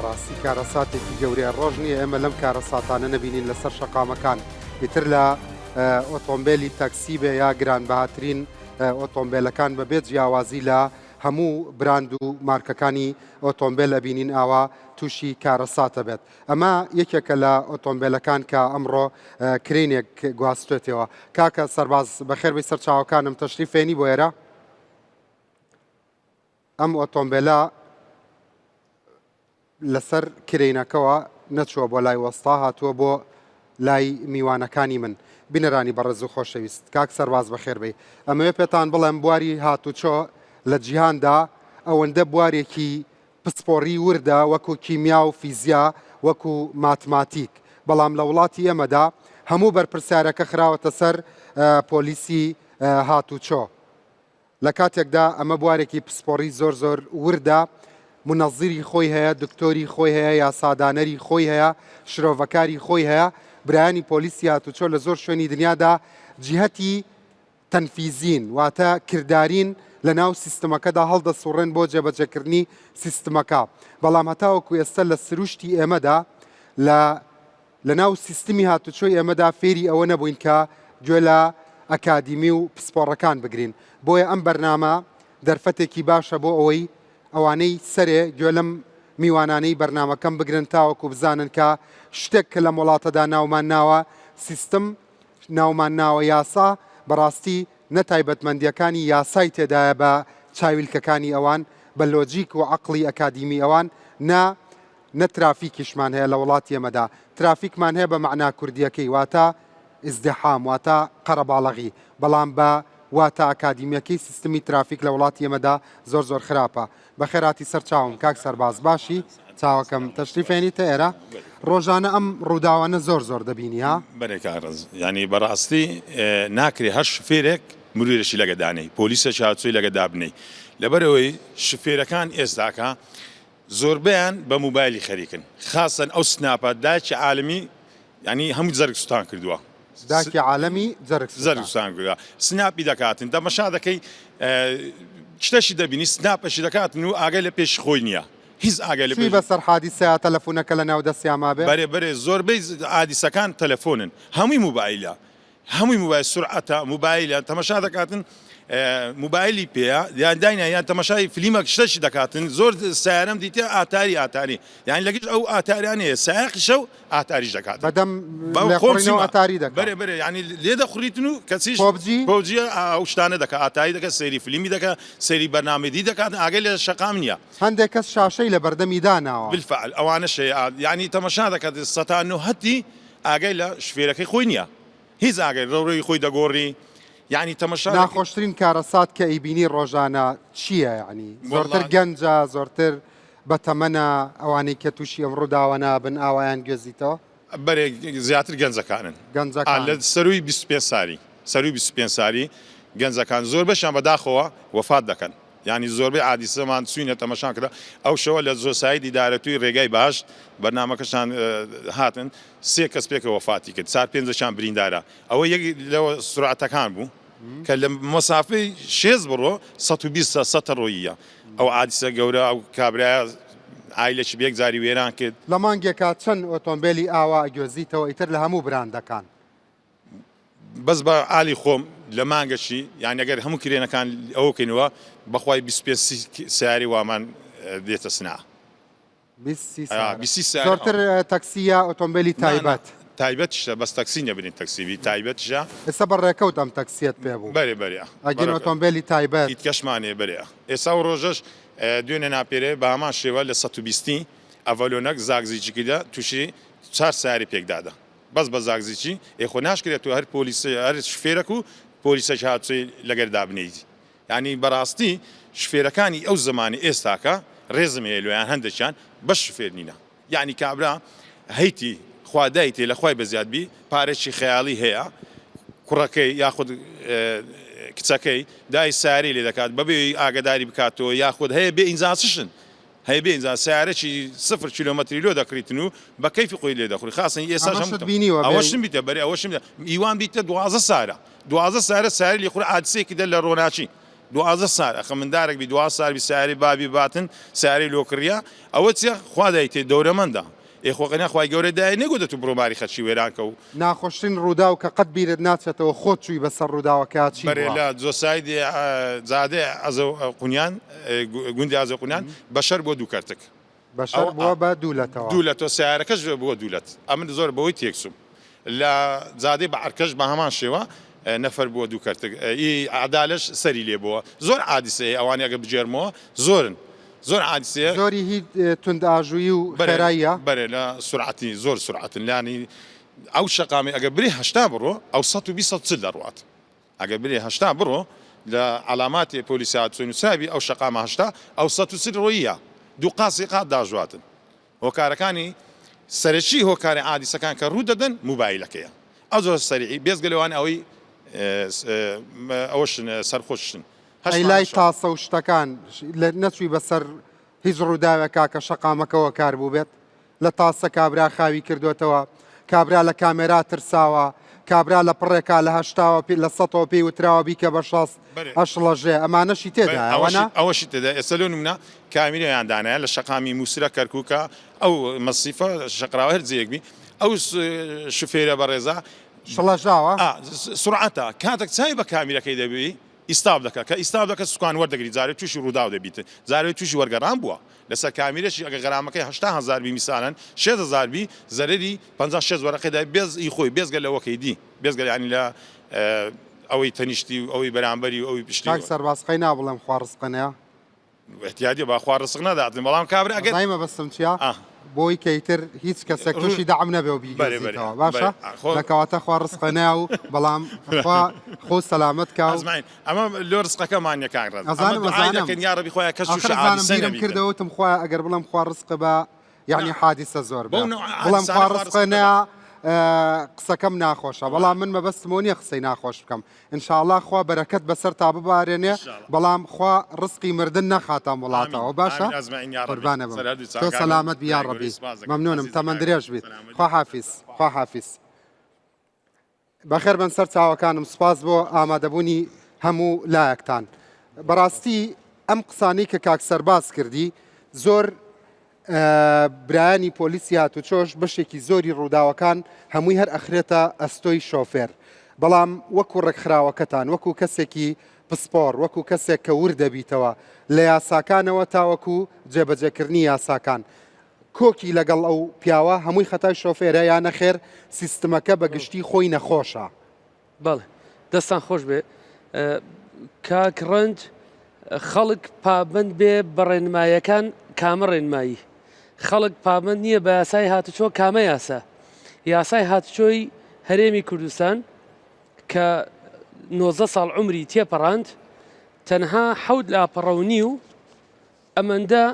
بەڕاستی کارەساتێکی گەورەی ڕۆژ نییە ئێمە لەم کارەساتانە نەبینین لەسەر شەقامەکان ئیتر لە ئۆتۆمبیلی تاکسی بێ یا گرانبەهاترین ئۆتۆمبیلەکان بەبێت جیاوازی لە هەموو براند و مارکەکانی ئۆتۆمبیل ئەبینین ئاوا تووشی کارەساتە بێت. ئەمە یەکێکە لە ئۆتۆمبیلەکان کە ئەمڕۆ کرینێک گواستوێتەوە. کاکە سەرباز بەخێربەی سەرچاوەکانم تەشریف فێنی بۆ ئێرە. ئەم ئۆتۆمبیلە لەسەر کرینەکەەوە نەچووە بۆ لای وەستا، هاتووە بۆ لای میوانەکانی من. بینەرانی بەڕێز و خۆشەویست، کاک سەرباز بەخێربەی، ئەمەوێ پێتان بڵێم بواری هاتوچۆ لە جیهاندا ئەوەندە بوارێکی پسپۆڕی وردە وەکو کیمیا و فیزیا وەکو ماتماتیک، بەڵام لە وڵاتی ئێمەدا هەموو بەرپرسیارەکە خراوەتە سەر پۆلیسی هاتوچۆ. لە کاتێکدا ئەمە بوارێکی پسپۆڕی زۆر زۆر وردە، منەزیری خۆی هەیە، دکتۆری خۆی هەیە، یاسادانەری خۆی هەیە، شرۆڤەکاری خۆی هەیە. برایانی پۆلیسی هاتوچۆ لە زۆر شوێنی دنیادا جیهەتی تەنفیزین واتە کرددارین لە ناو سیستمەکەدا هەڵدەسوڕێن بۆ جێبەجێکردنی سیستمەکە. بەڵام هەتاوەکو ئێستا لە سروشتی ئێمەدا لە ناو سیستمی هاتوچۆی ئێمەدا فێری ئەوە نەبووین کە گوێ لە ئەکادیمی و پسپۆڕەکان بگرین. بۆیە ئەم بەرنامە دەرفەتێکی باشە بۆ ئەوەی ئەوانەی سەرێ گوێ لەم میوانانەی بەرنامەکەم بگرن تاوەکو بزانن کە شتێک کە لە وڵاتەدا ناومان ناوە سیستم ناومان ناوە یاسا بەڕاستی نەتایبەتمەندیەکانی یاسای تێدایە بە چاویلکەکانی ئەوان بە لۆجیک و عەقڵی ئەکادیمی ئەوان نە ترافیکیشمان هەیە لە وڵاتی ئێمەدا. ترافیکمان هەیە بە مەعنا کوردیەکەی واتە ئیزدیحام واتە قەرەباڵغی، بەڵام بە واتە ئەکادیمیەکەی سیستمی ترافیک لە وڵاتی ئێمەدا زۆر زۆر خراپە. بەخێراتی سەر چاوم کاک سەرباز باشی چاوەکەم تەشریفێنیتە ئێرە. ڕۆژانە ئەم ڕووداوانە زۆر زۆر دەبینی ها؟ بەرێ کارڕز، ینی بەڕاستی ناکرێ هەر شفێرێک مروێرەشی لەگەدانەی پۆلیسە هاتووی لەگەدا بنەی، لەبەرەوەی شفێرەکان ئێستاکە زۆربیان بە موبایلی خەریکن، خاصن ئەو سناپە داچی عالمی ینی هەموو جەرگ سوتان کردووە، داکی عالەمی جەرگ سوتان کردووە، سناپی دەکاتن دەمەشا دەکەی شتەشی دەبینی سناپەشی دەکاتن و ئاگای لە پێش خۆی نییە. هیچ ئاگای لە پێش بەسەر حادیسەیە تەلەفۆنەکە لە ناو دەستیاما بێ؟ بەرێ زۆربەی حادیسەکان تەلەفۆنن، هەمووی موبایلە، هەمووی موبایل سورعەتە موبایلە، تەمەشا دەکاتن موبایلی پێەیە یان داینە یان تەمەشای فلیمە شتەشی دەکاتن. زۆر سیارەم دیتە ئاتاری یان لەگەش ئەو ئاتارانەیە سایقی شەو ئاتاریش دەکات بەدەم خۆڵینەوە ئاتاری دەکات. بەرێ ینی لێ دەخوریتن و کەسیش پۆبجیە ئەو شتانە دەکات، ئاتاری دەکات، سەیری فلیمی دەکات، سەیری بەرنامەدی دەکات، ئاگەی لە شەقام نییە. هەندێک کەس شاشەی لە بەردەمی داناوە بالفعل ئەوانەش ینی تەمەشا دەکات سەتان و هەتی ئاگەی لە شفێرەکەی خۆی نییە، هیچ ئاگەی ڕۆڕۆی خۆی دەگۆڕی. یعنی تەمەشا ناخۆشترین کارەسات کە ئیبینی ڕۆژانە چییە؟ ینی زۆرتر گەنجە، زۆرتر بەتەمەنە ئەوانەی کە تووشی ئەم ڕووداوانە بن ئاوایان گوێزیتەوە؟ بەرێ زیاتر گەنجەکانن لە سەروی 25 ساری سەروی 25 ساری گەنجەکان زۆر بەشیان بەداخەوە وەفات دەکەن. ینی زۆربەی عادیسەمان چوینە تەمەشان کرا ئەو شەوە لە زۆسایی دیدارەتووی ڕێگای باش بەرنامەکەشان هاتن 3 کەس پێکە وەفاتی کرد، 4-5 بریندارە. ئەوە یەک لەوە سورعەتەکان بوو کە لە مەسافەی 6 بڕۆ 120 ڕۆیە. ئەو عادیسە گەورە ئەو کابرایە ئایلەکی بێک زاری وێران کرد. لە مانگێکا چەند ئۆتۆمبیلی ئاوا ئەگوێزیتەوە ئیتر لە هەموو براندەکان؟ بەس بە ئالی خۆم لە مانگەشی یان ئەگەر هەموو کرێنەکان ئەوکەینەوە بەخوای 25 سیاری وامان دێتە سنا. 20 زۆرتر تەکسیە ئۆتۆمبیلی تایبەت شتە بەس تەکسی نەبنین تەکسیوی تایبەتشە. ئێستا بەڕێکەوت ئەم تەکسیەت پێ بوو؟ بەرێ ئەگەن ئۆتۆمبیلی تایبەت هیچ کەشمانێ بەرێ. ئێستا و ڕۆژەش دوێنێ ناپێرێ بە هەمان شێوە لە 120 ئەڤەلۆنەک زاگزیچی کردە تووشی 4 سیاری پێکدادا. بەس بە زاگزیچی ئێخۆ ناشکرێت و هەر پۆلیس هەر شفێرەک و پۆلیسەش هاتووی لەگەردا بنیتی. ینی بەڕاستی شفێرەکانی ئەو زمانی ئێستاکە ڕێزم هەیە لۆیان هەندێکیان بەش شفێر نینە. یعنی کابرا هەیتی خوادایتێ لە خوای بەزیادبی پارێکی خەیاڵی هەیە، کوڕەکەی یاخود کچەکەی دای سیارەی لێ دەکات بەبێ ئاگداری بکاتەوە، یاخود هەیە بێ ئینزاسشن هەیە بێ ئینزا سیارەکی 0 کیلۆمەتری لۆ دەکریتن و بە کەیفی خۆی لێ دەخوری. خاصن ئێستا ئەوەشم بیتە بەرێ ئەوەشم ئیوان بیتە 12 سارە 12 سارە سیاری لێ خوڕ عادسەیەکی دە لە ڕۆناچی دوازە سار ئەخە مندارێک بی دو سار بی سیاری بابی باتن سیاری لۆکڕیا ئەوە چێ خوا دایتێ دەورەمەندە ئێخۆقەنە خوای گەورە دای نەگوتە تو بڕۆماری خەچی وێرانکە و ناخۆشترین ڕوودا و کە قەت بیرت ناچێتەوە خۆت چووی بەسەر ڕووداوەکە چی بەرێ بووە؟ لە جۆسایدی زادێ قونیان گوندی ئازە قونیان بەشەر بۆ دوو کەرتک بەشەر بووە بە دوولەتەوە دوولەتەوە سیارەکەش بووە دوولەت ئەمن زۆر بەوەی تێکسوم لە زادێ بە عەرکەش بە هەمان شێوە نەفەر بووە دوو کەرتک عەدالەش سەری لێ بووە زۆر عادیسەیە ئەوانی ئەگە بجێرمەوە زۆرن زۆر عادیسەیە زۆری هیچ توندئاژووی و خێراییە بەرێ لە سورعەتی زۆر سورعەتن لانی ئەو شەقامی ئەگە برێ هەشتا بڕۆ ئەو 120 دەڕوات ئەگە برێ هەشتا بڕۆ لە علاماتی پۆلیسیات سوێنووسابی ئەو شەقامە هەشتا ئەو 130 ڕۆیە دوو قاسی قات داژواتن هۆکارەکانی سەرچی هۆکاری عادیسەکان کە ڕوو دەدەن موبایلەکەیە ئەو زۆر سەریعی بێزگەلەوان ئەوەی ئەوەشن سەرخۆشن ئەی لای تاسە و شتەکان نەچووی بەسەر هیچ ڕووداوێکا کە شەقامەکەەوە کار بوو بێت لە تاسە کابرا خاوی کردوێتەوە کابرا لە کامێرا ترساوە کابرا لە پڕێکا لە هەشتاوە لە سەەوە پێی وتراوە بیکە بە شەست ئەشڵەژێ ئەمانەشی تێدا ئەوەشی تێدا ئێستا لە نمونە کامیرەیاندانایە لە شەقامی مووسرە کەرکووکە ئەو مەسیفە شەقراوە هەرجەیەکبی ئەو شوفێرە بەڕێزا شڵەژاوە سرعەتە کاتێک چای بە کامیرەکەی دەبی ئیستاب دەکە کە ئیستاب دەکە سوکان وەردەگری جارێت تووشی ڕوودا دەبیت جارێت تووشی وەرگەڕان بووە لەسەر کامیرەشی ئەگە گەرامەکەی 80,000 بی میسانن 6,000 بی زەرری 56 وەرەقەیدا بێز ئی خۆی بێزگە لەوەکەی دی بێزگە ینی لە ئەوەی تەنیشتی و ئەوەی بەرامبەری و ئەوی پشتی سەرباسقەی نابڵێم خوارزقەنەیە احتیاجی با ڕسق نەداتن بەڵام کابرا ئەگەر نایمە بەستم چیا بۆی کەیتر هیچ کەسێک تووشی دەعم نەبێ و بیگەڕێتەوە باشە لەکەواتە خوا ڕسقەنەیە و بەڵام خۆ سەلامەت کا ئەمە لۆ ڕسقەکەمانیەکان ئەزانم یاڕەبی خۆیان کەس بیرم کردەوەتم خۆیان ئەگەر بڵم خوا ڕسقە بە یعنی حادیسە زۆر بڵم خوا ڕسقەنەیە قسەکەم ناخۆشە بەڵام من مەبەستمەوە نییە قسەی ناخۆش بکەم ئینشاءڵڵا خوا بەرەکەت بەسەر تا ببارێنێ بەڵام خوا ڕسقی مردن نەخاتە وڵاتەوە باشە قوربانە بم تۆ سەلامەت بیا ڕەبی مەمنونم تەمەند درێژ بیت خوا حافیز خوا حافیز بەخێر بن سەر چاوەکانم سپاس بۆ ئامادەبوونی هەموو لایەکتان بەڕاستی ئەم قسانەی کە کاک سەرباز کردی زۆر برایانی پۆلیسی هاتوچۆش بەشێکی زۆری ڕووداوەکان هەمووی هەر ئەخرێتە ئەستۆی شۆفێر بەڵام وەکو ڕێکخراوەکەتان وەکو کەسێکی پسپۆر وەکو کەسێک کە ور دەبیتەوە لە یاساکانەوە تاوەکو جێبەجێکردنی یاساکان کۆکی لەگەڵ ئەو پیاوە هەمووی خەتای شۆفێرە یان نەخێر سیستمەکە بەگشتی خۆی نەخۆشە بەڵێ دەستان خۆش بێ کاک ڕەنج خەڵک پابند بێ بە ڕێنمایەکان کامە ڕێنمایی خەڵک پابند نییە بە یاسای هاتوچۆ کامە یاسای هاتوچۆی هەرێمی کوردستان کە 90 ساڵ عمری تێپەڕاند تەنها حەوت لاپەڕەونی و ئەمەندە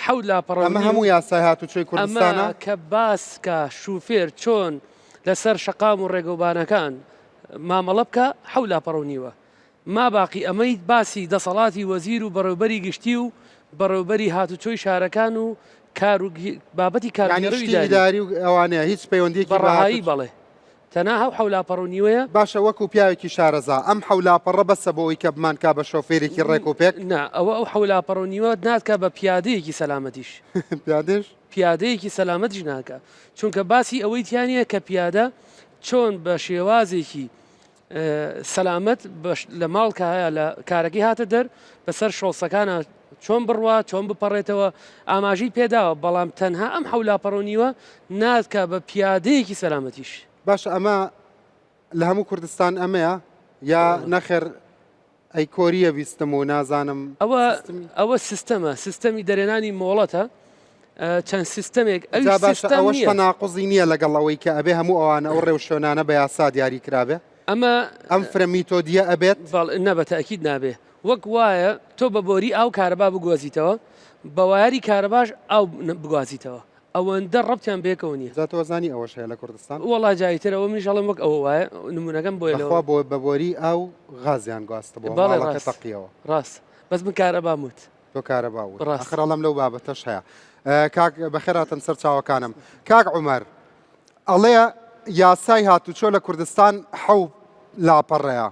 حەوت لاپەڕەوە ئەمە هەموو یاسای هاتوچۆی کوردستانە کە باسکە شوفێر چۆن لەسەر شەقام و ڕێگەوبانەکان مامەڵە بکە حەوت لاپەڕەونیوە ما باقی ئەمەی باسی دەسەڵاتی وەزیر و بەڕێوبەری گشتی و بەڕێوبەری هاتوچۆی شارەکان و بابەتی کارگەڕیداری و ئەوانەیە هیچ پەیوەندیەکی بەڕەهایی بەڵێ تەنا هەو حەولاپەڕۆنیوەیە باشە وەکو پیاوێکی شارەزا ئەم حەولاپەڕە بەسە بۆەوەی کە بمانکە بە شۆفێرێکی ڕێک و پێک ئەو حەولاپەڕۆنیوە ناتکە بە پیادەیەکی سەلامەتیش پیادش پیادەیەکی سەلامەتیش ناکە چونکە باسی ئەوەی تیانە کە پیادە چۆن بە شێوازێکی سەلامەت لە ماڵکە هەیە لە کارەکەی هاتە دەر بەسەر شۆسەکانە چۆن بڕوا چۆن بپەڕێتەوە ئاماژی پێداوە بەڵام تەنها ئەم حەولاپەڕۆنیوە ناتکە بە پیادەیەکی سەلامەتیش باش ئەمە لە هەموو کوردستان ئەمەیە یا نەخێر ئەی کۆریە بیستم و نازانم ئەوە سیستەمی دەرێنانی مۆڵەتە چەند سیستەمێک ئەوەش تەناقوزی نییە لەگەڵ ئەوەی کە ئەبێ هەموو ئەوانە ئەو ڕێوشێنانە بە یاسا دیاری کرابێ ئەم فرەمیتۆدیە ئەبێت نەبەتەکید نابێ وەک وایە تۆ بە بۆری ئاو کارەبا بگوازیتەوە بەوایاری کارەباش ئاو بگوازیتەوە ئەوەندە ڕەبتیان بێکەوە نیە زاتۆزانی ئەوەش هەیە لە کوردستان وڵا جایترەوە منیشڵم وەک ئەوە وایە نمونونەکەم بۆیەوە بۆ بەبۆری ئەو غازیان گواستە بۆ تەقیەوە ڕاست بەس من کارەبا وت تۆ کارەبا ڕاستخڕەڵم لەو بابەتەش هەیە کاک بەخێراتن سەر چاوەکانم کاک عومەر ئەڵێ یاسای هاتوچۆ لە کوردستان حەو لاپەڕەیە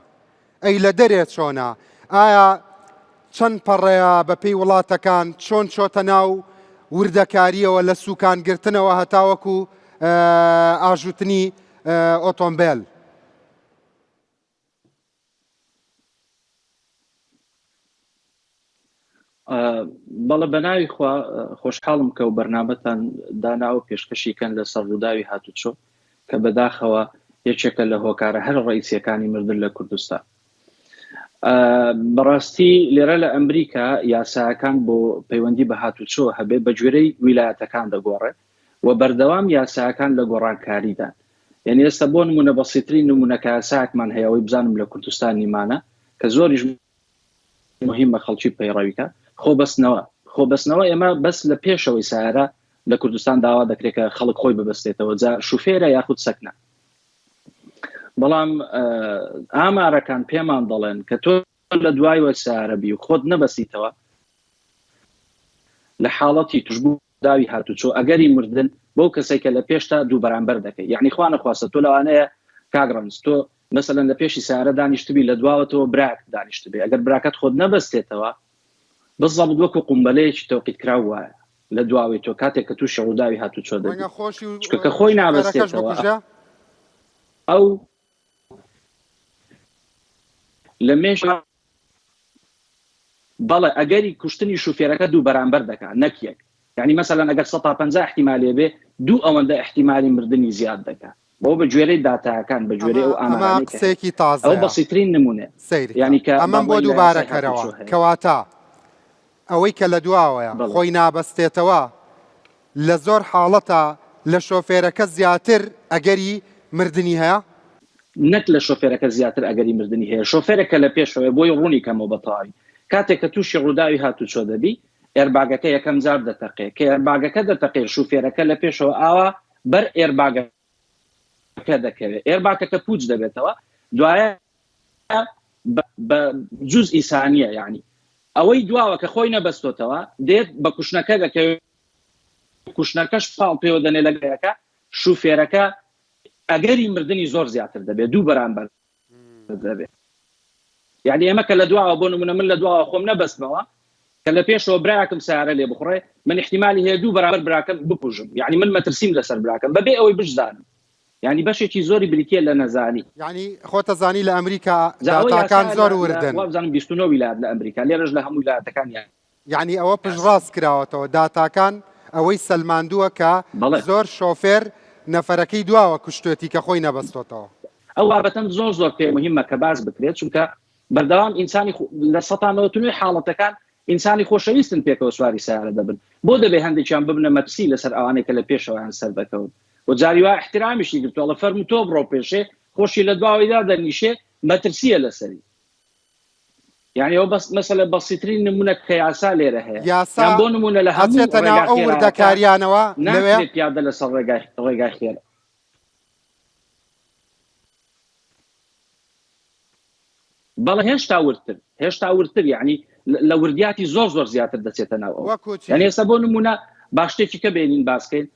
ئەی لە دەرێ چۆنە ئایا چەند پەڕەیە بە پێی وڵاتەکان چۆن چۆتە ناو وردەکاریەوە لە سوکانگرتنەوە هەتاوەکو ئاژوتنی ئۆتۆمبیل؟ بەڵە بەناوی خوا خۆشحاڵم کە و بەرنامەتان داناوە پێشکەشیکەن لە سەر ڕووداوی هاتوچۆ کە بەداخەوە یەکێکە لە هۆکارە هەر ڕئیسیەکانی مردن لە کوردستان. بەڕاستی لێرە لە ئەمریکا یاساکان بۆ پەیوەندی بە هاتوچۆ هەبێ بە گوێرەی ویلایەتەکان دەگۆڕێت و بەردەوام یاساکان لە گۆڕانکاریدان. یعنی ئێستا بۆ نمونە بەسیترین نمونەکە یاساکمان هەیەەوەی بزانم لە کوردستانی مانە کە زۆریش مهمە خەڵکی پەیڕەویکە خۆبەستنەوە ئێمە بەس لە پێشەوەی سارە لە کوردستان داوا دەکرێت کە خەڵک خۆی ببەستێتەوە جا شوفێرە یاخود سەکنە. بەڵام ئامارەکان پێمان دەڵێن کە تۆ لە دوایوە سارەبی و خۆت نەبەسیتەوە لە حاڵەتی توشبوو داوی هاتوچۆ ئەگەری مردن بۆ کەسێکە لە پێشتا دوو بەرامبەر دەکەی. یعنی خوا نەخواستە تۆ لەوانەیە کاگڕنس تۆ مثلەن لە پێشی سارە دانیشتبی لە دواوەتەوە براک دانیشتبێ ئەگەر براکەت خۆت نەبەستێتەوە بزەبت وەکو قومبەلەیەکی تۆقیت کرا وایە لە دواوی تۆ کاتێک کە تووشی ڕووداوی هاتوچۆ دەبێت کە خۆی نابەستێتەوە ئەو لە مێش بەڵێ ئەگەری کوشتنی شوفێرەکە دوو بەرامبەر دەکات نەکیەک. یعنی مەسەلەن ئەگەر 150 احتیمالێ بێ دوو ئەوەندە احتیمالی مردنی زیاد دەکات بۆ بە گوێرەی داتاکان بە گوێرەی ئەو ئامارەیەکی تازە ئەو بەسیترین نمونە یعنی کە ئەمەم بۆ دووبارەکەرەوە کەواتە ئەوەی کە لە دواوەیە خۆی نابەستێتەوە لە زۆر حاڵەتە لە شۆفێرەکە زیاتر ئەگەری مردنی هەیە نەک لە شۆفێرەکە زیاتر ئەگەری مردنی هەیە. شۆفێرەکە لە پێشەوە بۆی ڕوونی کەمەوە بەتەواوی کاتێک کە تووشی ڕووداوی هاتوچۆ دەبی ئێرباگەکە یەکەم جار دەتەقێ کە ئێرباگەکە دەتەقێ شوفێرەکە لە پێشەوە ئاوا بەر ئێرباگەکە دەکەوێت ئێرباگەکە پوچ دەبێتەوە دوایە بە جوز ئیسانیە یعنی ئەوەی دواوە کە خۆی نەبەستۆتەوە دێت بە کوشنەکە دەکەوێت کوشنەکەش پاڵ پێوە دەنێ لەگەیەکە شوفێرەکە ئەگەری مردنی زۆر زیاتر دەبێت دوو بەرامبەر دەبێت. یعنی ئێمە کە لە دواوە بۆ نمونە من لە دواوە خۆم نەبەستمەوە کە لە پێشەوە براکەم سیارە لێ بخڕێ من احتیمالی هەیە دوو بەرامبەر براکەم بپوژم. یعنی من مەترسیم لەسەر براکەم بەبێ ئەوەی بشزانم. یعنی بەشێکی زۆری بریتە لە نەزانی. یعنی خۆتە زانی لە ئەمریکا داتاکان زۆر وردن وابزانم 29 ویلایەت لە ئەمریکا لێرەش لە هەموو ویلایەتەکان یعنی ئەوە پشتڕاست کراوەتەوە داتاکان ئەوەی سەلماندووە کە زۆر شۆفێر نەفەرەکەی دواوە کوشتێتی کە خۆی نەبەستۆتەوە. ئەو بابەتەن زۆر پێ مهمە کە باز بکرێت چونکە بەردەوام ئینسانی لە 100 حاڵەتەکان ئینسانی خۆشەویستن پێکەوە سواری سیارە دەبن بۆ دەبێ هەندێکیان ببنە مەترسی لەسەر ئەوانەی کە لە پێشەوەیان سەر دەکەون و جاری وا احترامیشی گرتووە لە فەرمو تۆ بڕۆ پێشێ خۆشی لە دواوەیدا دەنیشێ مەترسیە لەسەری. یعنی ئەو بەس مەسەلە بەسیترین نمونە کە یاسا لێرە هەیە یان بۆ نمونە لە هەموو ئەو وردەکاریانەوە ناوێت پیادە لەسەر ڕێگای خێرا. بەڵێ هێشتا ورتر یعنی لە وردیاتی زۆر زیاتر دەچێتە ناو ئەو. یعنی ئێستا بۆ نمونە باشتێکی کە بێنین باسکەین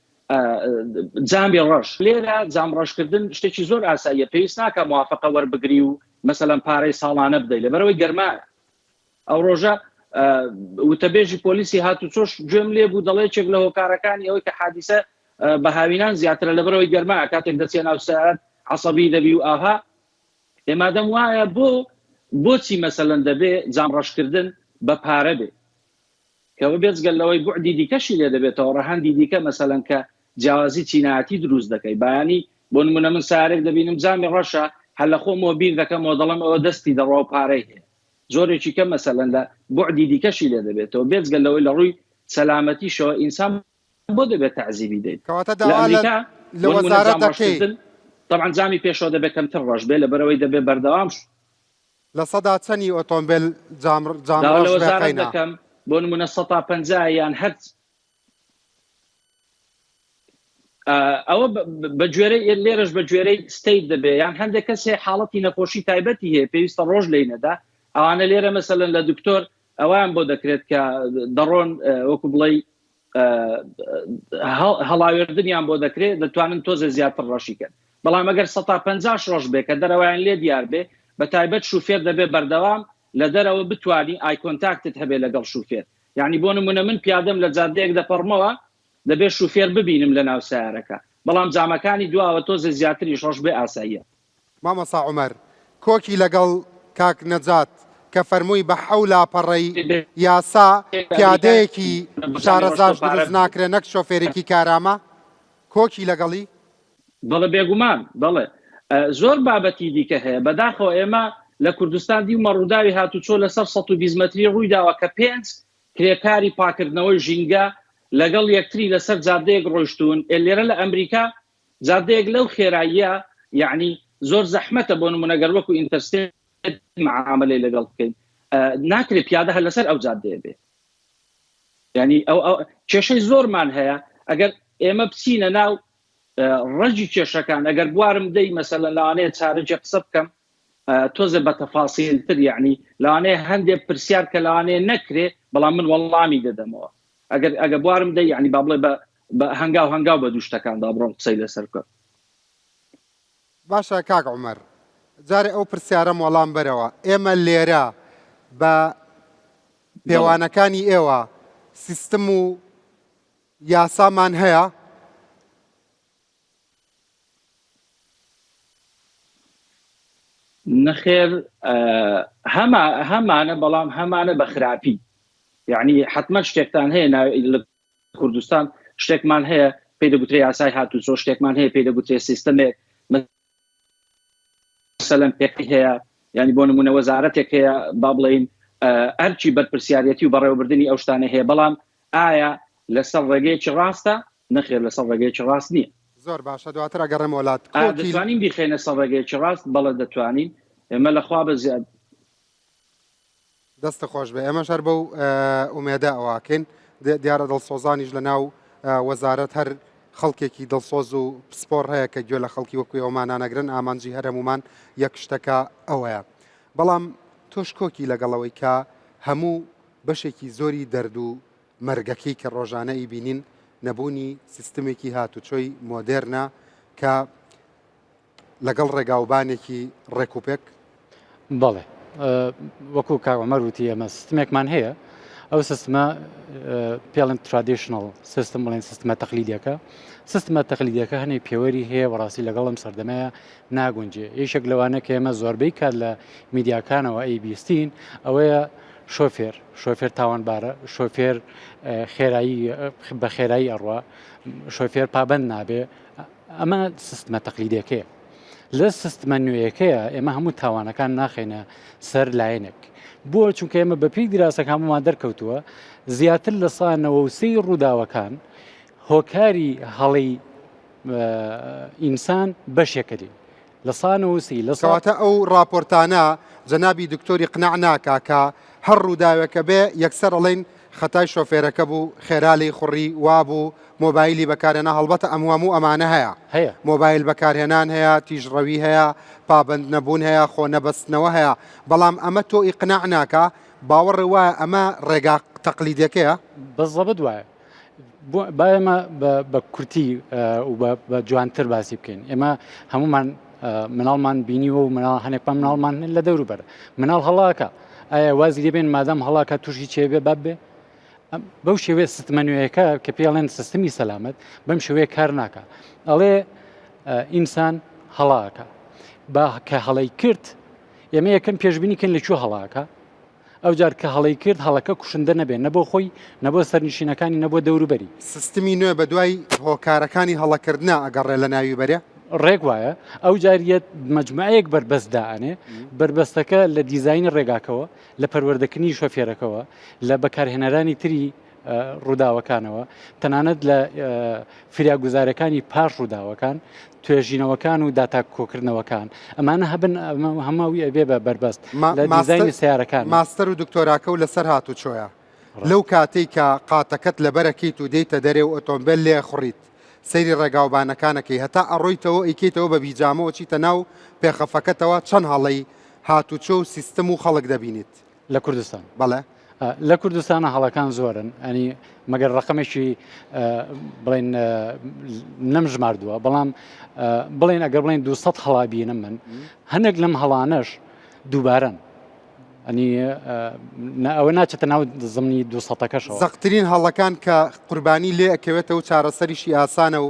جامی ڕەش لێرە جام ڕەشکردن شتێکی زۆر ئاساییە پێویست ناکە موافقە وەربگری و مەسەلەن پارەی ساڵانە بدەیت لەبەرەوەی گەرمایە. ئەو ڕۆژە وتەبێژی پۆلیسی هاتوچۆش گوێم لێ بوو دەڵێ چێک لە هۆکارەکانی ئەوەی کە حادیسە بە هاوینان زیاترە لەبەرەوەی گەرمایە کاتێک دەچێت ناو سەیارەت عەسەبی دەبی و ئاها ئێمادەم وایە بۆچی مەسەلەن دەبێ جام ڕەشکردن بە پارە بێ کەەوە بێزگەل لەوەی بوعدی دیکەشی لێ دەبێتەوە ڕەهەندی دیکە مەسەلەن کە جیاوازی چینایەتی دروست دەکەی بەیانی بۆ نمونە من سارێک دەبینم جامی ڕەشە هەر لە خۆمەوە بیر دەکەم و دەڵم ئەوە دەستی دەڕۆ پارەی هەیە زۆرێکی کە مەسەلەن لە بوعدی دیکەشی لێ دەبێتەوە بێزگەل لەوەی لە ڕووی سەلامەتیشەوە ئینسان بۆ دەبێت تەعزیبی دێت لە وەزارەتەکەی طبعا جامی پێشەوە دەبێت کەمتر ڕەش بێ لەبەرەوەی دەبێت بەردەوامش لە سەدا چەندی ئۆتۆمبیل جام دەکەم بۆ نمونە 150 یان هەر ئەوە بە گوێرەی لێرەش بە گوێرەی ستیت دەبێ یان هەندێک کەسێ حاڵەتی نەخۆشی تایبەتی هەیە پێویستە ڕۆژ لێنەدا ئەوانە لێرە مەسەلەن لە دکتۆر ئەویان بۆ دەکرێت کە دەڕۆن وەکو بڵێ هەڵاوێردنیان بۆ دەکرێت دەتوانن تۆزە زیاتر ڕەشیکەن بەڵام ئەگەر 150 ڕۆژ بێ کە دەرەوەیان لێ دیار بێ بە تایبەت شوفێر دەبێ بەردەوام لە دەرەوە بتوانانی ئای کۆنتاکتت هەبێ لەگەڵ شوفێر. یعنی بۆ نمونە من پیادەم لە جادەیەک دەپەڕمەوە دەبێت شوفێر ببینم لە ناو سیارەکە، بەڵام جامەکانی دواوە تۆزە زیاتری شۆش بێ ئاساییە. مامەسا عومەر کۆکی لەگەڵ کاک نەجات کە فەرمووی بە حەولا پەڕەی یاسا پیادەیەکی شارەزاش دروست ناکرێ نەک شۆفێرێکی کارامە کۆکی لەگەڵی؟ بەڵێ بێگومان بەڵێ زۆر بابەتی دیکە هەیە. بەداخەوە ئێمە لە کوردستان دیمە ڕووداوی هاتوچۆ لەسەر 120 مەتری ڕوویداوە کە 5 کرێکاری پاکردنەوەی ژینگە لەگەڵ یەکتری لەسەر جادەیەک ڕۆیشتون. لێرە لە ئەمریکا جادەیەک لەو خێراییە یعنی زۆر زەحمەتە بۆ نمونەگەر وەکو ئینتەرستێت معاملەی لەگەڵ بکەین ناکرێت پیادە هەر لەسەر ئەو جادەیە بێ. ینی ئەو کێشەی زۆرمان هەیە ئەگەر ئێمە بچینە ناو ڕەجی کێشەکان. ئەگەر بوارم دەی مەسەلە لەوانەیە چارەجێ قسە بکەم تۆزە بە تەفاسیلتر یعنی لەوانەیە هەندێک پرسیار کە لەوانەیە نەکرێ بەڵام من وەڵامی دەدەمەوە. ئەگەر بوارم دەی یعنی با بڵێ بە هەنگاو بە دوو شتەکاندا بڕۆم قسەی لەسەر بکەم. باشە کاک عومەر جارێ ئەو پرسیارەم وەڵام بەرەوە. ئێمە لێرە بە پێوانەکانی ئێوە سیستم و یاسامان هەیە؟ نەخێر هەمانە بەڵام هەمانە بە خراپی. یعنی حتمما شتێکتان هەیە لە کوردستان شتێکمان هەیە پێی دەگوترێ یاسای هاتوچۆ، شتێکمان هەیە پێی دەگوترێ سیستەمێک مثلەن پێقی هەیە، ینی بۆ نمونە وەزارەتێک هەیە با بڵێین ئەرچی بەرپرسیارەتی و بەڕێوەبردننی ئەو شتانە هەیە، بەڵام ئایا لەسەر ڕێگەیەکی ڕاستە؟ نەخێر لەسەر ڕێگەیەکی ڕاست نییە. زۆر باشە دواتر ئەگەڕێم وڵات دەتوانین بیخێنە سەر ڕێگەیەکی ڕاست؟ بەڵێ دەتوانین. ئێمە لەخوا بە زیاد دەستە خۆش بێ. ئێمە شەر بەو ئومێدە ئەوواکەین دیارە دڵسۆزانیش لە ناو وەزارەت هەر خەڵکێکی دڵسۆز و پسپۆر هەیە کە گوێ لە خەڵکی وەکوی ئەومانانەگرن ئامانجی هەرەمومان یەک شتەکە ئەوەیە. بەڵام تۆش کۆکی لەگەڵەوەی کە هەموو بەشێکی زۆری دەرد و مەرگەکەی کە ڕۆژانەی بینین نەبوونی سیستمێکی هاتوچۆی مۆدێرنە کە لەگەڵ ڕێگاوبانێکی ڕێکوپێک. بەڵێ وەکو کاوەمەر وتی ئەمە سیستمێکمان هەیە، ئەو سیستمە پێڵێن ترادیشنەڵ سیستم بڵێن سیستمە تەقلیدیەکە. سیستمە تەقلیدیەکە هەنێ پێوەری هەیە وەڕاستی لەگەڵم سەردەمەیە ناگونجێ. یەکێک لەوانە کە ئێمە زۆربەی کات لە میدیاکانەوە ئەیبیستین ئەوەیە شۆفێر تاوانبارە، شۆفێر خێرایی بە خێرایی ئەڕوا، شۆفێر پابند نابێ. ئەمە سیستمە تەقلیدیەکەیە. لە سیستمە نوێیەکەیە ئێمە هەموو تاوانەکان ناخێنە سەر لایەنێک. بۆ چونکە ئێمە بەپی دراسەکە هەمومان دەرکەوتووە زیاتر لە سا 93 ڕووداوەکان هۆکاری هەڵی ئینسان بەشێکەدین لە سا 93 لە کەواتە ئەو راپۆرتانە جەنابی دکتۆری قناع ناکا کە هەر ڕووداوێکە بێ یەکسەر ئەڵێن خەتای شۆفێرەکە بوو، خێرالی خوڕی وابوو، مۆبایلی بەکارهێنا. هەڵبەتە ئەموو ئەمانە هەیە مۆبایل بەکارهێنان هەیە، تیژڕەوی هەیە، پابند نەبوون هەیە، خۆ نەبەستنەوە هەیە. بەڵام ئەمە تۆ ئیقناع ناکە باوەڕێ وایە ئەمە ڕێگا تەقلیدیەکەیە؟ بەزەبت وایە. با ئێمە بە کورتی و بە جوانتر باسی بکەین. ئێمە هەمومان مناڵمان بینیوە و هەنێکپان مناڵمان لە دەوروبەر مناڵ هەڵاکە. ئایا وازی لێبێن مادام هەڵاکە تووشی چێبێ بابێ؟ بەو شێوێ سیستمە نوێیەکە کە پێڵێن سیستمی سەلامەت بەم شێوەیە کار ناکە. ئەڵێ ئینسان هەڵاکە با کە هەڵی کرد ئێمە یەکەم پێشبینی کەن لەکوێ هەڵاکە. ئەو جار کە هەڵی کرد هەڵەکە کوشندە نەبێت، نەبۆ خۆی نەبۆ سەرنشینەکانی نەبووە دەوروبەری. سیستمی نوێ بە دوای هۆکارەکانی هەڵەکردنا ئەگەڕێ لە ناوی بەرێ ڕێک وایە. ئەو جاریەت مەجموعەیەک بربەستدانێ، بربەستەکە لە دیزاینی ڕێگاکەوە، لە پەروەردەکردنی شۆفێرەکەەوە، لە بەکارهێنەرانی تری ڕووداوەکانەوە، تەنانەت لە فریاگوزارەکانی پاش ڕووداوەکان، توێژینەوەکان و داتا کۆکردنەوەکان. ئەمانە هەبن هەماوی ئەبێ بە بربەست لە دیزاینی سیارەکان. ماستەر و دکتۆراکە و لەسەر هاتوچۆیە لەو کاتێک کە قاتەکەت لەبەرەکەیت و دەیتە دەرێ و ئۆتۆمبیل لێ خوڕیت سەیری ڕێگاوبانەکانەکەی هەتا ئەڕۆیتەوە ئیکیتەوە بە بیجامەوە چیتە ناو پێخەفەکەتەوە چەند هەڵی هاتوچۆ و سیستم و خەڵک دەبینیت لە کوردستان؟ بەڵێ لە کوردستانە هەڵەکان زۆرن، ئەنی مەگەر ڕقمێکی بڵێن نەمژماردووە، بەڵام بڵێن ئەگەر بڵێن 200 هەڵا بینم من هەنێک لەم هەڵانەش دووبارەن ئەنی ئەوە ناچێتە ناو زمانی 200ەکەشەوە. زەقترین هەڵەکان کە قوربانی لێ ئەکەوێتە و چارەسەریشی ئاسانە و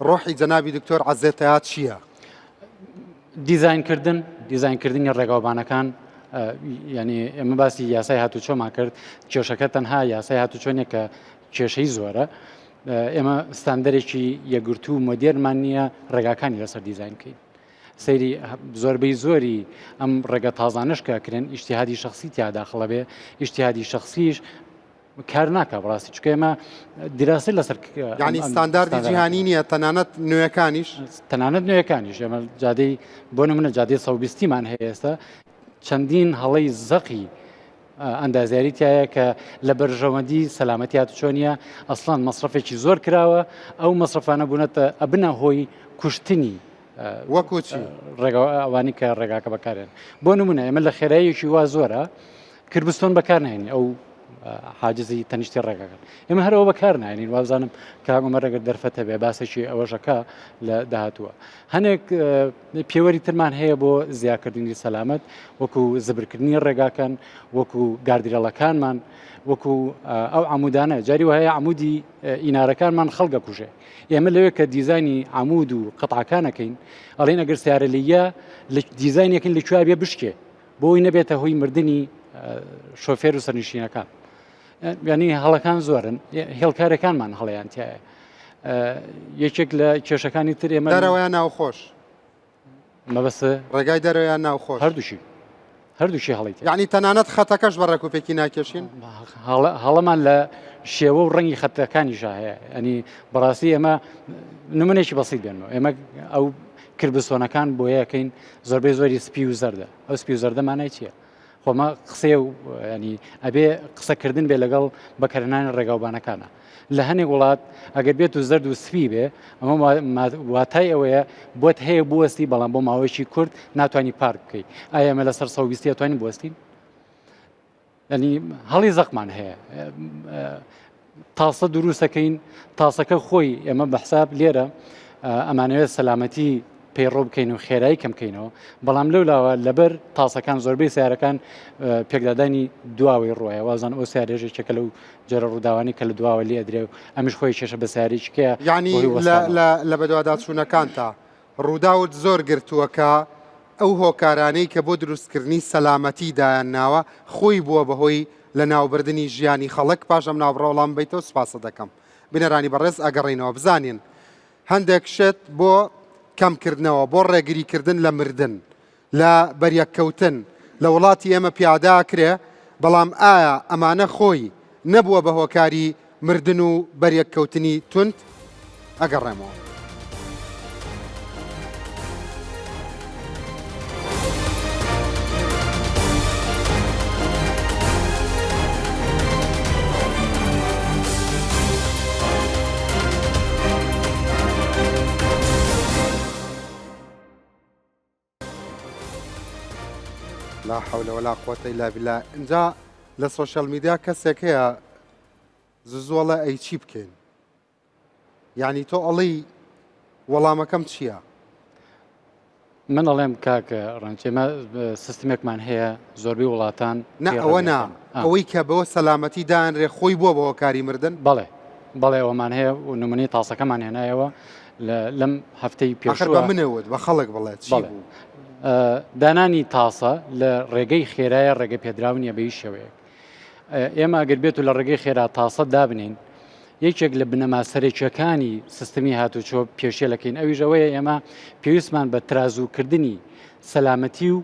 ڕۆحی جەنابی دکتۆر عەزێتەیات چییە؟ دیزاینکردنی ڕێگاوبانەکان، ینی ئێمە باسی یاسای هاتوچۆمان کرد، کێشەکە تەنها یاسای هاتوچۆنێک کە کێشەی زۆرە. ئێمە ستاندەرێکی یەکگرتو و مۆدێرنمان نییە ڕێگاکانی لەسەر دیزاینکەین. سەیری زۆربەی زۆری ئەم ڕێگە تازانش کەکرێن ئیجتیهادی شخصی تیاداخڵە بێ، ئیجتیهادی شخصیش کار ناکە بڕاستی، چکە ئێمە دیراسی لەسەر یعنی ستانداردی جیهانی نییە، تەنانەت نوێیەکانیش ئێمە جادەی بۆ نمونە جادەی 120مان هەیە ئێستا چەندین هەڵەی زەقی ئەندازیاری تایە کە لە بەرژەوەندی سەلامەتی هاتوچۆنیە ئەسڵان مەصرفێکی زۆر کراوە، ئەو مەصرفانە بوونەتە ئەبنە هۆی کوشتنی وەکوچی ئەوانی کە ڕێگاکە بەکارێن. بۆ نمونە ئێمە لە خێراییەکی وا زۆرە کربستۆن بەکار نهێنی ئەو حاجزی تەنیشتی ڕێگاکەن، ئێمە هەرەوە بەکار نهێنین. وابزانم کاگومە ڕێگە دەرفەتە بێ باسێکی ئەوەشەکە لە داهاتووە. هەنێک پێوەری ترمان هەیە بۆ زیادکردنی سەلامەت، وەکو زبرکردنی ڕێگاکەن، وەکو گاردیرەڵەکانمان، وەکو ئەو عمودانە جاری وهەیە عمودی ئینارەکانمان خەڵگە کوژێ. ئێمە لەوێ کە دیزانی عمود و قەتعەکانەکەین ئەڵێن ئەگەر سیارە لەیە لە دیزاینێکن لەکوێ بێ بشکێ بۆی نەبێتە هۆی مردنی شۆفێر و سەرنشینەکان. ینی هەڵەکان زۆرن، هێڵکارەکانمان هەڵەیان تایە. یەکێک لە کێشەکانی تر ئێمە دەرەوەیان ناوخۆش مەبەستە ڕێگای دەرەوەیان ناوخۆش هەردووشی هەڵیت، یعنی تەنانەت خەتەکەش بە ڕێکوپێکی ناکێشین. هەڵەمان لە شێوە و ڕەنگی خەتەکانیش هەیە. ئەنی بەڕاستی ئێمە نمونێکی بەسیط بێنەوە، ئێمە ئەو کربستۆنەکان بۆ یەکەین زۆربەی زۆری سپی و زەردە. ئەو سپی و زەردەمانای چییە؟ خۆمە قسێ و ینی ئەبێ قسەکردن بێ لەگەڵ بەکارهێنانی ڕێگاوبانەکانە. لە هەنێک وڵات ئەگەر بێت و زەرد و سپی بێ ئەمە واتای ئەوەیە بۆت هەیە بوەستی، بەڵام بۆ ماوەیەکی کورت ناتوانانی پارک بکەیت. ئایا ئێمە لەسەر 120 توانین بوەستین؟ ینی هەڵی زەقمان هەیە. تاسە دروستەکەین، تاسەکە خۆی ئێمە بەحساب لێرە ئەمانەوێت سەلامەتی پەیڕۆ بکەین و خێرایی کەم بکەینەوە، بەڵام لەولاوە لەبەر تاسەکان زۆربەی سیارەکان پێکدادانی دواوەی ڕۆیە. وازان ئەو سیارێژێکێکە لەو جۆرە ڕووداوانی کە لە دواوە لێ ئەدرێ و ئەمیش خۆی کێشە بە سیارێکیکەیە. یعنی لە بەدواداچوونەکان تا ڕووداوت زۆر گرتووەکە ئەو هۆکارانەی کە بۆ دروستکردنی سەلامەتی دایانناوە خۆی بووە بەهۆی لە ناوبردننی ژیانی خەڵک. پاشەم ناوڕۆڵام بیتەوە سپاسە دەکەم. بنەرانی بەڕێز ئەگەڕینەوە بزانین هەندێک شت بۆ کەمکردنەوە، بۆ ڕێگریکردن لە مردن، لە بەریەککەوتن لە وڵاتی ئێمە پیاداکرێ، بەڵام ئایا ئەمانە خۆی نەبووە بە هۆکاری مردن و بەریەککەوتنی تونند؟ ئەگەڕێمەوە. لا حول ولا قوة إلا بالله. اینجا لە سۆشەل میدیا کەسێک هەیە زوزوڵە ئەی چی بکەین؟ یعنی تۆ ئەڵی وەڵامەکەم چییە؟ من ئەڵێم کاکە ڕەنچێمە سیستمێکمان هەیە زۆربەی وڵاتان ئەوە نا ئەوەی کە بەوە سەلامەتی دانرێ خۆی بووە بە هۆکاری مردن. بەڵێ ئەوەمان هەیە و نمونەی تاسەکەمان هێنایەوە لەم هەفتەی پێشوە بە منەوت بە خەڵک بڵێت چی بوو؟ دانانی تاسە لە ڕێگەی خێرایە ڕێگە پێدراونیە بەی شێوەیەک. ئێمە ئەگەر بێت و لە ڕێگەی خێرا تاسە دابنین، یەکێک لە بنەما سەرێکیەکانی سیستمی هاتوچۆ پێشێلەکەین. ئەویژەوەیە ئێمە پێویستمان بە ترازوکردنی سەلامەتی و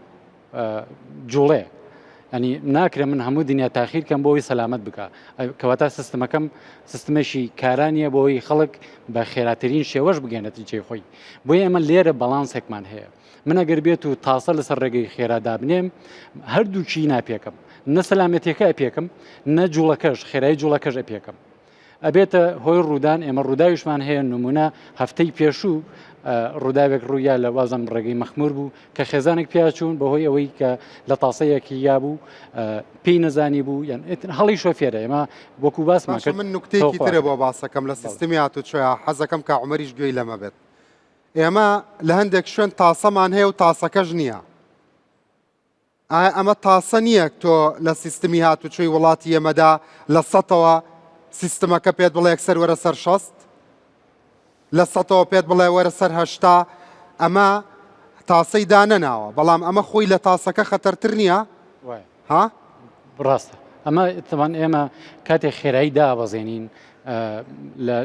جوڵێ. ئەنی ناکرێ من هەموو دنیا تاخیرکەم بۆی سەلامەت بکە، کەواتە سیستمەکەم سیستمێکی کارانیە بۆی خەڵک بە خێراترین شێوەش بگەێنێتی جێ خۆی. بۆیە ئێمە لێرە بەڵانسێکمان هەیە. من ئەگەر بێت و تاسە لەسەر ڕێگەی خێرا دابنێم هەردووچی ناپێکم، نە سەلامەتیەکە ئەپێکم، نە جوڵەکەش خێرایی جوڵەکەش ئەپێکم. ئەبێتە هۆی ڕوودان. ئێمە ڕووداویشمان هەیە نمونە هەفتەی پێشوو ڕووداوێک ڕوویا لە وازم ڕێگەی مەخمور بوو کە خێزانێک پیاچوون بەهۆی ئەوەی کە لە تاسەیەکی یا بوو پێی نەزانی بوو یان هەڵی شۆفێرە. ئێمە وەکو باسمان کرد. من نوکتێکی ترە بۆ باسەکەم لە سیستمی هاتوچۆیە حەزەکەم کە عومەریش گوێی لەمە بێت. ئێمە لە هەندێک شوێن تاسەمان هەیە و تاسەکەش نییە. ئەمە تاسە نییە تۆ لە سیستمی هاتوچۆی وڵاتی ئێمەدا لە سەدەوە سیستمەکە پێت بڵێ یەکسەر وەرە سەر 60 لە سەدەوە پێت بڵێ وەرە سەر 80 ئەمە تاسەی دانەناوە بەڵام ئەمە خۆی لە تاسەکە خەتەرتر نییە ها ڕاستە ئەمە تەمان ئێمە کاتێک خێرایی دابەزێنین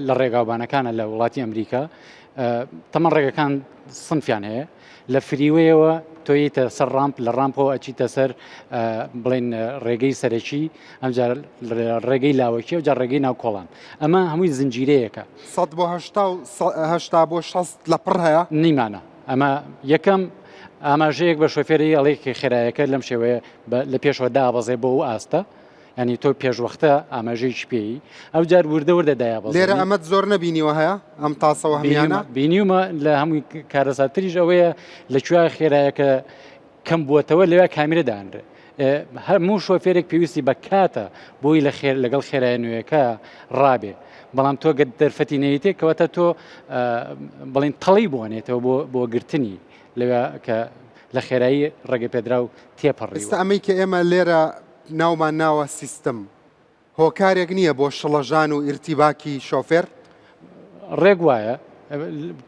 لە ڕێگاوبانەکانە لە وڵاتی ئەمریکا تەمان ڕێگەکان سنفیان هەیە لە فریوەیەوە تۆیتە سەر ڕامپ لە ڕامپەوە ئەچیتە سەر بڵێن ڕێگەی سەرەکی ئەمجار ڕێگەی لاوەکی و جار ڕێگەی ناو کۆڵان ئەمە هەمووی زنجیرەیەکە 100 بۆ 80 بۆ 60 لە پڕ هەیە نیمانە ئەمە یەکەم ئاماژەیەک بە شۆفێری ئەڵێکی خێرایەکە لەم شێوەیە لە پێشەوە دابەزێ بۆ و ئاستە ینی تۆ پێشوەختە ئاماژەیەکی پێی ئەو جار وردە وردە دایابەز لێرە ئەمەد زۆر نەبینیوە هەیە ئەم تاسەوە هەمیانە بینیومە لە هەمووی کارەساتریش ئەوەیە لەکوێ خێرایەکە کەم بووەتەوە لەوێ کامیرە دانرێ هەموو شۆفێرێک پێویستی بە کاتە بۆی لەگەڵ خێرای نوێیەکە ڕابێ بەڵام تۆ گە دەرفەتی نەیتێ کەواتە تۆ بڵین تەڵی بوانێتەوە بۆ گرتنی لەوێ کە لە خێرایی ڕێگە پێدرا و تێپەڕی ئێستا ئەمەی کە ئێمە لێرە ناومان ناوە سیستم هۆکارێک نییە بۆ شڵەژان و ئیرتیباکی شۆفێر ڕێک وایە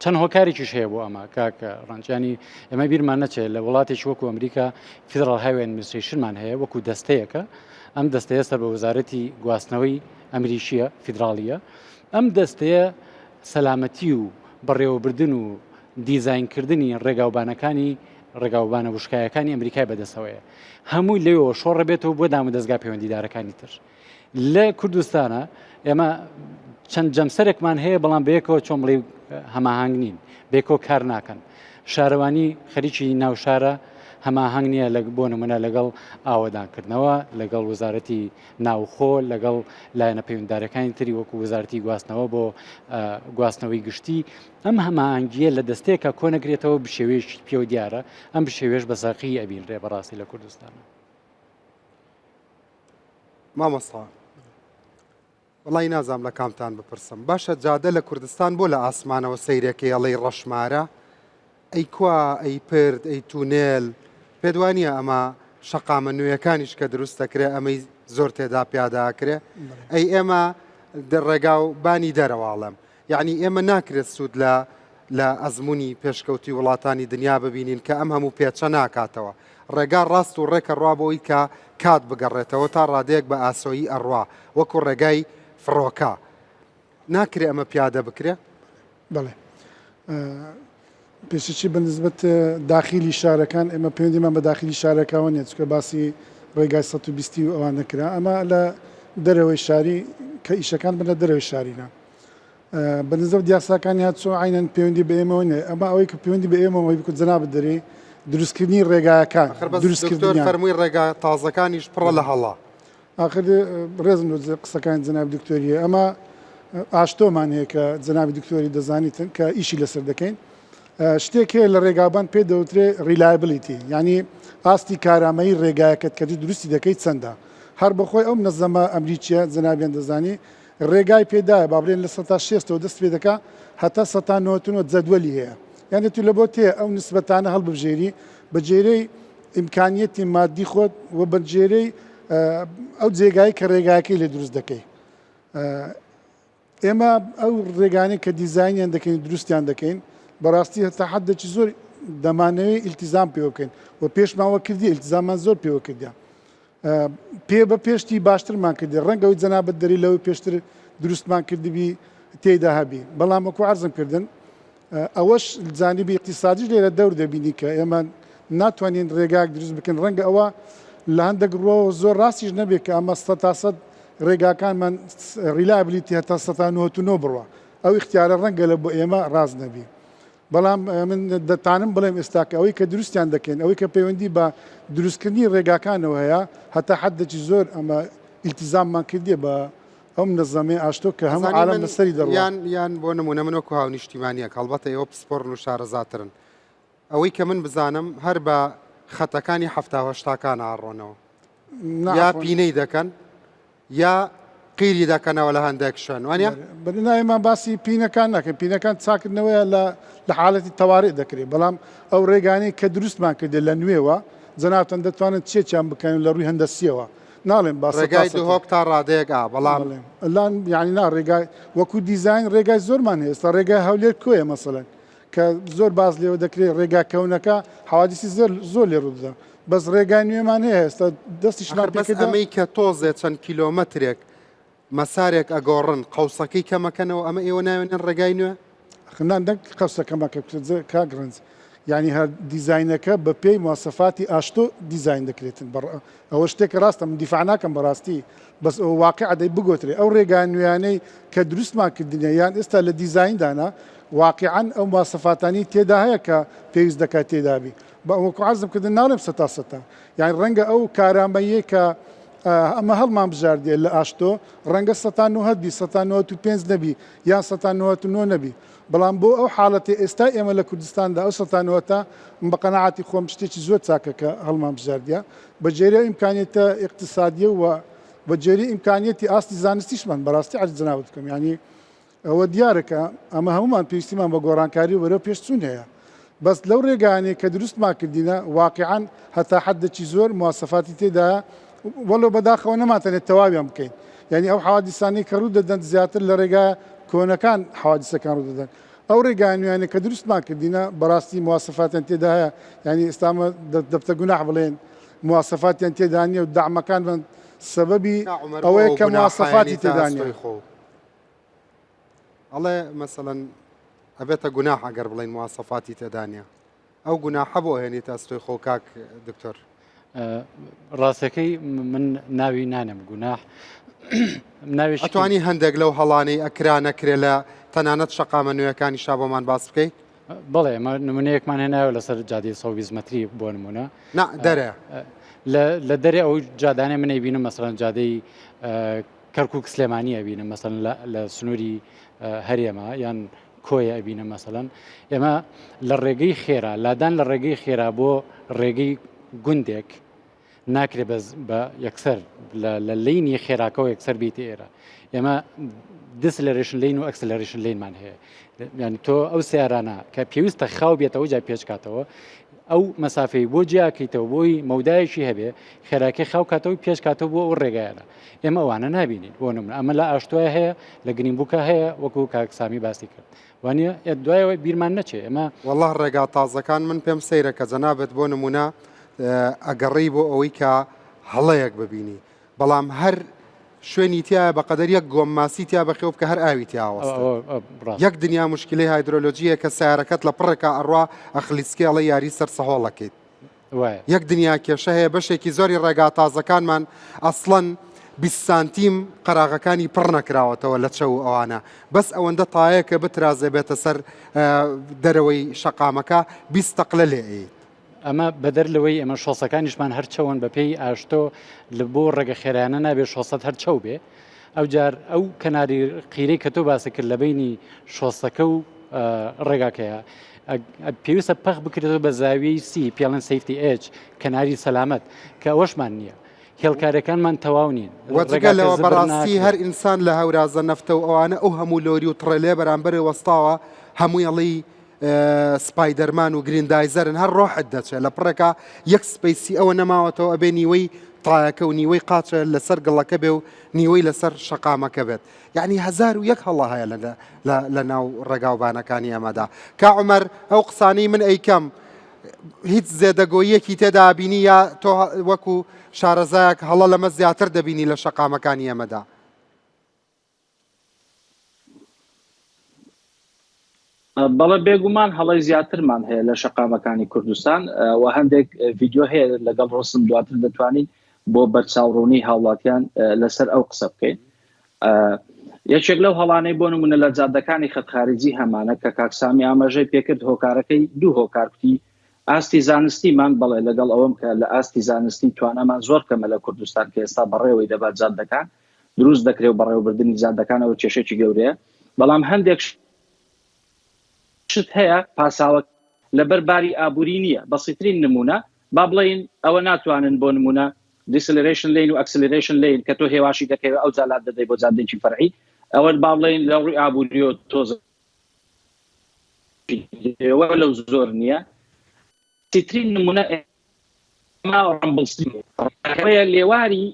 چەند هۆکارێکیش هەیە بۆ ئەمە کاکە ڕەنجانی ئەمە بیرمان نەچێت لە وڵاتێکی وەکو ئەمریکا فیدرال هایوێ ئەدمینستریشنمان هەیە وەکو دەستەیەکە ئەم دەستەیە سەر بە وەزارەتی گواستنەوەی ئەمریکیە فیدراالیە ئەم دەستەیە سەلامەتی و بەڕێوەبردن و دیزاینکردنی ڕێگاوبانەکانی ڕێگاوبانە وشکایەکانی ئەمریکای بەدەستەوەیە هەمووی لێەوە شۆڕە بێتەوە بۆ دام و دەستگا پەیوەندیدارەکانی تر لە کوردستانە ئێمە چەند جەمسەرێکمان هەیە بەڵام بەیەکەوە چۆن بڵێ هەماهنگ نین بێکۆ کار ناکەن شارەوانی خەریکی ناوشارە هەماهنگ نییە بۆ نمونە لەگەڵ ئاوەدانکردنەوە لەگەڵ وەزارەتی ناوخۆ لەگەڵ لایەنە پەیوەنددارەکانی تری وەکو وەزارەتی گواستنەوە بۆ گواستنەوەی گشتی ئەم هەماهنگیە لە دەستێکە کۆ نەگرێتەوە بشێوێشی پێ دیارە ئەم بشێوێش بە ساقی ئەبین ڕێ بەڕاستی لە کوردستانە مامۆستا وڵی نازام لە کامتان بپرسم باشە جادە لە کوردستان بۆ لە ئاسمانەوە سەیرێکی ئەڵەی ڕەشمارە ئەی کوا ئەی پرد ئەی تونێل پێدوانیە ئەمە شەقامە نوێیەکانیش کە دروست دەکرێت ئەمەی زۆر تێدا پیاداکرێ ئەی ئێمە ڕێگا و بانی دەرەواڵم یعنی ئێمە ناکرێت سوود لە ئەزمموی پێشکەوتی وڵاتانی دنیا ببینین کە ئەم هەموو پێچە ناکاتەوە ڕێگا ڕاست و ڕێکە ڕوا بۆی کە کات بگەڕێتەوە تا ڕادەیەک بە ئاسۆیی ئەڕوا وەکو ڕێگای فڕۆکە ناکرێ ئەمە پیادە بکرێ بەڵێ پێشچی بەنسبەت داخلی شارەکان ئێمە پەیوەندیمان بە داخلی شارەکەەوە نیە چکە باسی ڕێگای 120 و ئەوان نەکرا ئەمە لە دەرەوەی شاری کە ئیشەکان بنە دەرەوەی شارینە بەنسبەت دیاساکانی هاتچۆ عینەن پەیوەندی بە ئێمەوە نیە ئەمە ئەوەی کە پەیوەندی بە ئێمەوەی بکوت جەناب دەرێ دروستکردنی ڕێگایەکان دروستکردن فەرمووی ڕێگا تازەکانیش پڕە لە هەڵا آخر ڕێزم قسەکان جەناب دکتۆریە ئەمە ئاشتۆمان هەیە کە جەنابی دکتۆری دەزانیتن کە ئیشی لەسەر دەکەین شتێک هەیە لە ڕێگابان پێ دەوترێ ریلایبلیتی ینی ئاستی کارامەیی ڕێگایەکەت کەتی دروستی دەکەیت چەندە هەر بەخۆی ئەو نەزەمە ئەمریکیە جەنابیان دەزانی ڕێگای پێدایە با بڵێن لە 16 دەست پێ دەکا هەتا 99 جەدوەلی هەیە یعنی تو لە بۆ تێ ئەو نسبەتانە هەڵبژێری بە جێرەی ئیمکانیەتی مادی خۆت و بە جێرەی ئەو جێگایی کە ڕێگایەکەی لێ دروست دەکەی ئێمە ئەو ڕێگانی کە دیزاینیان دەکەین دروستیان دەکەین بەڕاستی هەتا حەدێکی زۆر دەمانەوەی ئیلتیزام پێوە بکەین و پێشماوە کردی ئیلتیزامان زۆر پێوە کردیان پێ بە پێشتی باشترمان کردی ڕەنگەوەی جەنابەت دەری لەوەی پێشتر دروستمان کردبی تێیدا هەبی بەڵام وەکو عەرزم کردن ئەوەش جانبی اقتصادیش لێرە دەور دەبینی کە ئێمە ناتوانین ڕێگاک دروست بکەن ڕەنگە ئەوە لە هەندێک ڕۆ زۆر ڕاستیش نەبێت کە ئەمە 100 ڕێگاکانمان ریلایبلیتی هەتا 99 بڕوە ئەو اختیارە ڕەنگە لە بۆ ئێمە ڕاست نەبی بەڵام من دەتانم بڵێم ئێستا کە ئەوەی کە دروستیان دەکەین ئەوەی کە پەیوەندی بە دروستکردنی ڕێگاکانەوە هەیە هەتا حەدێکی زۆر ئەمە ئیلتیزاممان کردیە بە ئەم نەزەمەی ئاشتۆ کە هەموو عالەم لەسەری دەڕوان یان بۆ نمونە من وەکو هاو نیشتیمانیە هەڵبەتە ئێوە پسپۆڕن و شارەزاترن ئەوەی کە من بزانم هەر بە خەتەکانی هەفتاهشتاکان ئاڕۆنەوە یا پینەی دەکەن یا قیری دەکەنەوە لە هەندێک شوێن وانە بەنایمان باسی پینەکان ناکەن پینەکان چاکردنەوەیە لە حالەتی تەوارێ دەکرێت بەڵام ئەو ڕێگانەی کە دروستمان کردێت لە نوێوە جەنابەتەن دەتوانن چێکیان بکەن لە ڕووی هەندەسیەوە ناڵێن با ڕێگای دوهۆک تا ڕادەیەک بەڵام ئەلان یعنی نا ڕێگای وەکو دیزاین ڕێگای زۆرمان هەیە ئێستا ڕێگای هەولێر کۆیە مەسەڵەن کە زۆر باز لێوە دەکرێت ڕێگاکەونەکە حوادیسی زۆر لێ ڕوودا بەس ڕێگای نوێمان هەیە ئێستا دەستیشمان بەس ئەمەی کە تۆزێت چەند کیلۆمەترێک مەسارێک ئەگۆڕن قەوسەکەی کەمەکەنەوە ئەمە ئێوە ناوێنن ڕێگای نوێ خنان دەنگ قەوسەکەمەکە کاگرنج یعنی هەر دیزاینەکە بە پێی مواسەفاتی ئاشتۆ دیزاین دەکرێتن ئەوە شتێکە ڕاستە من دیفاع ناکەم بەڕاستی بەس ئەو واقع عادەی بگۆترێ ئەو ڕێگای نوێیانەی کە دروستمان کردنیە یان ئێستا لە دیزایندانا واقعاً ئەو مواسەفاتانی تێدا هەیە کە پێویست دەکات تێدابی بە وەکو عەرزم کردن ناڵێم سەتا یعنی ڕەنگە ئەو کارامەیە کە ئەمە هەڵمان بژاردێ لە ئاشتۆ ڕەنگە 1970 بی 1995 نەبی یان 1999 نەبی بەڵام بۆ ئەو حاڵەتی ئێستا ئێمە لە کوردستاندا ئەو 1990 بە قەناعەتی خۆم شتێکی زۆر چاکەکە هەڵمان بژاردیە بە جێرە ئیمکانیەتە اقتصادیە و بە جێری ئیمکانیەتی ئاستی زانستیشمان بەڕاستی عەرز جەنابەت بکەم یعنی ئەوە دیارەکە ئەمە هەمومان پێویستیمان بە گۆڕانکاری وەرە پێشچوون هەیە بەس لەو ڕێگانەیە کە دروستمان کردینە واقعاً هەتا حەدێکی زۆر مواسەفاتی تێدایە وەڵۆ بەداخەوە نەماتەنێت تەواویان بکەین یعنی ئەو حوادیسانەی کە ڕوو دەدەن زیاتر لە ڕێگا کۆنەکان حوادیسەکان ڕوو دەدەن ئەو ڕێگای نوێیانە کە دروستمان کردینە بەڕاستی مواسەفاتیان تێدا هەیە یعنی ئێستامە دەبتە گوناح بڵێن مواسەفاتیان تێدا نیە و داعمەکان بن سەبەبی ئەوەیە کە مواسەفاتی تێدا نیە ئەڵێ مەسەڵەن ئەبێتە گوناح ئەگەر بڵێن مواسەفاتی تێدا نیە ئەو گوناحە بۆ هێنێتە ئەستۆی خۆ کاک دکتۆر ڕاستەکەی من ناوی نانم گوناح ئەتوانی هەندێک لەو هەڵانەی ئەکرا نەکرێ لە تەنانەت شەقامە نوێیەکانی شا بۆمان باس بکەیت بەڵێ ئەمە نمونەیەکمان هێناوە لەسەر جادی 120 مەتری بۆ نمونە دەرێ لە دەرێ ئەو جادانێ منەی بینم مەسەڵەن جادەی کەرکووک سلێمانی ئەبینم مەسەڵەن لە سنووری هەرێمە یان کۆیە ئەبینە مەسەڵەن ئێمە لە ڕێگەی خێرا لادان لە ڕێگەی خێرا بۆ ڕێگەی گوندێک ناکرێت بە یەکسەر لە لینی خێراکەەوە یەکسەر بیتی ئێرە ئێمە دیسلەرێشن لین و ئەکسلەرێشن لینمان هەیە یعنی تۆ ئەو سیارانە کە پێویستە خاو بێتەوە جا پێشکاتەوە ئەو مەسافەی بۆ جیاکەیتەوە بۆی مەودایەکی هەبێ خێراکی خاو کاتەوە پێشکاتەوە بۆ ئەو ڕێگایانە ئێمە ئەوانە نبینین بۆ نمونە ئەمە لە ئاشتۆە هەیە لە گرینبووکە هەیە وەکو کاکسامی باسی کرد وانە دوایەوە بیرمان نەچێ ئەمە وەڵڵاه ڕێگا تازەکان من پێم سەیرە کە جەنابێت بۆ نمونە ئەگەڕی بۆ ئەوەی کە هەڵەیەک ببینی بەڵام هەر شوێنی تایە بەقەدەر یەک گۆمماسی تیا بەخێوب کە هەر ئاوی تیاوەستە یەک دنیا مشکلەی هایدرۆلۆجیە کە سیارەکەت لە پڕێکە ئەڕوا ئەخلیسکێڵە یاری سەر سەهۆڵەکەیت یەک دنیا کێشە هەیە بەشێکی زۆری ڕێگا تازەکانمان ئەسڵەن 20 سانتیم قەراغەکانی پڕ نەکراوەتەوە لە چەو ئەوانە بەس ئەوەندە تایە کە بترازێ بێتە سەر دەرەوەی شەقامەکە 20 تەقلە لێ ئەمە بەدەر لەوەی ئەمە شۆسەکانیشمان هەرچەوەن بەپێی ئاشتۆ لە بۆ ڕێگە خێرانە نابێت شۆسەت هەرچەو بێ ئەو جار ئەو کەناری قیرەی کە تۆ باسی کرد لە بینی شۆسەکە و ڕێگاکەیە پێویستە پەخ بکرێتەوە بە زاویەی سی پیاڵەن سەیفتی ئێج کەناری سەلامەت کە ئەوەشمان نییە هێڵکارەکانمان تەواو نین وەجگەلەوە بەڕاستی هەر ئینسان لە هەورازە نەفتە و ئەوانە ئەو هەموو لۆری و تڕێلێ بەرامبەر وەستاوە هەموویڵی سپایدەرمان و گریندایزەرن هەر ڕۆحت دەچێت لە پڕێکە یەک سپیسی ئەوە نەماوەتەوە ئەبێ نیوەی تایەکە و نیوەی قاچە لەسەر گڵەکە بێ و نیوەی لەسەر شەقامەکە بێت یعنی 1001 هەڵە هەیە لە ناو ڕێگاوبانەکانی ئەمەدا کا عومەر ئەو قسانەی من ئەیکەم هیچ زێدەگۆیەکی تێدا بینی یا تۆ وەکو شارەزایەک هەڵە لەمە زیاتر دەبینی لە شەقامەکانی ئەمەدا بەڵێ بێگومان هەڵی زیاترمان هەیە لە شەقامەکانی کوردستان و هەندێک ڤیددیو هەیە لەگەڵ ڕۆستم دواتر دەتوانین بۆ بەرچاوڕوونی هاوڵاتیان لەسەر ئەو قسە بکەین یەکێک لەو هەڵانەی بۆ نمونە لە جادەکانی خەتخارجی هەمانە کە کاکسامی ئاماژەی پێکرد هۆکارەکەی دوو هۆکارکتی ئاستی زانستیمان بەڵێ لەگەڵ ئەوەم کە لە ئاستی زانستی توانەمان زۆر کەمە لە کوردستان کە ئێستا بەڕێوەی دەبات جادەکان دروست دەکرێت بەڕێوەبردننی جادەکانەوە کێشێکی گەورەیە بەڵام هەندێک شت هەیە پاساوە لەبەرباری ئابووری نییە بەسیترین نمونە با بڵین ئەوە ناتوانن بۆ نمونە دیسلریشن لین و ئەکسلریشن لین کە تۆ هێواشی دەکەوێت ئەو جالات دەدەی بۆ جادێکی فەرعی ئەوە با بڵین لە ڕووی ئابووری و تۆزە لەو زۆر نییە سیترین نمونە لێواری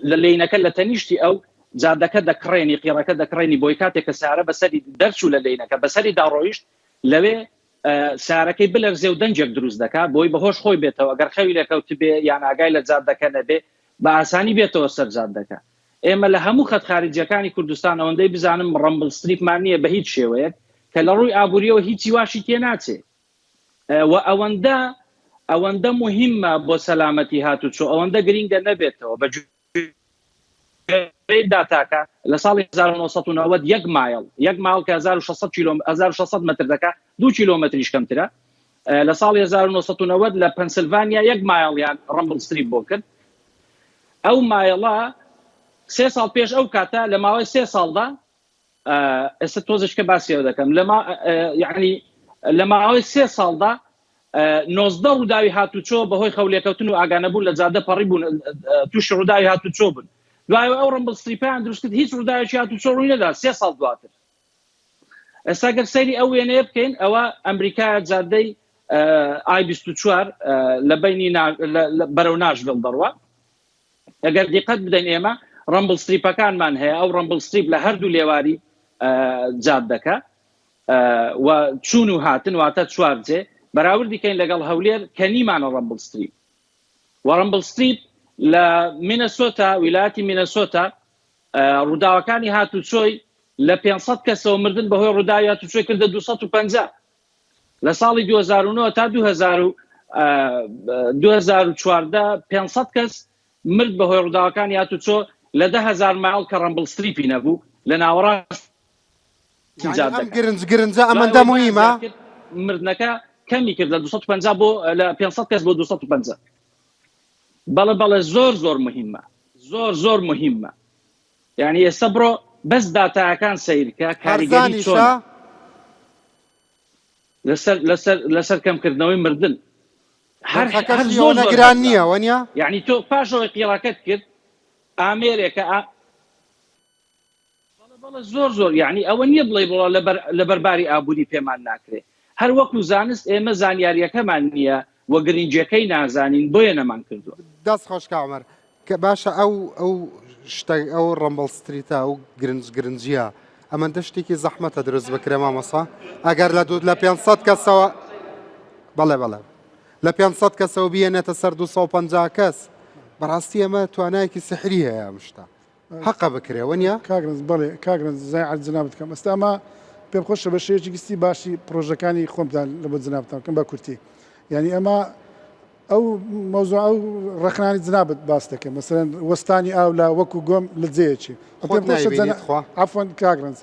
لە لینەکە لە تەنیشتی ئەو جادەکە دەکڕێنی قیڕەکە دەکڕێنی بۆی کاتێک کە سارە بەسەری دەرچوو لە لینەکە بەسەری داڕۆیشت لەوێ سارەکەی بلەرزێ و دەنجێک دروست دەکات بۆی بەهۆش خۆی بێتەوە ئەگەر خەوی لەکەوت بێ یان ئاگای لە جادەکە نەبێ بە ئاسانی بێتەوە سەر جادەکە. ئێمە لە هەموو خەت خارجیەکانی کوردستان ئەوەندەی بزانم ڕەمبڵ ستریپمان نییە بە هیچ شێوەیەک کە لە ڕووی ئابوووریەوە هیچی واشی تێ ناچێ و ئەوەندە مهمە بۆ سەلامەتی هاتوچۆ ئەوەندە گرینگە نەبێتەوە بە داتاکە لە ساڵی 1990 1 مایل کە 1600 متر دەکات 2 کیلۆمەتریش کەمترە لە ساڵی 1990 لە پەنسیلڤانیا 1 مایلیان ڕەمبڵ ستریپ بۆ کرد ئەو مایڵە 3 ساڵ پێش ئەو کاتە لە ماوەی 3 ساڵدا ئێستا تۆزشکە باسیەوە دەکەم یعنی لە ماوەی 3 ساڵدا 19 ڕووداوی هاتوچۆ بەهۆی خەولێکەوتن و ئاگانەبوون لە جادە پەڕی بوون تووشی ڕووداوی هاتوچۆ بوون دوایەوە ئەو ڕەمبڵ ستریپیان دروست کرد هیچ ڕووداوێکی هاتوچۆ ڕووی نەدا 3 ساڵ دواتر. ئێستا گەر سەیری ئەو وێنەیە بکەین ئەوە ئەمریکا جادەی I24 لە بینی بەرەو ناشڤیل دەڕوە ئەگەر دیقەت بدەین ئێمە ڕەمبڵ ستریپەکانمان هەیە ئەو ڕەمبڵ ستریپ لە هەردوو لێواری جادەکە و چوون و هاتن واتە چوارجێ بەراوردی کەین لەگەڵ هەولێر کە نیمانە ڕەمبڵ ستریپ و ڕەمبڵ ستریپ لە مینەسۆتا ویلایەتی مینەسۆتا ڕووداوەکانی هاتوچۆی لە 500 کەسەوە مردن بەهۆی ڕووداوی هاتوچۆی کردە 250 لە ساڵی 2009 تا 2014 500 کەس مرد بەهۆی ڕووداوەکانی هاتوچۆ لە 10,000 مایل کە ڕەمبڵ ستریپی نەبوو لە ناوەڕاستی گرنجە ئەمەندە مهمە مردنەکە کەمی کرد لە 250 بۆ لە 500 کەس بۆ 250 بەڵێ زۆر مهمە زۆر مهمە یعنی ئێستا بڕۆ بەس داتاکان سیرکە کاریگەری چۆنە لەسەر کەمکردنەوەی مردن هەر زۆر نەگران نییە وەنیا یعنی تۆ پاشەوەی قیڕەکەت کرد ئامێرێکە زۆر یعنی ئەوە نییە بڵێ بڵە لە بەرباری ئابووری پێمان ناکرێت هەر وەکو زانست ئێمە زانیاریەکەمان نییە وە گرنگجەکەی نازانین بۆیە نەمان کردووە. دەست خۆش کامەر کە باشە ئەو شتە ئەو ڕەمبڵ ستریتە ئەو گرنجیە ئەمەندە شتێکی زەحمەتە دروست بکرێ مامۆستا ئەگەر لە 500 کەسەوە بەڵێ لە 500 کەسەوە بێنێتە سەر 250 کەس بەڕاستی ئەمە توانایەکی سحری هەیە ئەم شتە حەقە بکرێ وەنیا کاگرنج بڵێ کاگرنج زای عەرجنا بکەم ئەستا ئەمە پێم خۆشە بە شێوەیەکی گستی باشی پرۆژەکانی خۆمتان لە بۆ جنابتانکەم بە کورتی یعنی ئەمە ئەو مەوزوع ئەو ڕخنانی جنابەت باس دەکەم مەسەرەن وەستانی ئاو لا وەکو گۆم لە جێیەکی عەفوەن کاگرنج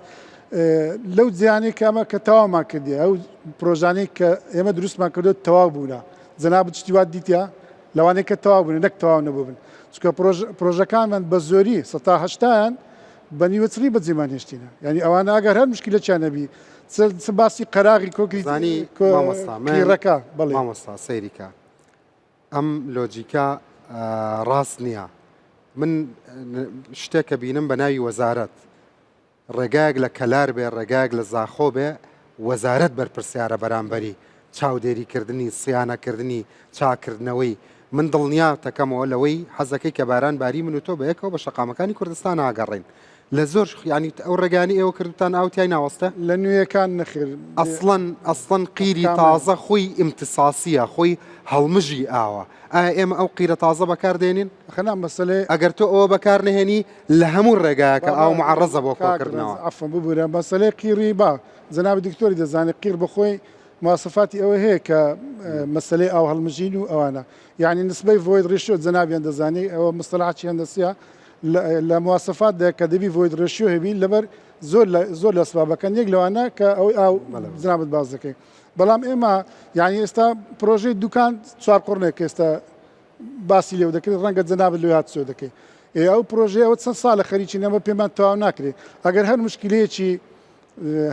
لەو جیانی کە ئەمە کە تەواومان کردی ئەو پرۆژانەی کە ئێمە دروستمان کردو تەواو بوونە جنابەت شتی وا دیتە لەوانەیە کە تەواو بوون نەک تەواو نەبوون چونکە پرۆژەکانمان بە زۆری 180 بە نیوەچڕی بەجێمان هێشتینە یعنی ئەوانە ئەگەر هەر مشکلە چانەبی چ باسی قەراغی کۆکریزانی ڕەکە بەڵێ مامۆستا سەیریکە ئەم لۆجیکە ڕاست نییە من شتێکە بینم بە ناوی وەزارەت ڕێگایەک لە کەلار بێ ڕێگایەک لە زاخۆ بێ وەزارەت بەرپرسیارە بەرامبەری چاودێریکردنی سیانەکردنی چاکردنەوەی من دڵنیا تەکەمەوە لەوەی حەزەکەی کە باران باری من و تۆ بەیەکەوە بە شەقامەکانی کوردستان ئاگەڕین لە زۆر ینی ئەو ڕێگانی ئێوە کردتان ئاوتیای ناوەستە لە نوێیەکان نەخێر ئەسڵەن قیری تازە خۆی ئیمتساسیە خۆی هەڵمژی ئاوە ئایا ئێمە ئەو قیرە تازە بەکاردێنین خەنا مەسەلێ ئەگەر تۆ ئەوە بەکار نهێنی لە هەموو ڕێگایەکە ئاو معڕەزە بۆ کۆکردنەوە ئەفەن ببوورە مەسەلەی قیری با جەنابی دکتۆری دەزانێت قیر بخۆی مواصفاتی ئەوە هەیە کە مەسەلەی ئاو هەڵمژین و ئەوانە یعنی نسبەی ڤۆید ڕێشیۆ جەنابیان دەزانی ئەوە مستەلاحی هەندەسیە لە مواصفات کە دەبی ڤۆید ڕێشیۆ هەبی لەبەر زۆر لە سبابەکەن یەک لەوانە کە ئەوەی ئاو جەنابەت باز دەکەی بەڵام ئێمە یعنی ئێستا پرۆژەی دوکان چوار قڕنێک ئێستا باسی لێو دەکرێت ڕەنگە جەنابەت لێ هاتوچۆ دەکەی ئەو پرۆژەیە ئەوە چەند ساڵە خەریکی نەمە پێمان تەواو ناکرێت ئەگەر هەر مشکلەیەکی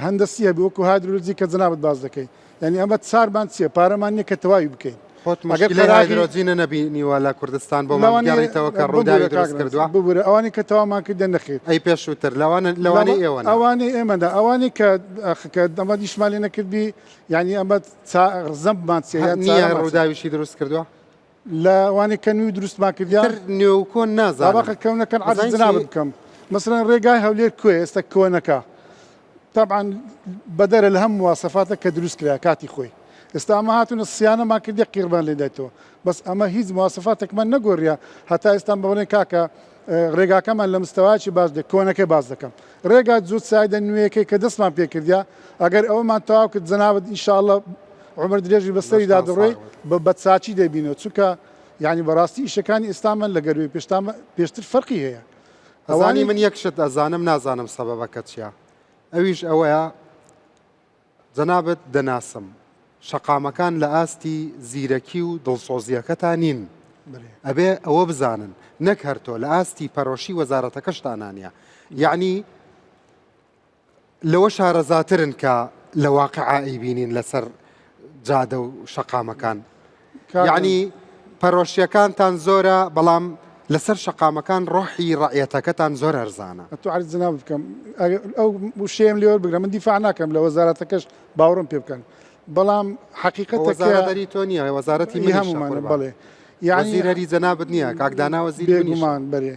هەندەسیە بی وەکو هایدرۆلۆجی کە جەنابەت باز دەکەی یعنی ئەمە چارمان چییە پارەمان نییە کە تەواوی بکەین هایدرۆجینە نەبینیوە لە کوردستان بۆ ماگەڕیتەوە کە ڕووداوی دروست کردووە ببوورە ئەوانی کە تەوامان کردە نەخێت ئەی پێشووتر لەوانەی ئێوە ئەوانەی ئێمەدا ئەوانی کە ئەمە دیشمالی نەکردبی یعنی ئەمە زەمبمان نییە ڕووداویشی دروست کردووە لەوانەیە کە نوێی دروستمان کردیان نێوکۆن نازانم باقە کەونەکەن عرض جنابت بکەم مثلا ڕێگای هەولێر کوێ ئێستا کۆنەکە طبعا بەدەرە لە هەم مواصفاتە کە دروست کرا کاتی خۆی ئێستا ئەمە هاتوونە سیانەمان کردی قیربان لێدایەوە بەس ئەمە هیچ مواصفاتێکمان نەگۆڕیە هەتا ئێستان بەڵێن کاکە ڕێگاکەمان لە مستەواکی باش دێ کۆنەکەی باز دەکەم ڕێگا جووت سایدە نوێیەکەی کە دەستمان پێ کردیا ئەگەر ئەوەمان تەواو کرد جەنابەت ئینشاءالله عمر درێژی بەسەریدا دەڕۆی بە چاچی دەبینەوە چونکە یعنی بەڕاستی ئیشەکانی ئێستامان لە گەروی پێشتر فەرقی هەیە ئەوانی من یەکشت ئەزانم نازانم سەبەبەکە چییە ئەویش ئەوەیە جەنابەت دەناسم شەقامەکان لە ئاستی زیرەکی و دڵسۆزیەکەتان نین ئەبێ ئەوە بزانن نەک هەرتۆ لە ئاستی پەرۆشی وەزارەتەکەشتانانە یعنی لەوە شارەزاترن کە لە واقعایی بینین لەسەر جادە و شەقامەکان یعنی پەرۆشیەکانتان زۆرە بەڵام لەسەر شەقامەکان ڕۆحی ڕعەتەکەتان زۆر ئەرزانە تو عرض جناب بکەم ئەو شێم لێوە بگرم من دیفاع ناکەم لە وەزارەتەکەش باوەڕم پێ بکەن بەڵام حقیقەتەکەی تۆ نییە وەزارەتی هەمومانە بەڵێ یعنی هەری جەنابەت نییە کاکدانا وەزیرمان بەرێ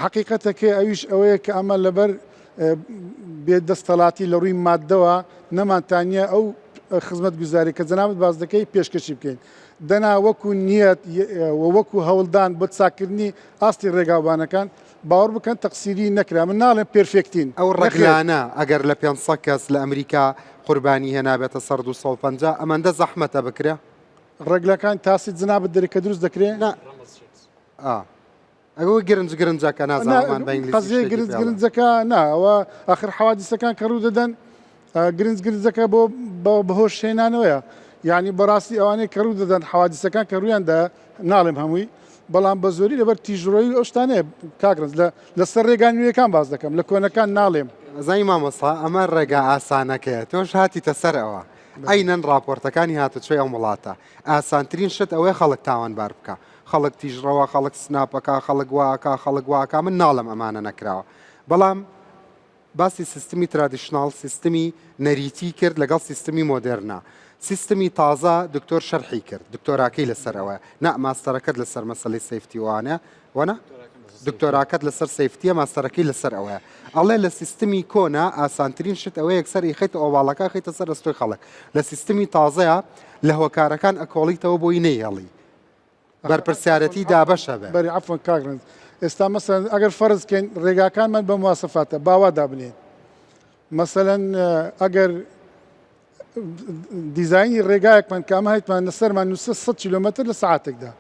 حقیقەتەکە ئەویش ئەوەیە کە ئەمە لەبەر بێدەستەڵاتی لە ڕووی مادەوە نەمانتانە ئەو خزمەت گوزاری کە جەنابەت باز دەکەی پێشکەشی بکەین دەنا وەکو نیەت وەکو هەوڵدان بۆ چاکردنی ئاستی ڕێگاوانەکان باوەڕ بکەن تەقسیری نەکرا من ناڵێن پێرفێکتین ئەو ڕێگلانە ئەگەر لە 500 کەس لە ئەمریکا قوربانی هێنابێتە سەر 250 ئەمەندە زەحمەتە بکرێ ڕێگلەکان تاسی جنابەت دەرێکە دروست دەکرێت ئەوە گرنجەکە نازانمان بە ئینگلیزی گرنجەکە ناوە ئاخر حوادیسەکان کە ڕوو دەدەن گرنجەکە بۆ بەهۆش هێنانەوەیە یعنی بەڕاستی ئەوانەیە کە ڕوو دەدەن حوادیسەکان کە ڕوویاندا ناڵێم هەمووی بەڵام بە زۆری لەبەر تیژڕۆی ئەو شتانەیە کاکرنج لەسەر ڕێگان نوێیەکان باز دەکەم لە کۆنەکان ناڵێم زای مامۆستا ئەمە ڕێگا ئاسانەکەیە تۆش هاتیتە سەر ئەوە ئەینەن راپۆرتەکانی هاتوچۆی ئەو وڵاتە ئاسانترین شت ئەوەی خەڵک تاوانبار بکە خەڵک تیژڕەوە خەڵک سناپەکە خەڵک واکە خەڵک واکە من ناڵم ئەمانە نەکراوە بەڵام باسی سیستمی ترادیشنال سیستمی نەریتی کرد لەگەڵ سیستمی مۆدرنا سیستمی تازە دکتۆر شەرحی کرد دکتۆراکەی لەسەرەوە نا ماستەرەکەت لەسەر مەسەلەی سیفتی وانە وەنا دکتۆراکەت لەسەر سیفتیە ماستەرەکەی لەسەر ئەوەیە ئەڵێ لە سیستمی کۆنا ئاسانترین شت ئەوەیە یەکسەر خیتە ئۆواڵەکە خیتە سەر دەستۆی خەڵک لە سیستمی تازەیە لە هۆکارەکان ئەکۆڵیتەوە بۆی نەیهێڵی بەرپرسیارەتی دابەشە بێ بەری عفوان کاکرنج ئێستا مەسەن ئەگەر فەرزکەین ڕێگاکانمان بە مواسفاتە باوا دابنێن مەسەلەن ئەگەر دیزایانی ڕێگایەکمان کامە هەیتمان لەسەرمان 100 کیلومتر لە ساعتێکدا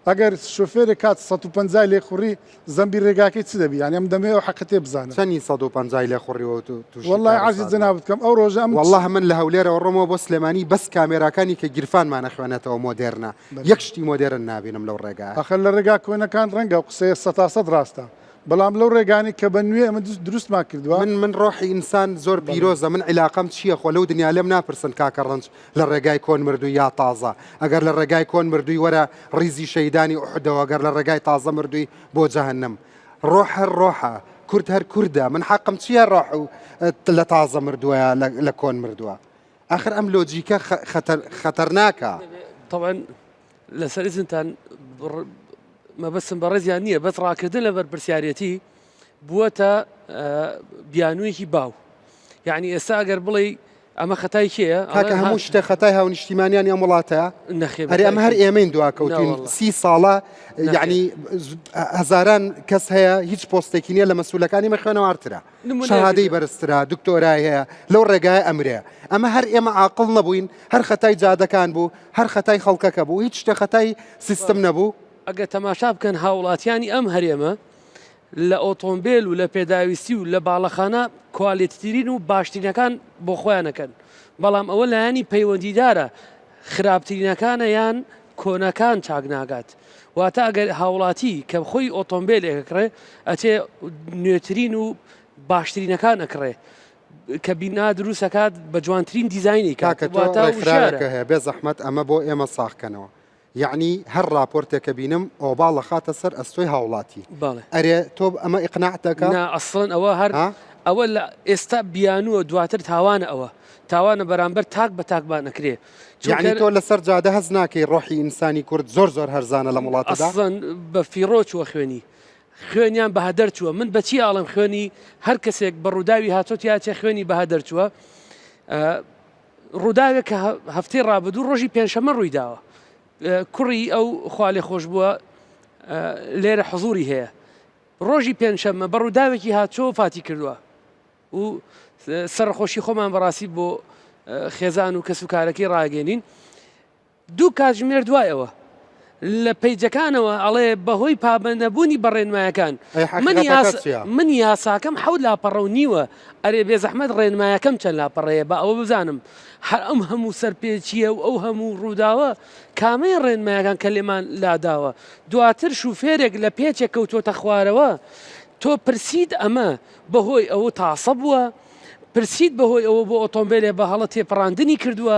ئەگەر شۆفێرێک کات 150 لێخوڕی زەمبی ڕێگاکەی چ دەبی یانی ئەم دەمێ ئەو حەقەتێ بزانە چەندی 150 لێخوڕیەوە وەڵڵای عەزیز جەناب بکەم ئەو ڕۆژە وەڵڵاه من لە هەولێرەوە ڕۆمەوە بۆ سلێمانی بەس کامێراکانی کە گیرفانمان نەخوێنێتەوە مۆدێرنە یەک شتی مۆدێرن نابینم لەو ڕێگا ئەخەر لە ڕێگا کۆنەکان ڕەنگە قسەیە 100 ڕاستە بەڵام لەو ڕێگانی کە بە نوێ ئەمە دروستمان کردووە من ڕۆحی ئینسان زۆر پیرۆزە من عیلاقەم چییە خۆ لەو دنیا لێم ناپرسن کاکە ڕەنج لە ڕێگای کۆن مردووی یا تازە ئەگەر لە ڕێگای کۆن مردووی وەرە ڕیزی شەیدانی ئوحدەوە ئەگەر لە ڕێگای تازە مردووی بۆ جەهەنەم ڕۆح هەر ڕۆحە کورد هەر کووردە من حەقم چییە ڕۆح و لە تازە مردووە لە کۆن مردووە ئاخر ئەم لۆجیکە خەتەرناکە طبعا لەسەر ئیزنتان مەبەستم بەڕێزیان نییە بەس ڕاکردن لە بەرپرسیارەتی بووەتە بیانوویەکی باو یعنی ئێستا ئەگەر بڵێ ئەمە خەتای کێیە کاکە هەموو شتێک خەتای هاونیشتیمانیان ئەم وڵاتەیە هەر ئەمە هەر ئێمەین دواکەوتین 30 ساڵە یعنی هەزاران کەس هەیە هیچ پۆستێکی نییە لە مەسئولەکانی مەخوێنەوارترە شەهادەی بەرزترە دکتۆرای هەیە لەو ڕێگای ئەمرێ ئەمە هەر ئێمە عاقڵ نەبووین هەر خەتای جادەکان بوو هەر خەتای خەڵکەکە بوو هیچ شتێک خەتای سیستم نەبوو ئەگە تەماشا بکەن هاوڵاتیانی ئەم هەرێمە لە ئۆتۆمبیل و لە پێداویستی و لە باڵەخانە کوالیتترین و باشترینەکان بۆ خۆیانەکەن بەڵام ئەوە لایانی پەیوەندیدارە خراپترینەکانە یان کۆنەکان چاک ناگات واتە ئەگەر هاوڵاتی کە خۆی ئۆتۆمبیلێکەکڕێ ئەچێ نوێترین و باشترینەکان ئەکڕێ کە بینا دروستەکات بە جوانترین دیزایانی کاکەتەوەڕێکخراوەکە هەیە بێ زەحمەت ئەمە بۆ ئێمە ساخکەنەوە یعنی هەر راپۆرتێکە بینم ئۆباڵە خاتە سەر ئەستۆی هاوڵاتی ئەرێ تۆ ئەمە ئیقناعتەکە ئەسڵن ئەوە هەر ئەوە لە ئێستا بیانووە دواتر تاوانە بەرامبەر تاک بە تاکبان نەکرێ یعنی تۆ لەسەر جادە هەز ناکەی ڕۆحی ئینسانی کورد زۆر هەرزانە لە وڵاتەدا ئەسڵەن بە فیڕۆ چووە خوێنیان بەهەدەر چووە من بەچی ئاڵم خوێنی هەر کەسێک بە ڕووداوی هاتۆ یاچێ خوێنی بەهەدەر چووە ڕووداوێک کە هەفتەی ڕابردوو ڕۆژی پێنجشەممە ڕووی داوە کوڕی ئەو خوالێ خۆش بووە لێرە حزوری هەیە ڕۆژی پێنجشەممە بە ڕووداوێکی هاتچۆ فاتی کردووە و سەرخۆشی خۆمان بەڕاستی بۆ خێزان و کەس و کارەکەی ڕاگەێنین دوو کاتژمێر دوایەوە لە پەیجەکانەوە ئەڵێ بەهۆی پابەندەبوونی بەڕێنمایەکان من یاساکەم حەوت لاپەڕە و نیوە ئەرێ بێ زەحمەت ڕێنمایەکەم چەند لاپەڕەیە بە ئەوە بزانم هەر ئەم هەموو سەرپێچیە و ئەو هەموو ڕووداوە کامەی ڕێنمایەکان کە لێمان لاداوە دواتر شوفێرێک لە پێچێک کەوتۆتە خوارەوە تۆ پرسید ئەمە بەهۆی ئەوە تاسە بووە پرسید بەهۆی ئەوە بۆ ئۆتۆمبیلێ بە هەڵە تێپەڕاندنی کردووە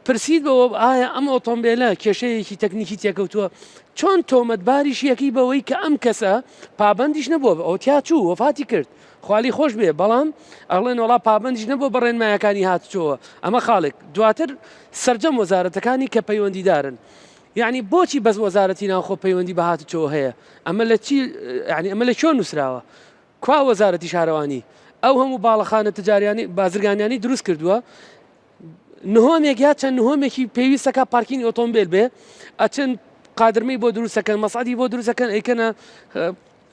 پرسید بەوە ئایا ئەم ئۆتۆمبیلە کێشەیەکی تەکنیکی تێکەوتووە چۆن تۆمەتباریش یەکی بەوەی کە ئەم کەسە پابندیش نەبووە ئەوتیا چوو وەفاتی کرد خوالی خۆش بێ بەڵام ئەڵێن وڵا پابندیش نەبووە بە ڕێنمایەکانی هاتچۆوە ئەمە خاڵێک دواتر سەرجەم وەزارەتەکانی کە پەیوەندیدارن یعنی بۆچی بەس وەزارەتی ناوخۆ پەیوەندی بە هاتچۆوە هەیە ئەمە لە چی یعنی ئەمە لە چۆن نووسراوە کوا وەزارەتی شارەوانی ئەو هەموو باڵەخانە تجاریانی بازرگانیانی دروست کردووە نهۆمێک یا چەند نهۆمێکی پێویستەکە پارکینی ئۆتۆمبیل بێ ئەچەند قادرمەی بۆ دروستەکەن مەسعدی بۆ دروستەکەن ئەیکەنە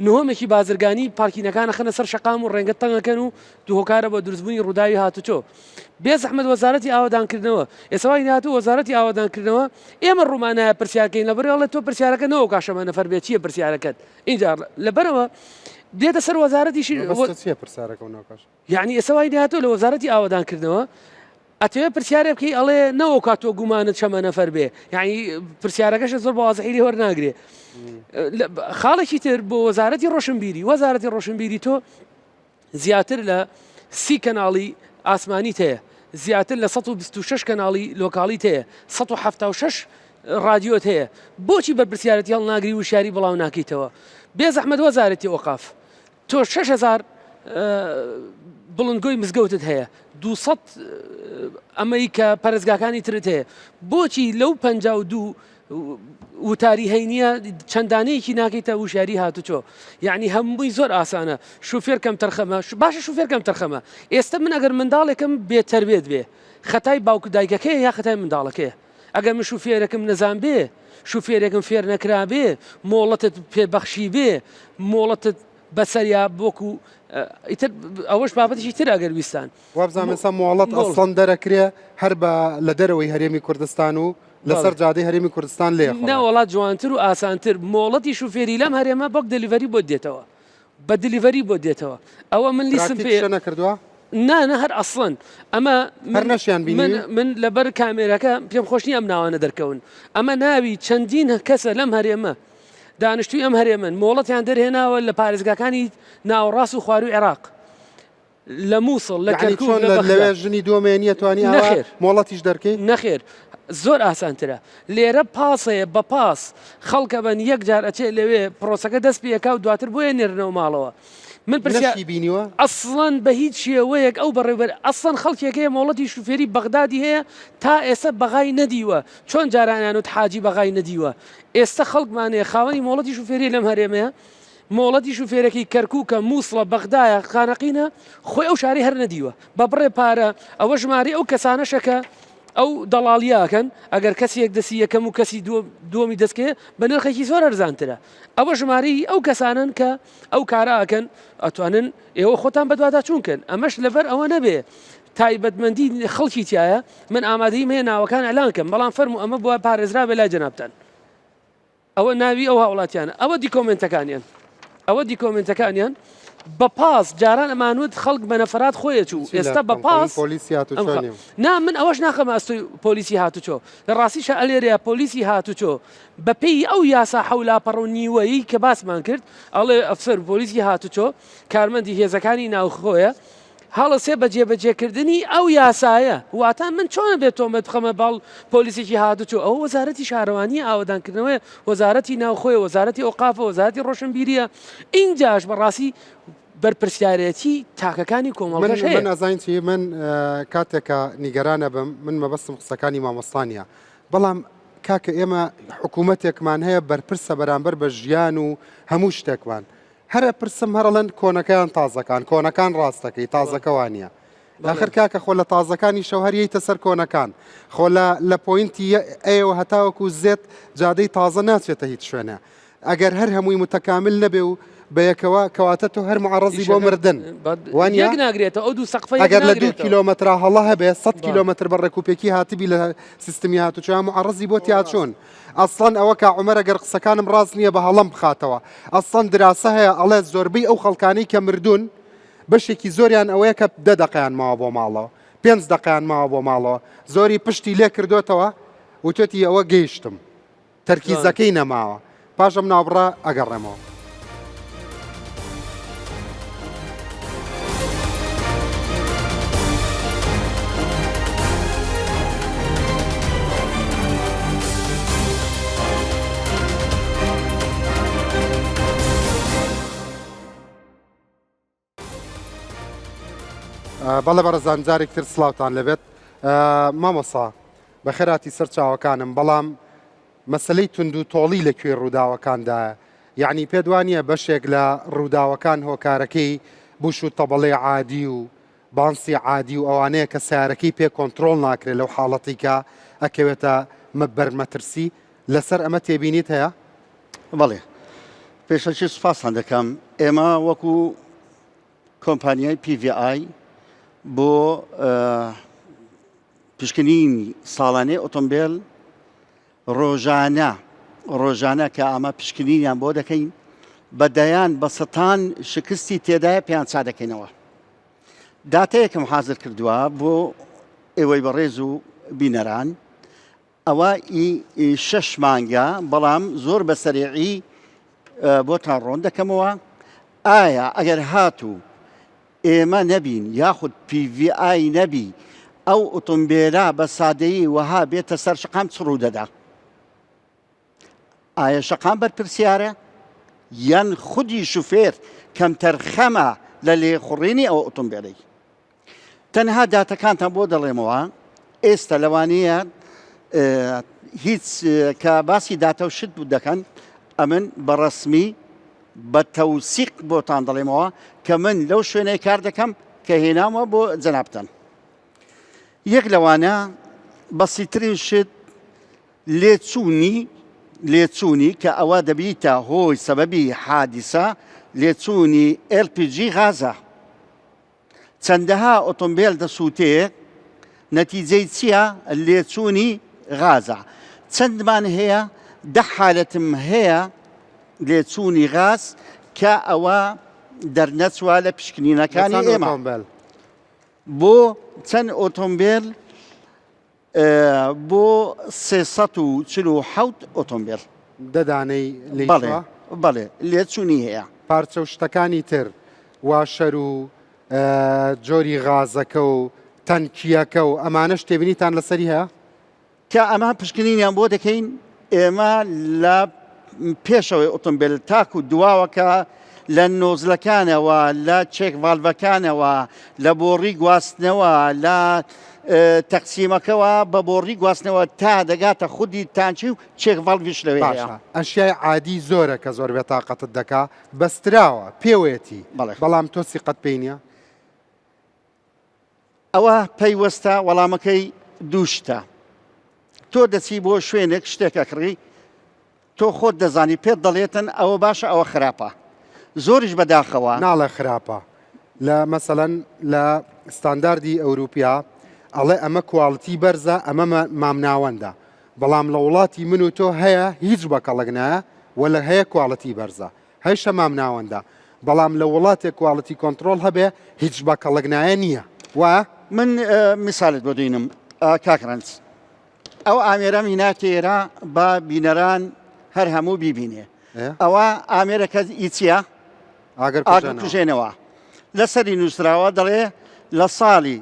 نهۆمێکی بازرگانی پارکینەکانە خەنە سەر شەقام و ڕێنگە تەنگەکەن و دوهۆکارە بۆ دروستبوونی ڕووداوی هاتوچۆ بێ زەحمەت وەزارەتی ئاوادانکردنەوە ئێساوای هاتوو وەزارەتی ئاوادانکردنەوە ئێمە ڕوومانایە پرسیارکەین لەبەرەوە تۆ پرسیارەکە نەوە کاشەمە نەفەر بێ چییە پرسیارەکەت اینجا لەبەرەوە دێتە سەر وەزارەتیشی پرسیارەکە ناکاش یعنی ئێساوای هاتوو لە وەزارەتی ئاوادانکردنەوە ئەتەوێ پرسیارێ بکەی ئەڵێ نەوە کاتۆ گومانت چەمە نەفەر بێ یعنی پرسیارەکەش زۆر بە وازەحیری وەرناگرێ خاڵێکی تر بۆ وەزارەتی ڕۆشنبیری تۆ زیاتر لە 30 کەناڵی ئاسمانی هەیە زیاتر لە 126 کەناڵی لۆکاڵیت هەیە 176 رادیۆت هەیە بۆچی بە پرسیارەتی هەڵناگری و شاری بڵاو ناکەیتەوە بێ زەحمەت وەزارەتی ئۆقاف تۆ 6000 بڵندگۆی مزگەوتت هەیە 200 ئەمەی کە پەرزگاکانی ترت هەیە بۆچی لەو 52 وتاری هەینیە چەندانەیەکی ناکەیتە وشاری هاتوچۆ یعنی هەمووی زۆر ئاسانە شوفێر کەم تەرخەمە باشە شوفێر کەم تەرخەمە ئێستا من ئەگەر منداڵێکم بێتەربێت بێ خەتای باوکو دایکەکەی یا خەتای منداڵەکەیە ئەگەر من شوفێرەکەم نەزان بێ شوفێرێکم فێر نەکرا بێ مۆڵەتت پێبەخشی بێ مۆڵەتت بەسەریا بۆکو ئیتر ئەوەش بابەتێکی تر ئەگەر ویستان وابزانێسا مۆڵەت ئەسڵەن دەرەکرێ هەر بە لە دەرەوەی هەرێمی کوردستان و لەسەر جادەی هەرێمی کوردستان لێ نەوەڵات جوانتر و ئاسانتر مۆڵەتی شوفێری لەم هەرێمە بۆک دلیڤەری بۆ دێتەوە بە دلیڤەری بۆ دێتەوە ئەوە من لیسم پێ نەکردووە نه هەر ئەسڵەن ئەمە نەشیان من لەبەر کامێرەکە پێم خۆشنی ئەم ناوانە دەرکەون ئەمە ناوی چەندین کەسە لەم هەرێمە دانیشتوی ئەم هەرێمن مۆڵەتیان دەرهێناوە لە پارێزگاکانی ناوەڕاست و خواروی عێراق لە مووسڵ لە کەرکووک لەوێ ژنی دووەمێنیە توانی مۆڵەتیش دەرکەی نەخێر زۆر ئاسانترە لێرە پاسەیە بە پاس خەڵکە بەن یەک جار ئەچێت لەوێ پرۆسەکە دەست پێکا و دواتر بۆیە نێرنەوە ماڵەوە من پرسیاری بینیوە ئەسڵەن بە هیچ شێوەیەک ئەو بەڕێوەبەر ئەسڵەن خەڵکێکەیە مۆڵەتی شوفێری بەغدادی هەیە تا ئێستا بەغای نەدیوە چۆن جارانیان و حاجی بەغای نەدیوە ئێستا خەڵکمانەیە خاوەنی مۆڵەتی شوفێری لەم هەرێمەیە مۆڵەتی شوفێرەکەی کەرکووکە مووسڵە بەغدایە خانەقینە خۆی ئەو شاری هەر نەدیوە بە بڕێ پارە ئەوە ژماری ئەو کەسانەشەکە ئەو دەڵالیاکەن ئەگەر کەسێک دەسی یەکەم و کەسی دووەمی دەستکێ بە نرخێکی زۆر ئەرزانترە ئەوە ژماری ئەو کەسانن کە ئەو کاراکەن ئەتوانن ئێوە خۆتان بەدوادا چونکەن ئەمەش لەبەر ئەوە نەبێ تایبەتمەندی خەڵکی تایە من ئامادەیم هەیە ناوەکان ئەلانکەم بەڵام فەرمو ئەمە بووە پارێزرا بە لای جەنابتان ئەوە ناوی ئەو هاوڵاتیانە ئەوە دیکۆمنتەکانیان بە پاس جاران ئەمانوت خەڵک بە نەفرات خۆیە چوو ئێستا بە پاس نا من ئەوەش ناخەمە ئەستۆی پۆلیسی هاتوچۆ لە ڕاستیشە ئەلێرەیە پۆلیسی هاتوچۆ بە پێی ئەو یاسا حەولاپەڕ و نیوەیی کە باسمان کرد ئەڵێ ئەفسەر پۆلیسی هاتوچۆ کارمەندی هێزەکانی ناوخۆیە هەڵەسێ بە جێبەجێکردنی ئەو یاسایە واتە من چۆن بێت تۆمەت بخەمە باڵ پۆلیسێکی هاتوچۆ ئەو وەزارەتی شارەوانی ئاوادانکردنەوەی وەزارەتی ناوخۆی وەزارەتی ئۆقافە وەزارەتی ڕۆشنبیریە اینجاش بەڕاستی بەرپرسیارەتی تاکەکانی کۆمەڵگەش هەیە. من ئازانیی من کاتێکە نیگەرانە بم من مەبەستم قسەکانی مامۆستانیە بەڵام کاکە ئێمە حکوومەتێکمان هەیە بەرپرسە بەرامبەر بە ژیان و هەموو شتێکمان هەرە پرسم هەرڵەن کۆنەکەیان تازەکان کۆنەکان ڕاستەکەی تازەکەوانە داخر کاکە خۆ لە تازەکانی شەوهریەیتە سەر کۆنەکان خۆ لە پۆینتی ئێوە هەتاوەکو زێت جادەی تازە ناچێتە هیچ شوێنە ئەگەر هەر هەمووی متەکامل نەبێ و بەیەکەوە کەواتە تۆ هەر معڕەزی بۆ مردن وانە ناگرێتەوە ئەو دوو سەقفە ئەگەر لە 2 کیلۆمەتر هەڵە هەبێ 100 کیلۆمەتر بە ڕێکوپێکی هاتبی لە سیستمی هاتوچۆیان معڕەزی بۆ تیاچۆن ئەسڵەن ئەوە کا عومەرە گەر قسەکانم ڕاست نییە بە هەڵم بخاتەوە ئەسڵەن دراسە هەیە ئەڵێ زۆربەی ئەو خەڵکانەی کە مردوون بەشێکی زۆریان ئەوەیە کە 10 دقیقیان ماوە بۆ ماڵەوە 5 دقیقیان ماوە بۆ ماڵەوە زۆری پشتی لێ کردوێتەوە وتێتی ئەوە گەیشتم تەرکیزەکەی نەماوە پاشەم ناوبڕە ئەگەڕێمەوە. بەڵێ بەڕێزان جارێکتر سڵاوتان لەبێت مامۆسا بە خێراتی سەر چاوەکانم بەڵام مەسلەی تونند و تۆڵی لەکوێ ڕووداوەکاندایە یعنی پێدوانیە بەشێک لە ڕووداوەکان هۆکارەکەی بوش و تەبەڵێ عادی و بانسی عادی و ئەوانەیە کە سیارەکەی پێ کۆنتترۆل ناکرێت لەو حاڵەتی کە ئەکەوێتە بەرمەترسی لەسەر ئەمە تێبینیت هەیە؟ بەڵێ پێشەکی سوپاسان دەکەم ئێمە وەکو کۆمپانیای PVI بۆ پشکنینی ساڵانەی ئۆتۆمبیل ڕۆژانە کە ئەمە پشکنینیان بۆ دەکەین بەدەیان بە سەتان شکستی تێدایە پێیان چا دەکەینەوە. داتەیەکم حازر کردووە بۆ ئێوەی بەڕێز و بینەران ئەوە 6 مانگە بەڵام زۆر بە سەریعی بۆتان ڕۆن دەکەمەوە ئایا ئەگەر هاتوو ئێمە نەبین یاخود PVI نەبی ئەو ئۆتۆمبیلە بە سادەیی وەها بێتە سەر شقام چڕوو دەدا ئایا شقام بەرپرسیارە یان خودی شوفێر کەم تەرخەمە لە لێخوڕینی ئەو ئۆتۆمبیلەی تەنها داتەکانتان بۆ دەڵێمەوە ئێستا لەوانەیە هیچ کە باسی داتە و شت دەکەن ئەمن بەڕەسمی بە تەوسیق بۆتان دەڵێمەوە کە من لەو شوێنەی کار دەکەم کە هێنامەوە بۆ جەنابتان. یەک لەوانە بەسیترین شت لێچوونی کە ئەوە دەبیتە هۆی سەبەبی حادیسە لێچوونی LPG غازە. چەندەها ئۆتۆمبیل دەسووتێ نەتیجەی چییە؟ لێچوونی غازە. چەندمان هەیە 10 حالەتم هەیە لێچوونی غاز کە ئەوە دەرنەچوە لە پشکنینەکانی ئێمە بۆ چەند ئۆتۆمبیل بۆ 347 ئۆتۆمبیل دەدانەی بەڵێ لێچوونی هەیە. پارچە و شتەکانی تر واشەر و جۆری غازەکە و تەنکیەکە و ئەمانەش تێبینیتان لەسەری هەیە کە ئەمە پشکنینیان بۆ دەکەین ئێمە لە پێشەوەی ئۆتۆمبیل تاکو دواوەکە لە نۆزلەکانەوە لە چێک ڤالڤەکانەوە لە بۆڕی گواستنەوە لە تەقسیمەکەەوە بە بۆڕی گواستنەوە تا دەگاتە خودی تانچی و چێک ڤالڤیش لەوێ ئەشیای عادی زۆرە کە زۆر بێت تااقەتت دەکا بەستراوە پێوێتی بەڵام تۆ سیقەت پێی نییە ئەوە پەیوەستە وەڵامەکەی دووشتە تۆ دەچی بۆ شوێنێک شتێکە کڕی تۆ خۆت دەزانی پێت دەڵێتن ئەوە باشە ئەوە خراپە زۆریش بەداخەوە ناڵێ خراپە لە مەسەلەن لە ستانداردی ئەوروپیا ئەڵێ ئەمە کوواڵتی بەرزە ئەمە مامناوەندە بەڵام لە وڵاتی من و تۆ هەیە هیچ بەکەڵک نایە وەلە هەیە کوواڵەتی بەرزە هەیشە مامناوەندە بەڵام لە وڵاتێک کوواڵەتی کۆنتترۆل هەبێ هیچ بەکەڵک نایە نییە وە من میساڵت بۆ دێنم کاکرانس ئەو ئامێرە میناتێرە بە بینەران هەر هەموو بیبینێ ئەوە ئامێرەکە ئیچە ئاگرکوژێنەوە لەسەری نووسراوە دەڵێ لە ساڵی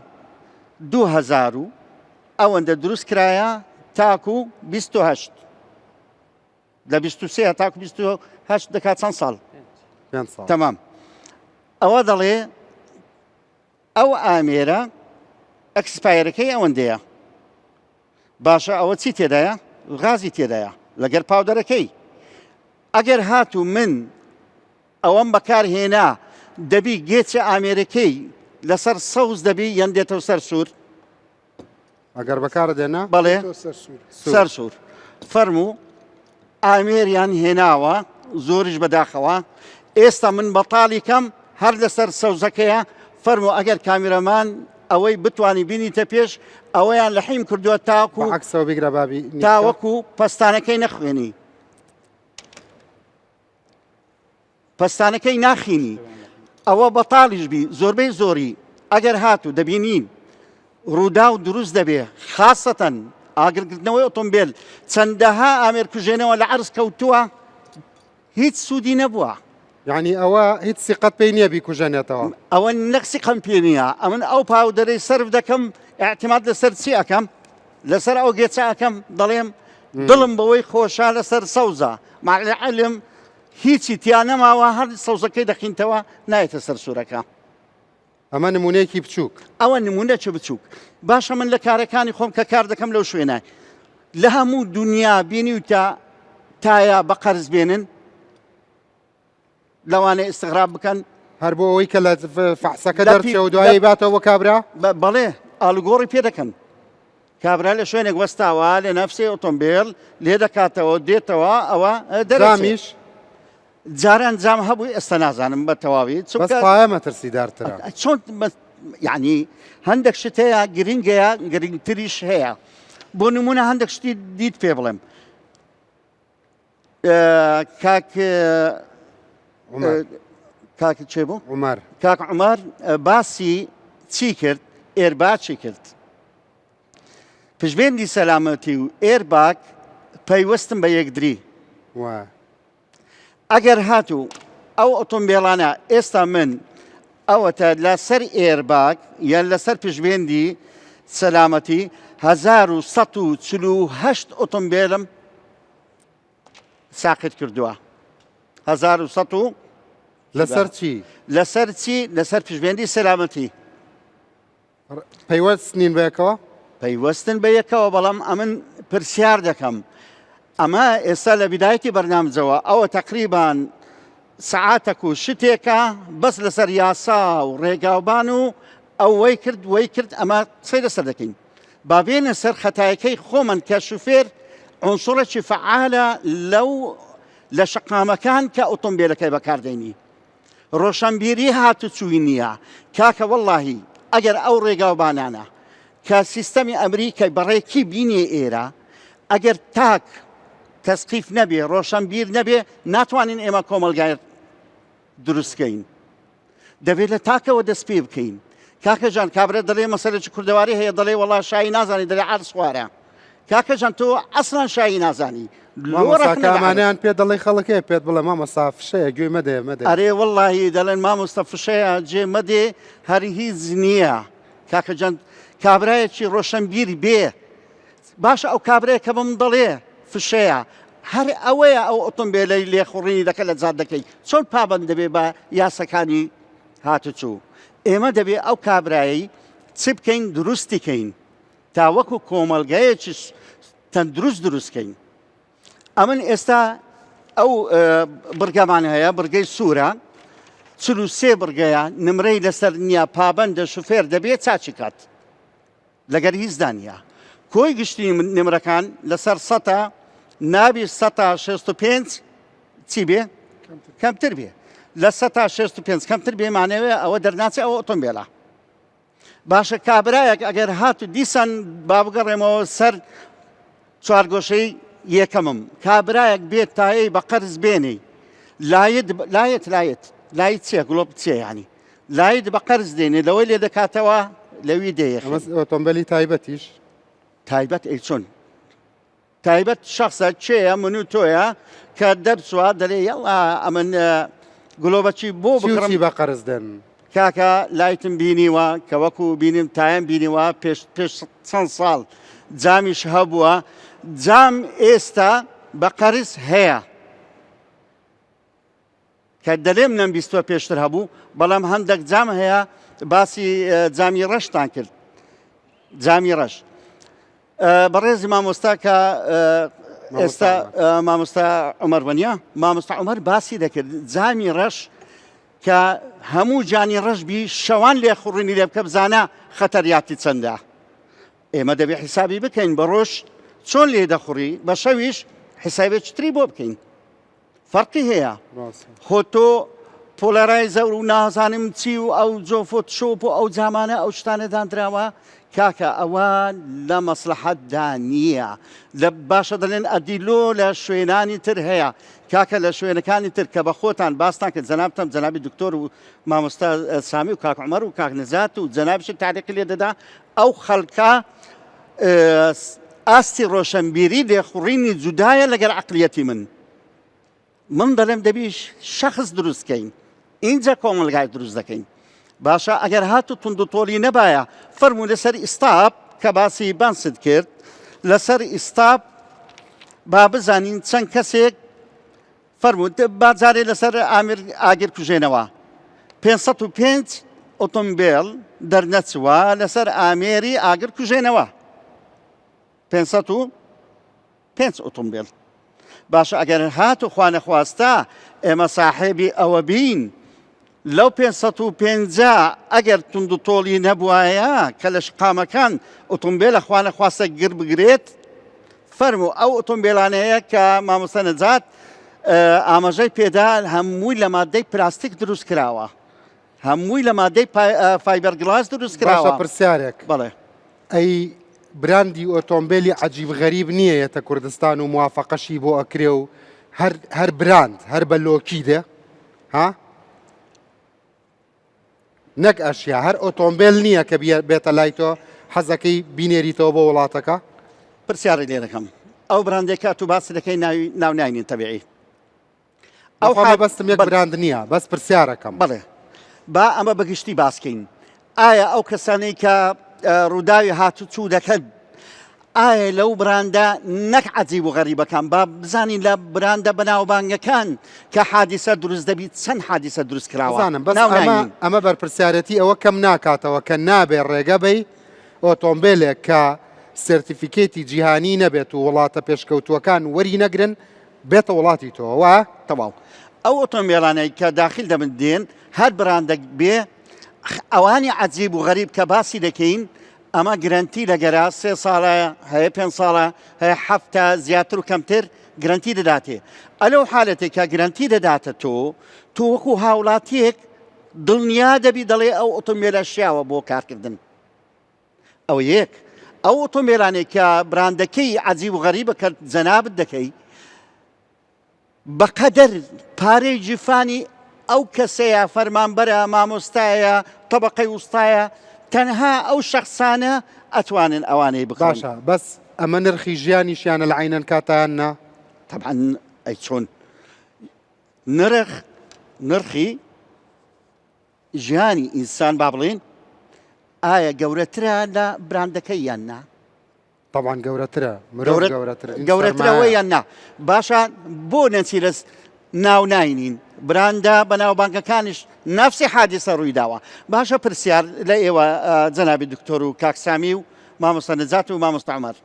2000 ئەوەندە دروست کرایە تاکو 28 لە 23 تاکو 28 دەکات چەند ساڵ تەمام ئەوە دەڵێ ئەو ئامێرە ئەکسپایرەکەی ئەوەندەیە باشە ئەوە چی تێدایە غازی تێدایە لەگەر پاودەرەکەی ئەگەر هاتو من ئەوەم بەکارهێنا دەبی گێچە ئامێرەکەی لەسەر سەوز دەبی یان دێتەوە سەر سوور ئەگەر بەکارە دێنا بەڵێ سەر سوور سەر سوور فەرموو ئامێریان هێناوە زۆریش بەداخەوە ئێستا من بەتاڵی کەم هەر لەسەر سەوزەکەیە فەرموو ئەگەر کامێرەمان ئەوەی بتوانی بینیتە پێش ئەوەیان لە حیم کردووە تاوەکو عکسەوە بیگرە بابی تاوەکو پەستانەکەی نەخوێنی پەستانەکەی ناخینی ئەوە بەتاڵیش بی زۆربەی زۆری ئەگەر هاتوو دەبینین ڕوودا و دروست دەبێ خاصەتەن ئاگرکردنەوەی ئۆتۆمبیل چەندەها ئامێر کوژێنەوە لە عەرز کەوتووە هیچ سوودی نەبووە یعنی ئەوە هیچ سیقەت پێی نییە بیکوژێنێتەوە ئەوە نەقسی قەم پێ نییە ئەمن ئەو پاودەرەی سەرف دەکەم اعتماد لەسەر چی ئەەکەم لەسەر ئەو گێچە ئەەکەم دەڵێم دڵم بەوەی خۆشە لەسەر سەوزە ماعلم هیچی تیا نەماوە هەر سەوزەکەی دەخینتەوە نایێتە سەر سوورەکە ئەمە نمونەیەکی بچووک ئەوە نمونە چ بچووک باشە من لە کارەکانی خۆم کە کار دەکەم لەو شوێنە لە هەموو دنیا بینی و تایە بە قەرز بێنن لەوانەیە ئستغراب بکەن هەر بۆ ئەوەی کە لە فەحسەکە دەرچێ و دوایی باتەوە کابرا بەڵێ ئالوگۆڕی پێ دەکەن کابرا لە شوێنێک وەستاوە لە نەفسی ئۆتۆمبیل لێ دەکاتەوە دێتەوە ئەوە دەرامیش جاران جام هەبووی ئێستا نازانم بە تەواوی بەس پایە مەترسیدارترە چۆن یعنی هەندێک شت هەیە گرنگەیە گرنگتریش هەیە بۆ نمونە هەندێک شتی دیت پێ بڵێم کاک چێ بوو عومەر کاک عومەر باسی چی کرد ئێرباچی کرد پشتبێندی سەلامەتی و ئێرباک پەیوەستم بە یەکدری وایە ئەگەر هاتوو ئەو ئۆتۆمبیلانە ئێستا من ئەوەتە لەسەر ئێرباک یان لەسەر پشتبێندی سەلامەتی 1148 ئۆتۆمبیلم ساقط کردووە 1100 لەسەر چی لەسەر چی لەسەر پشتبێندی سەلامەتی پەیوەست نین بەیەکەوە پەیوەستن بە یەکەوە بەڵام ئەمن پرسیار دەکەم ئەمە ئێستا لە بیدایەتی بەرنامجەوە ئەوە تقریبان سعاتێک و شتێکە بەس لەسەر یاسا و ڕێگاوبان و ئەو وەی کرد ئەمە سەی لەسەر دەکەین با بێنە سەر خەتایەکەی خۆمان کە شوفێر عنسوڕێکی فعالە لە شەقامەکان کە ئۆتۆمبیلەکەی بەکاردێنی ڕۆشنبیری هاتوچووی نییە کاکە وەڵڵاهی ئەگەر ئەو ڕێگاوبانانە کە سیستەمی ئەمریکای بەڕێکی بینێ ئێرە ئەگەر تاک تەسقیف نەبێ ڕۆشنبیر نەبێ ناتوانین ئێمە کۆمەلگای دروستکەین دەبێت لە تاکەوە دەست پێ بکەین کاکە جان کابرا دەڵێ مەسەلێکی کوردەواری هەیە دەڵێ وەڵا شایی نازانی دەڵێ عەرز خوارە کاکە جان تۆ ئەسڵان شایی نازانی مامۆستاکامانیان پێ دەڵێ خەڵکەیە پێت بڵێ مامۆستا فشەیە گوێ مەدێ ئەرێ وەڵڵاهی دەڵێن مامۆستا فشەیە گوێ مەدێ هەری هیچ نییە کاکە جان کابرایەکی ڕۆشنبیر بێ باشە ئەو کابرەیە کە بم دەڵێ فشەیە هەر ئەوەیە ئەو ئۆتۆمبیلەی لێخوڕینی دەکە لە جادەکەی چۆن پابند دەبێ بە یاسەکانی هاتوچوو ئێمە دەبێ ئەو کابرایی چ بکەین دروستیکەین تا وەکو کۆمەلگایەکی تەندروست دروستکەین ئەمن ئێستا ئەو بڕگەمان هەیە بڕگەی سوورە 43 بڕگەیە نمرەی لەسەر نییە پابندە شوفێر دەبێت چاچی کات لەگەر هیچ دانیە کۆی گشتی نمرەکان لەسەر 100 نابی 165 چی بێ کەمتر بێ لە 165 کەمتر بێمانەوێ ئەوە دەرناچی ئەوە ئۆتۆمبیلە باشە کابرایەک ئەگەر هاتو دیسان با بگەڕێمەوە سەر چوارگۆشەی یەکەمم کابرایەک بێت تایەی بە قەرز بێنی لایت چیە گڵۆب چیە ینی لایت بە قەرز دێنێ لەوەی لێ دەکاتەوە لەوی دەیە ئۆتۆمبیلی تایبەتیش تایبەت ئەی چۆن تایبەت شخصە چێە من و تۆیە کە دەرچوە دەڵێ یەڵا ئەمن گلۆبەچی بۆ بکڕم بە قەرز دێن کاکە لایتم بینیوە کە وەکو بینیم تایەم بینیوە پێش چەند ساڵ جامیش هەبووە جام ئێستا بە قەرز هەیە کە دەلێم نەمبیستوە پێشتر هەبوو بەڵام هەندێک جام هەیە باسی جامی ڕەشتان کرد جامی ڕەش بەڕێزی مامۆستا کە ئێستا مامۆستا عومەر بەنیا مامۆستا عومەر باسی دەکرد جامی ڕەش کە هەموو جانی ڕەش بی شەوان لێ خوڕینی لێ بکە بزانە خەتەریاتی چەندە ئێمە دەبێ حیسابی بکەین بە ڕۆژ چۆن لێ دەخوڕی بە شەویش حیسابێت چتری بۆ بکەین فەرقی هەیە خۆ تۆ پۆلەرایزە و نازانم چی و ئەو جۆفۆتشۆپ و ئەو جامانە ئەو شتانە دانراوە کاکە ئەوە لە مەسلحەتدا نییە لە باشە دەڵێن ئەدیلۆ لە شوێنانی تر هەیە کاکە لە شوێنەکانی تر کە بە خۆتان باستان کرد جەنابتەم جەنابی دکتۆر و مامۆستا سامی و کاک عومەر و کاک نەزات و جەنابیش تاریقی لێ دەدا ئەو خەڵکە ئاستی ڕۆشنبیری لێخوڕینی جودایە لەگەڵ عەقلیەتی من دەڵێم دەبی شەخص دروستکەین اینجا کۆمەلگای دروست دەکەین باشە ئەگەر هاتو تونند و تۆڵی نەبایە فەرموو لەسەر ئیستاب کە باسی بانست کرد لەسەر ئیستاب با بزانین چەند کەسێک فەرموو بازارێ لەسەر ئاگر کوژێنەوە 505 ئۆتۆمبیل دەرنەچوە لەسەر ئامێری ئاگر کوژێنەوە 505 ئۆتۆمبیل باشە ئەگەر هاتو خوانەخواستە ئێمە ساحێبی ئەوە بین لەو 550 ئەگەر تونند و تۆڵی نەبووایە کە لە شقامەکان ئۆتۆمبیلە خوانەخواستە گر بگرێت فەرموو ئەو ئۆتۆمبیلانەیە کە مامۆستا نەجات ئاماژەی پێدا هەمووی لە مادەی پلاستیک دروست کراوە هەمووی لە مادەی فایبەرگلاس دروست کراوە باشە پرسیارێک بەڵێ ئەی براندی ئۆتۆمبیلی عەجیب غەریب نییە یەتە کوردستان و موافقەشی بۆ ئەکرێ و هەر براند هەر بە لۆکی دێ ها نەک ئەشیا هەر ئۆتۆمبیل نییە کە بێتە لای تۆ حەزەکەی بینێریتەوە بۆ وڵاتەکە پرسیاری لێ دەکەم ئەو براندێکە تو باسی دەکەی ناوناینین تەبیعی ئەو بەستم یەک براند نییە بەس پرسیارەکەم بڵێ با ئەمە بەگشتی باسکەین ئایا ئەو کەسانەی کە ڕووداوی هاتوچوو دەکەن ئایا لەو براندا نەک عەجیب و غەریبەکان با بزانین لە براندا بەناوبانگەکان کە حادیسە دروست دەبیت چەند حادیسە دروست کراوە زانم بەس ئەمە بەرپرسیارەتی ئەوە کەم ناکاتەوە کە نابێ ڕێگە بەی ئۆتۆمبیلێک کە سرتیفیکێتی جیهانی نەبێت و وڵاتە پێشکەوتووەکان وەری نەگرن بێتە وڵاتی تۆوە تەواو ئەو ئۆتۆمبیلانەی کە داخل دەبن دێن هەر براندێک بێ ئەوانی عەجیب و غەریب کە باسی دەکەین ئەمە گرنتی لەگەرا 3 ساڵە هەیە 5 ساڵە هەیە هەفتە زیاتر و کەمتر گرنتی دەداتێ ئەلەو حالەتێک کە گرنتی دەداتە تۆ وەکو هاوڵاتیەک دڵنیا دەبی دەڵێ ئەو ئۆتۆمبیلە شیاوە بۆ کارکردن ئەو یەک ئەو ئۆتۆمبیلانێک کە براندەکەی عەجیب و غەریبە کە جەنابت دەکەی بەقەدەر پارەی جیفانی ئەو کەسەیە فەرمانبەرە مامۆستایە تەبەقەی وستایە تەنها ئەو شەخصانە ئەتوانن ئەوانەی بخۆن باشە بەس ئەمە نرخی ژیانیشیانە لە عینەن کاتیاننا طبعا ئەی چۆن نرخی ژیانی ئینسان با بڵێن ئایا گەورەترە لە براندەکەی یان نا طبعا گەورەترە مرۆڤ گەورەترەوە یان نا باشە بۆ نەچیرەس ناوناینین براندا بەناوبانگەکانیش نفسی حادیسە ڕووی داوە باشە پرسیار لە ئێوە جەنابی دکتۆر و کاکسامی و مامۆستا نەجات و مامۆستا عومەر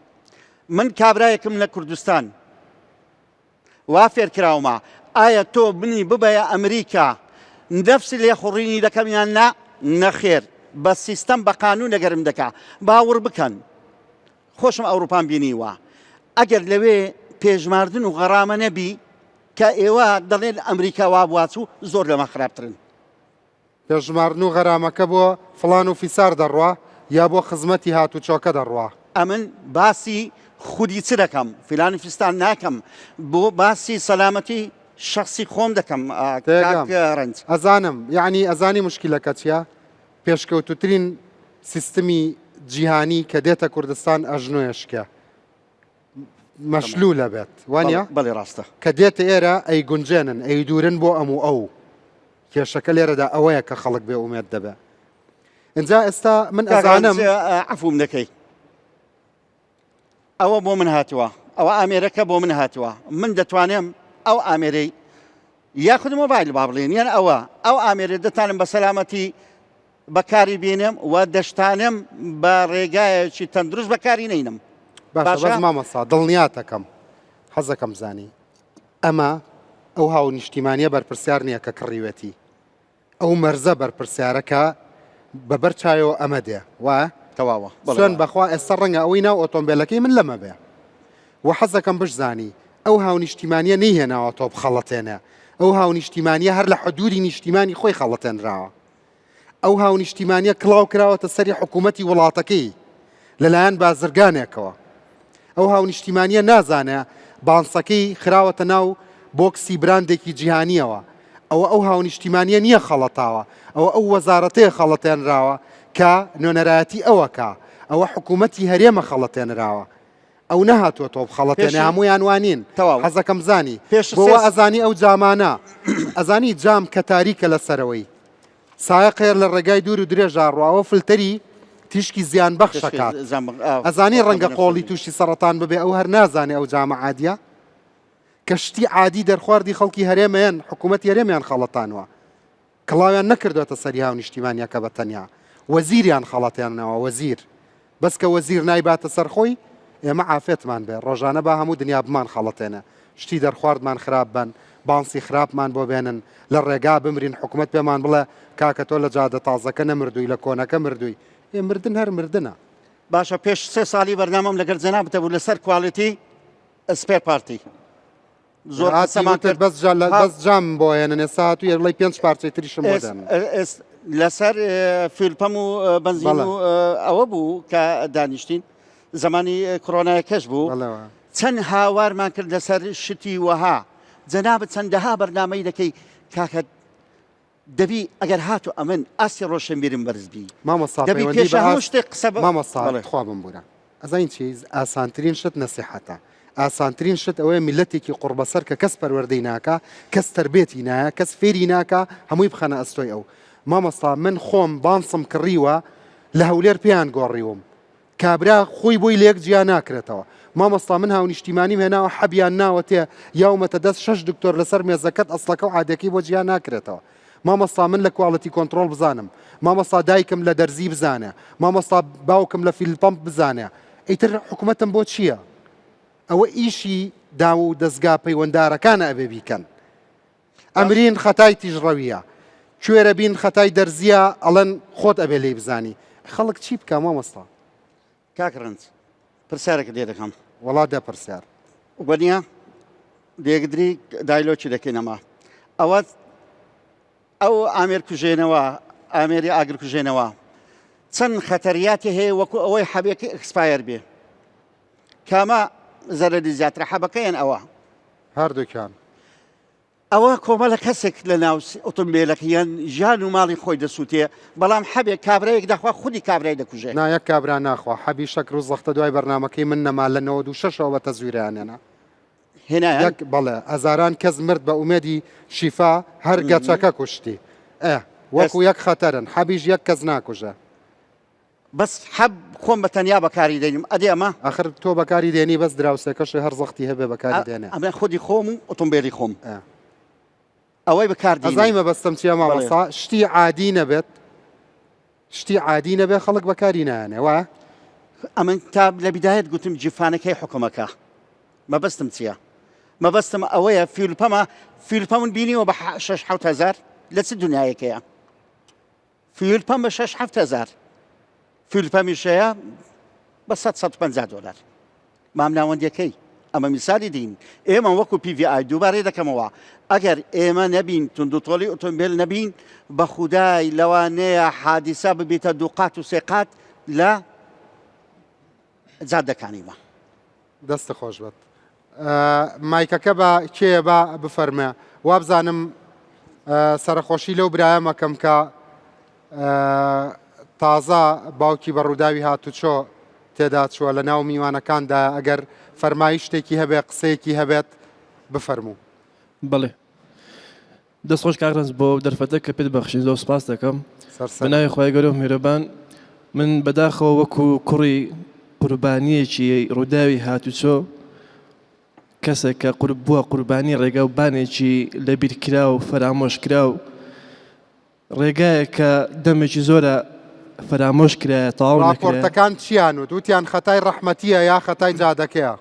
من کابرایەکم لە کوردستان وا فێرکراومە ئایا تۆ بنی ببەیە ئەمریکا نفسی لێخوڕینی دەکەم یان نا نەخێر بە سیستەم بە قانون دەگەرم دەکا باوەڕ بکەن خۆشم ئەوروپان بینیوە ئەگەر لەوێ پێشماردن و غەرامە نەبی کە ئێوە دەڵێن ئەمریکا وا بواتوو زۆر لەمە خراپترن پێشماردن و غەرامەکە بۆ فڵان و فیسار دەڕوا یا بۆ خزمەتی هاتوچۆکە دەڕوا ئەمن باسی خودی چ دەکەم فیلانی فستان ناکەم بۆ باسی سەلامەتی شخصی خۆم دەکەم ڕنج ئەزانم یعنی ئەزانی مشکلەکە چیە پێشکەوتوترین سیستمی جیهانی کە دێتە کوردستان ئەژنۆیشکە مەشلولە بێت وانە بەڵێ ڕاستە کە دێتە ئێرە ئەی گونجێنن ئەی دوورن بۆ ئەم و ئەو کێشەکە لێرەدا ئەوەیە کە خەڵک بێ ئومێد دەبێت اینجا ئێستا من ئەزانم عەفوم دەکەی ئەوە بۆ من هاتووە ئەوە ئامێرەکە بۆ من هاتووە من دەتوانم ئەو ئامێرەی یاخود مۆبایل با بڵێن یان ئەو ئامێرە دەتانم بە سەلامەتی بەکاری بێنم و دەشتانم بە ڕێگایەکی تەندروست بەکاری نینم. باشە بەس مامەسا دڵنیاتەکەم حەزەکەم زانی ئەمە ئەو هاو نیشتیمانیە بەرپرسیار نییە کە کڕیوەتی ئەو مەرزە بەرپرسیارەکە بەبەر چایەوە ئەمە دێ وایە تەواوە سوێن بەخوا ئێستا ڕەنگە ئەوەی ناو ئۆتۆمبیلەکەی من لەمە بێ و حەزەکەم بشزانی ئەو هاو نیشتیمانیە نەیهێناوە تۆ بخەڵەتێنە ئەو هاو نیشتیمانیە هەر لە حدودی نیشتیمانی خۆی خەڵەتێنراوە ئەو هاو نیشتیمانیە کڵاو کراوەتە سەری حکوومەتی وڵاتەکەی لەلایەن بازرگانێکەوە ئەو هاو نیشتیمانیە نازانێ بانسەکەی خراوەتە ناو بۆکسی براندێکی جیهانیەوە ئەو هاو نیشتیمانیە نییە خەڵەتاوە ئەو وەزارەتەیە خەڵەتێنراوە کە نوێنەرایەتی ئەوەکە ئەوە حکوومەتی هەرێمە خەڵەتێنراوە ئەو نەهاتووە تۆ بخەڵەتێنێ هەمویان وانین حەزەکەم زانی بۆ ئەزانی ئەو جامانە ئەزانی جام کە تاریکە لەسەرەوەی سایە قێر لە ڕێگای دوور و درێژە ڕواوە فلتەری تیشکی زیان بەخشەکات ئەزانی ڕەنگە قۆڵی تووشی سەرەتان ببێ ئەو هەر نازانێ ئەو جامە عادیە کەشتی عادی دەرخواردی خەڵکی هەرێمەیان حکوومەتی هەرێمیان خەڵەتانوە کڵاویان نەکردوێتە سەری هاو نیشتیمانیەکە بە تەنیا وەزیریان خەڵەتیانەوە وەزیر بەس کە وەزیر نایباتە سەرخۆی ئێمە عافێتمان بێ ڕۆژانە با هەموو دنیا بمان خەڵەتێنە شتی دەرخواردمان خراپ بن بانسی خراپمان بۆ بێنن لە ڕێگا بمرین حکوومەت پێمان بڵێ کاکە تۆ لە جادە تازەکە نەمردووی لە کۆنەکە مردووی مردن هەر مردنە باشە پێش 3 ساڵی بەرنامەم لەگەر جەناب بوو لەسەر کواڵیتی سپێر پارتی زۆر سەمان کرد بەس جام بۆ هێنن ئێستا هاتوویە بڵێ 5 پارچەی تریشم بۆ دێنن لەسەر فیلپەم و بەنزین و ئەوە بوو کە دانیشتین زمانی کۆرۆنایەکەش بوو چەند هاوارمان کرد لەسەر شتی وەها جەنابەت چەندەها بەرنامەی دەکەی کاکە دەبی ئەگەر هاتو ئەمن ئاسی ڕۆشنبیرم بەرزبی مامەساخوا بم بوورە ئەزین چیز ئاسانترین شت نەسیحەتە ئاسانترین شت ئەوەیە میلەتێکی قوربەسەر کە کەس پەروەردەی ناکە کەس تربێتی نایە کەس فێری ناکە هەمووی بخەنە ئەستۆی ئەو مامەستا من خۆم بانسم کڕیوە لە هەولێر پێیان گۆڕیوم کابرا خۆی بۆی لێک جیان ناکرێتەوە مامەستا من هاو نیشتیمانیم هێناوە حەبیان ناوە تێ یاومەتە دەست 6 دکتۆر لەسەر مێزەکەت ئەسڵەکە و عادەکەی بۆ جیان ناکرێتەوە مامەستا من لە کواڵەتی کۆنتترۆل بزانم مامەستا دایکم لە دەرزی بزانێ مامەستا باوکم لە فیلپەمپ بزانێ ئەیتر حکوومەتم بۆ چییە ئەوە ئیشی داو و دەستگا پەیوەنددارەکانە ئەبێ بیکەن ئەمرین خەتای تیژڕەویە کوێرە بین خەتای دەرزیە ئەڵەن خۆت ئەبێ لێی بزانی خەڵک چی بکە مامەستا کاکڕنج پرسیارێکە لێ دەکەم وڵات دە پرسیار وەنیە دێگدری دایلۆکی دەکەینەما ئەوە ئەو ئامێر کوژێنەوە ئامێری ئاگر کوژێنەوە چەند خەتەریاتی هەیە وەکو ئەوەی حەبێکی ئەکسپایر بێ کامە زەرەری زیاترە حەبەکەیان ئەوە هەردووکیان ئەوە کۆمەڵە کەسێک لە ناو ئۆتۆمبیلەکەیان ژان و ماڵی خۆی دەسووتێ بەڵام حەبێک کابرایەک دەخوا خودی کابرای دەکوژێ نایەک کابرا ناخوا حەبی شەکر و زەختە دوای بەرنمەکەی من نەما لە 96ەوە بە تەزویرانێنە هێنایە بەڵێ ئەزاران کەس مرد بە ئومێدی شیفا هەر گەچەکە کوشتی وەکو یەک خەتەرن حەبیش یەک کەس ناکوژە بەس حەب خۆم بە تەنیا بەکاری دێنم ئەدێ ئەمە ئەخر تۆ بەکاری دێنی بەس دراوسێکەش هەر زەختی هەبێ بەکاری دێنێ ئەمە خودی خۆم و ئۆتۆمبیلی خۆم ئەوەی بەکاردێنی ئەزای مەبەستم چیە مامەستا شتی عادی نەبێت شتی عادی نەبێ خەڵک بەکاری نایانێ وە ئەمن تا لە بیدایەت گوتم جیفانەکەی حکومەکە مەبەستم چییە مەبەستم ئەوەیە فیلپەمون بینیوە بە 6-7 لە چ دنیایەکەیە فیلپەم بە 6-7 فیلپەمیشەیە بە $150 مام ناوەندەکەی ئەمە میسالی دین ئێمە وەکو PVI دووبارەی دەکەمەوە ئەگەر ئێمە نەبین توندوتۆڵی ئۆتۆمبیل نەبین بە خودای لەوانەیە حادیسا ببیتە 2 قات و 3 قات لە جادەکانیمە دەستە خۆش بێت مایکەکە بە کێ بە بفەرمێ وابزانم سەرخۆشی لەو برایەمەکەم کە تازە باوکی بە ڕووداوی هاتوچۆ تێدا چووە لە ناو میوانەکاندا ئەگەر فەرمایی شتێکی هەبێ قسەیەکی هەبێت بفەرموو بەڵێ دەستخۆش کاکڕنج بۆ دەرفەتە کە پێت بەخشین زۆر سپاس دەکەم بەناوی خۆی گەورە و میهرەبان من بەداخەوە وەکو کوڕی قوربانیەکی ڕووداوی هاتوچۆ کەسێک کە بووە قوربانی ڕێگە و بانێکی لەبیرکرا و فەرامۆشکرا و ڕێگایە کە دەمێکی زۆرە فەرامۆش کرایە تەواو نەکرایە. راپۆرتەکان چیان و دوتیان خەتای ڕەحمەتیە یا خەتای جادەکەیە؟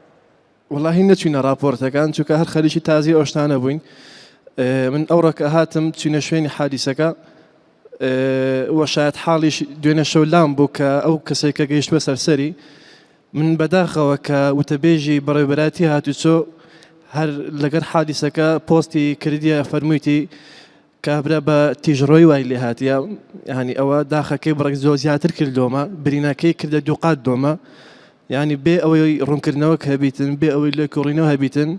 وەڵاهی نەچوینە راپۆرتەکان چونکە هەر خەریکی تازی ئەو شتانە بووین. من ئەو ڕۆکە هاتم چوینە شوێنی حادیسەکە وە شاید حاڵیش دوێنە شەو لام بوو کە ئەو کەسێک کە گەیشتوە سەرسەری من بەداخەوە کە وتەبێژی بەڕێوەبەراتی هاتوچۆ هەر لەگەر حادیسەکە پۆستی کردیە فەرموویتی کابرا بە تیژڕۆی وای لێ هاتیە ینی ئەوە داخەکەی بڕێک زۆر زیاتر کردۆمە برینەکەی کردە دووقات دۆمە ینی بێ ئەوەی ڕوونکردنەوە هەبیتن بێ ئەوەی لە کوڕینەوە هەبیتن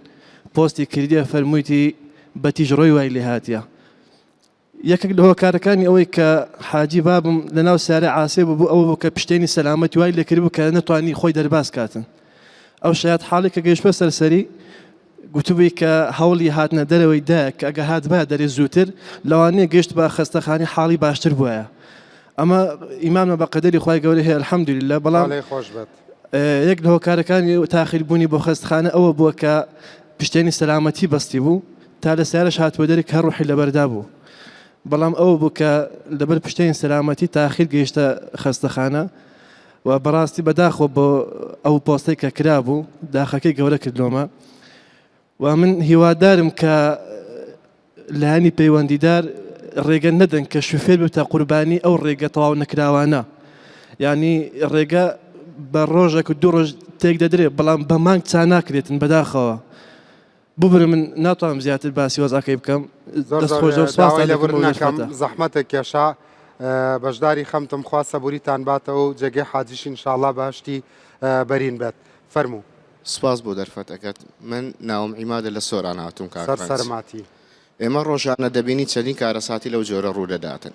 پۆستی کردیە فەرموویتی بە تیژڕۆی وای لێ هاتیە. یەکێک لە هۆکارەکانی ئەوەی کە حاجی بابم لەناو سارە عاسێ بوو ئەوە بوو کە پشتێنی سەلامەتی وای لێکرد بوو کە نەتوانی خۆی دەرباز کاتن. ئەو شاید حاڵی کە گەیشتوە سەرسەری گوتبووی کە هەوڵی هاتنە دەرەوەی دا کە ئەگە هات با دەرێ زووتر لەوانەیە گەشت بە خەستەخانی حاڵی باشتر بووە. ئەمە ئیمامە بە قەدەری خوای گەورە هەیە الحەمدولله. بەڵام یەک لە هۆکارەکانی تاخیربوونی بۆ خەستخانە ئەوە بووە کە پشتێنی سەلامەتی بەستی بوو تا لە سارەش هاتووە دەرێک هەر ڕوحی لەبەردا بوو. بەڵام ئەوە بوو کە لەبەر پشتێنی سەلامەتی تاخیر گەیشتە خەستەخانە و بەڕاستی بەداخۆ بۆ ئەو پۆستەی کە کرا بوو داخەکەی گەورە کردلۆمە. و من هیوادارم کە لایانی پەیوەندیدار ڕێگە نەدەن کە شوفێر بێتە قوربانی ئەو ڕێگە تەواو نەکراوانە. ینی ڕێگە بە ڕۆژێک و دوو ڕۆژ تێک دەدرێت بەڵام بە مانگ چا ناکرێتن بەداخەوە. ببرم من ناتوانم زیاتر باسی وەزاکەی بکەم. زەحمەتێک کێشا بەشداری خەمتم خوا سەبوریتان باتەوە و جێگەی حاجیش ئینشاءڵڵا بەهشتی بەرین بێت. فەرموو. سپاس بۆ دەرفەتەکەت. من ناوم عیمادە لە سۆران هاتووم کار سەرماتی. ئێمە ڕۆژانە دەبینی چەندین کارەساتی لەو جۆرە ڕوودەداتن.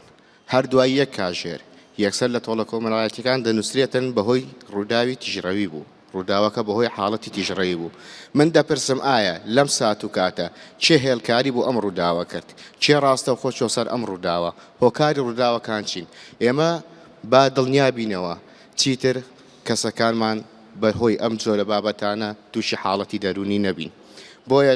هەر دوای یەک کاژێر یەکسەر لە تۆڵە کۆمەڵایەتیەکان دەنووسرێتن بەهۆی ڕووداوی تیژڕەوی بوو. ڕووداوەکە بەهۆی حاڵەتی تیژڕەوی بوو. من دەپرسم ئایا لەم سات و کاتە چێ هێلکاری بۆ ئەم ڕووداوە کرد؟ چێ ڕاستە و خۆچۆ سەر ئەم ڕووداوە؟ هۆکاری ڕووداوەکان چین؟ ئێمە با دڵنیابینەوە چیتر کەسەکانمان بەهۆی ئەم جۆرە بابەتانە تووشی حاڵەتی دەرونی نەبین. بۆیە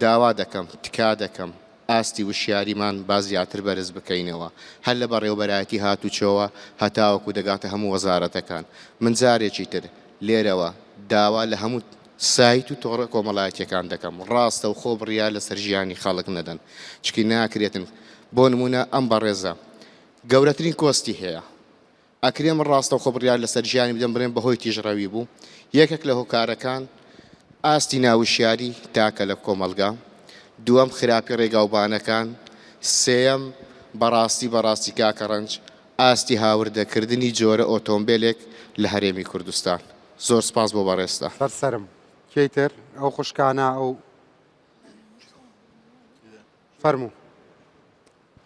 داوا دەکەم تکا دەکەم ئاستی وشیاریمان با زیاتر بەرز بکەینەوە هەر لە بەڕێوەبەرایەتی هاتوچۆوە هەتاوەکو دەگاتە هەموو وەزارەتەکان. من جارێکی تر لێرەوە داوا لە هەموو سایت و تۆڕە کۆمەڵایەتیەکان دەکەم ڕاستە و خۆ بڕیا لەسەر ژیانی خەڵک نەدەن چکی ناکرێتن. بۆ نمونە ئەم بەڕێزە گەورەترین کۆستی هەیە ئەکرێم ڕاستە و خۆ بڕیا لەسەر ژیانی بدەم بڕێن بەهۆی تیژڕەوی بوو. یەکێک لە هۆکارەکان ئاستی ناوشیاری تاکە لە کۆمەلگا، دووەم خراپی ڕێگاوبانەکان، سێەم بەڕاستی کاکە ڕەنج ئاستی هاوردەکردنی جۆرە ئۆتۆمبیلێک لە هەرێمی کوردستان. زۆر سپاس بۆ بەڕێستا. سەرسەرم کەیتر ئەو خوشکانە ئەو فەرموو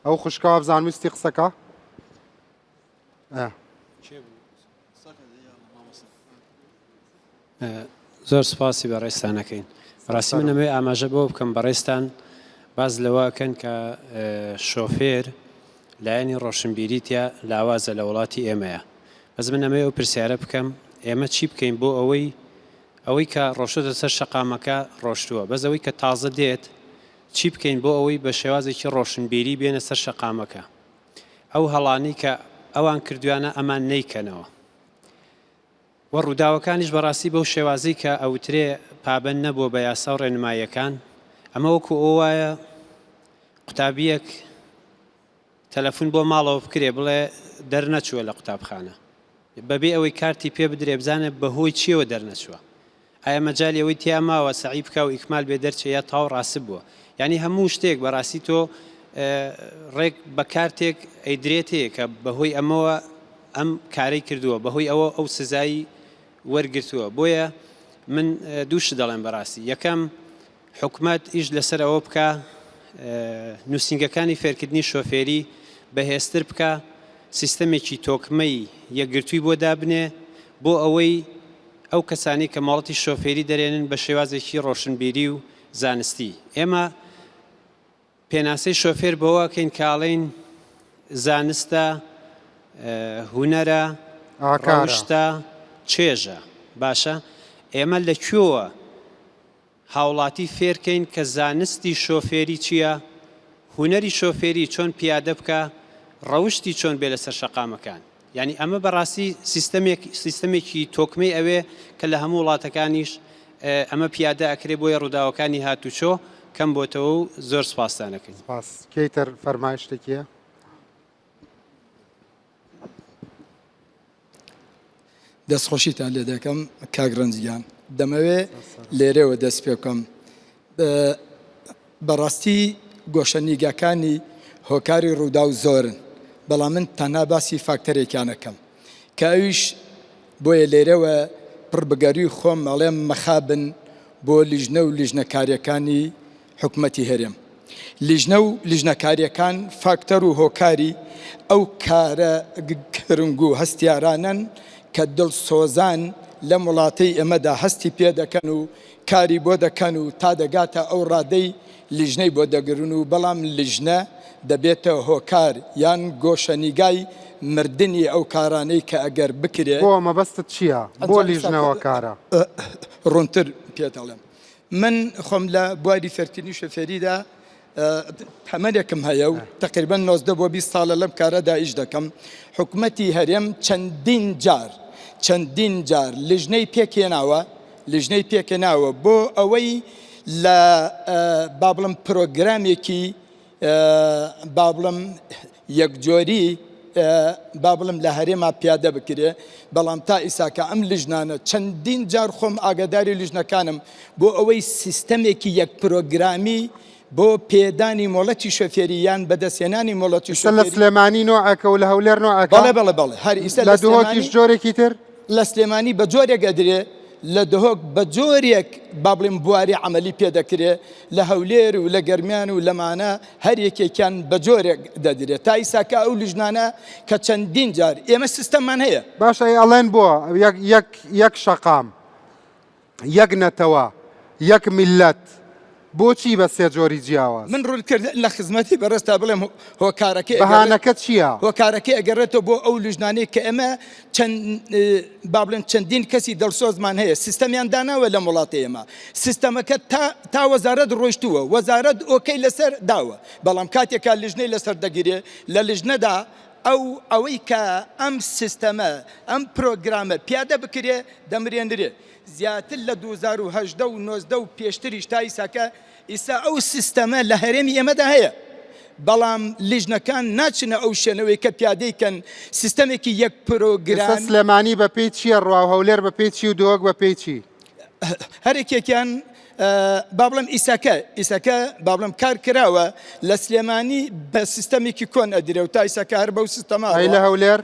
ئەو خوشکەوە بزانویستی قسەکە؟ زۆر سپاسی بە ڕێستانەکەین. ڕاستی من ئەمێ ئاماژە بۆ بکەم بە ڕێستان باز لەوەکەن کە شۆفێر لایەنی ڕۆشنبیریتە لاوازە لە وڵاتی ئێمەیە. بەس من ئەمێ ئەو پرسیارە بکەم ئێمە چی بکەین بۆ ئەوەی کە ڕۆشتە سەر شەقامەکە ڕۆشتووە، بەس ئەوەی کە تازە دێت چی بکەین بۆ ئەوەی بە شێوازێکی ڕۆشنبیری بێنە سەر شەقامەکە. ئەو هەڵانی کە ئەوان کردوانە ئەمان نەیکەنەوە. وە ڕووداوەکانیش بەڕاستی بەو شێوازی کە ئەوترێ پابەن نەبووە بە یاسا و ڕێنماییەکان. ئەمە وەکو ئەو وایە قوتابیەک تەلەفۆن بۆ ماڵەوە بکرێ بڵێ دەرنەچووە لە قوتابخانە بەبێ ئەوەی کارتی پێ بدرێ بزانێ بەهۆی چیەوە دەرنەچووە. ئایا مەجای ئەوەی تیا ماوە سەعی بکە و ئیکمال بێ دەرچێ یا تاو ڕاست بووە. یعنی هەموو شتێک بەڕاستی تۆ ڕێک بە کارتێک ئەیدرێتەیە کە بەهۆی ئەمەوە ئەم کارەی کردووە، بەهۆی ئەوە ئەو سزایی وەرگرتووە. بۆیە من دووش دەڵێن بەڕاستی. یەکەم حکومەت ئیش لەسەر ئەوە بکە نووسنگەکانی فێرکردنی شۆفێری بەهێزتر بکە، سیستەمێکی تۆکمەی یەکگرتووی بۆ دابنێ بۆ ئەوەی ئەو کەسانی کە ماڵەتی شۆفێری دەرێنن بە شێوازێکی ڕۆشنبیری و زانستی. ئێمە پێناسەی شۆفێر بەوەکەین کاڵین زانستە، هونەرە، ڕەوشتە، چێژە. باشە ئێمە لەکوێوە هاوڵاتی فێرکەین کە زانستی شۆفێری چییە، هوەری شۆفێری چۆن پیادە بکە، ڕەوشتی چۆن بێ لەسەر شەقامەکان. یعنی ئەمە بەڕاستی سیستەمێکی تۆکمەی ئەوێ کە لە هەموو وڵاتەکانیش ئەمە پیادە ئەکرێ بۆیە ڕووداوەکانی هاتوچۆ کەم بۆتەوە و زۆر سپاسدانەکەین. سپاس. کەیتر فەرمایشتێکیە؟ دەستخۆشیتان لێ دەکەم کاگرنجیان دەمەوێ لێرەوە دەست پێ بکەم. بەڕاستی گۆشەنیگەکانی هۆکاری ڕوودا و زۆرن، بەڵام من تەنها باسی فاکتەرێکیانەکەم کە ئەویش بۆیە لێرەوە پڕبگەری خۆم ئەڵێم مەخابن بۆ لیژنە و لیژنەکاریەکانی حکومەتی هەرێم. لیژنە و لیژنەکاریەکان فاکتەر و هۆکاری ئەو کارە کرنگ و هەستیارانن کە دڵسۆزان لە وڵاتەی ئێمەدا هەستی پێ دەکەن و کاری بۆ دەکەن و تا دەگاتە ئەو ڕادەی لیژنەی بۆ دەگرن و بەڵام لیژنە دەبێتە هۆکار یان گۆشەنیگای مردنی ئەو کارانەی کە ئەگەر بکرێ. بۆ مەبەستت چییە؟ بۆ لیژنەوە کارە؟ ڕوونتر پێدەڵێم من خۆم لە بواری فێرکردنی شۆفێریدا تەمەنێکم هەیە و تقریبا 90 بۆ 20 ساڵە لەم کارەدا ئیش دەکەم. حکومەتی هەرێم چەندین جار لیژنەی پێکێناوە بۆ ئەوەی لە با بڵم پرۆگرامێکی با بڵم یەکجۆری با بڵم لە هەرێما پیادە بکرێ، بەڵام تا ئیساکە ئەم لیژنانە چەندین جار خۆم ئاگاداری لیژنەکانم بۆ ئەوەی سیستەمێکی یەک پرۆگرامی بۆ پێدانی مۆڵەتی شۆفێریان بەدەستێنانی مۆڵەتی شۆفێری لە سلێمانی نوعەکە و لە هەولێر نوعەکە؟ بەڵێ هەر ئیستا لە دهۆکیش جۆرێکی تر؟ لە سلێمانی بە جۆرێک ئەدرێ، لە دهۆک بە جۆرێک با بڵێم بواری عملی پێدەکرێ، لە هەولێر و لە گەرمیان و لەمانە هەر یەکێکیان بە جۆرێک دەدرێت تا ئیساکە ئەو لیژنانە کە چەندین جار ئێمە سیستەممان هەیە. باشە ئەڵێن بۆ یەک شەقام، یەک نەتەوە، یەک میلەت، بۆچی بە سێ جۆری جیاواز؟ من ڕوون کرد لە خزمەتی بەڕێستا بڵێم هۆکارەکە بەهانەکە چییە؟ هۆکارەکە ئەگەڕێتەوە بۆ ئەو لیژنانەی کە ئێمە با بڵێن چەندین کەسی دڵسۆزمان هەیە، سیستەمیان داناوە لە وڵاتی ئێمە، سیستەمەکە تا وەزارەت ڕۆیشتووە، وەزارەت ئۆکەی لەسەر داوە، بەڵام کاتێکا لیژنەی لەسەر دەگیرێ لە لیژنەدا ئەوەی کە ئەم سیستەمە ئەم پرۆگرامە پیادە بکرێ دەمرێنرێ. زیاتر لە 2018 و 19 و پێشتریش تا ئیساکە ئیسا ئەو سیستەمە لە هەرێمی ئێمەدا هەیە، بەڵام لیژنەکان ناچنە ئەو شوێنەوەی کە پیادەیکەن سیستەمێکی یەک پرۆگرام. سلێمانی بە پێی چییە ڕوا هەولێر بە پێی چی و دۆک بە پێی چی؟ هەرێکێکیان با بڵێم ئیسەکە با بڵێم کار کراوە لە سلێمانی بە سیستەمێکی کۆن ئەدرێ و تا ئیسەکە هەر بەو سیستەما لە هەولێر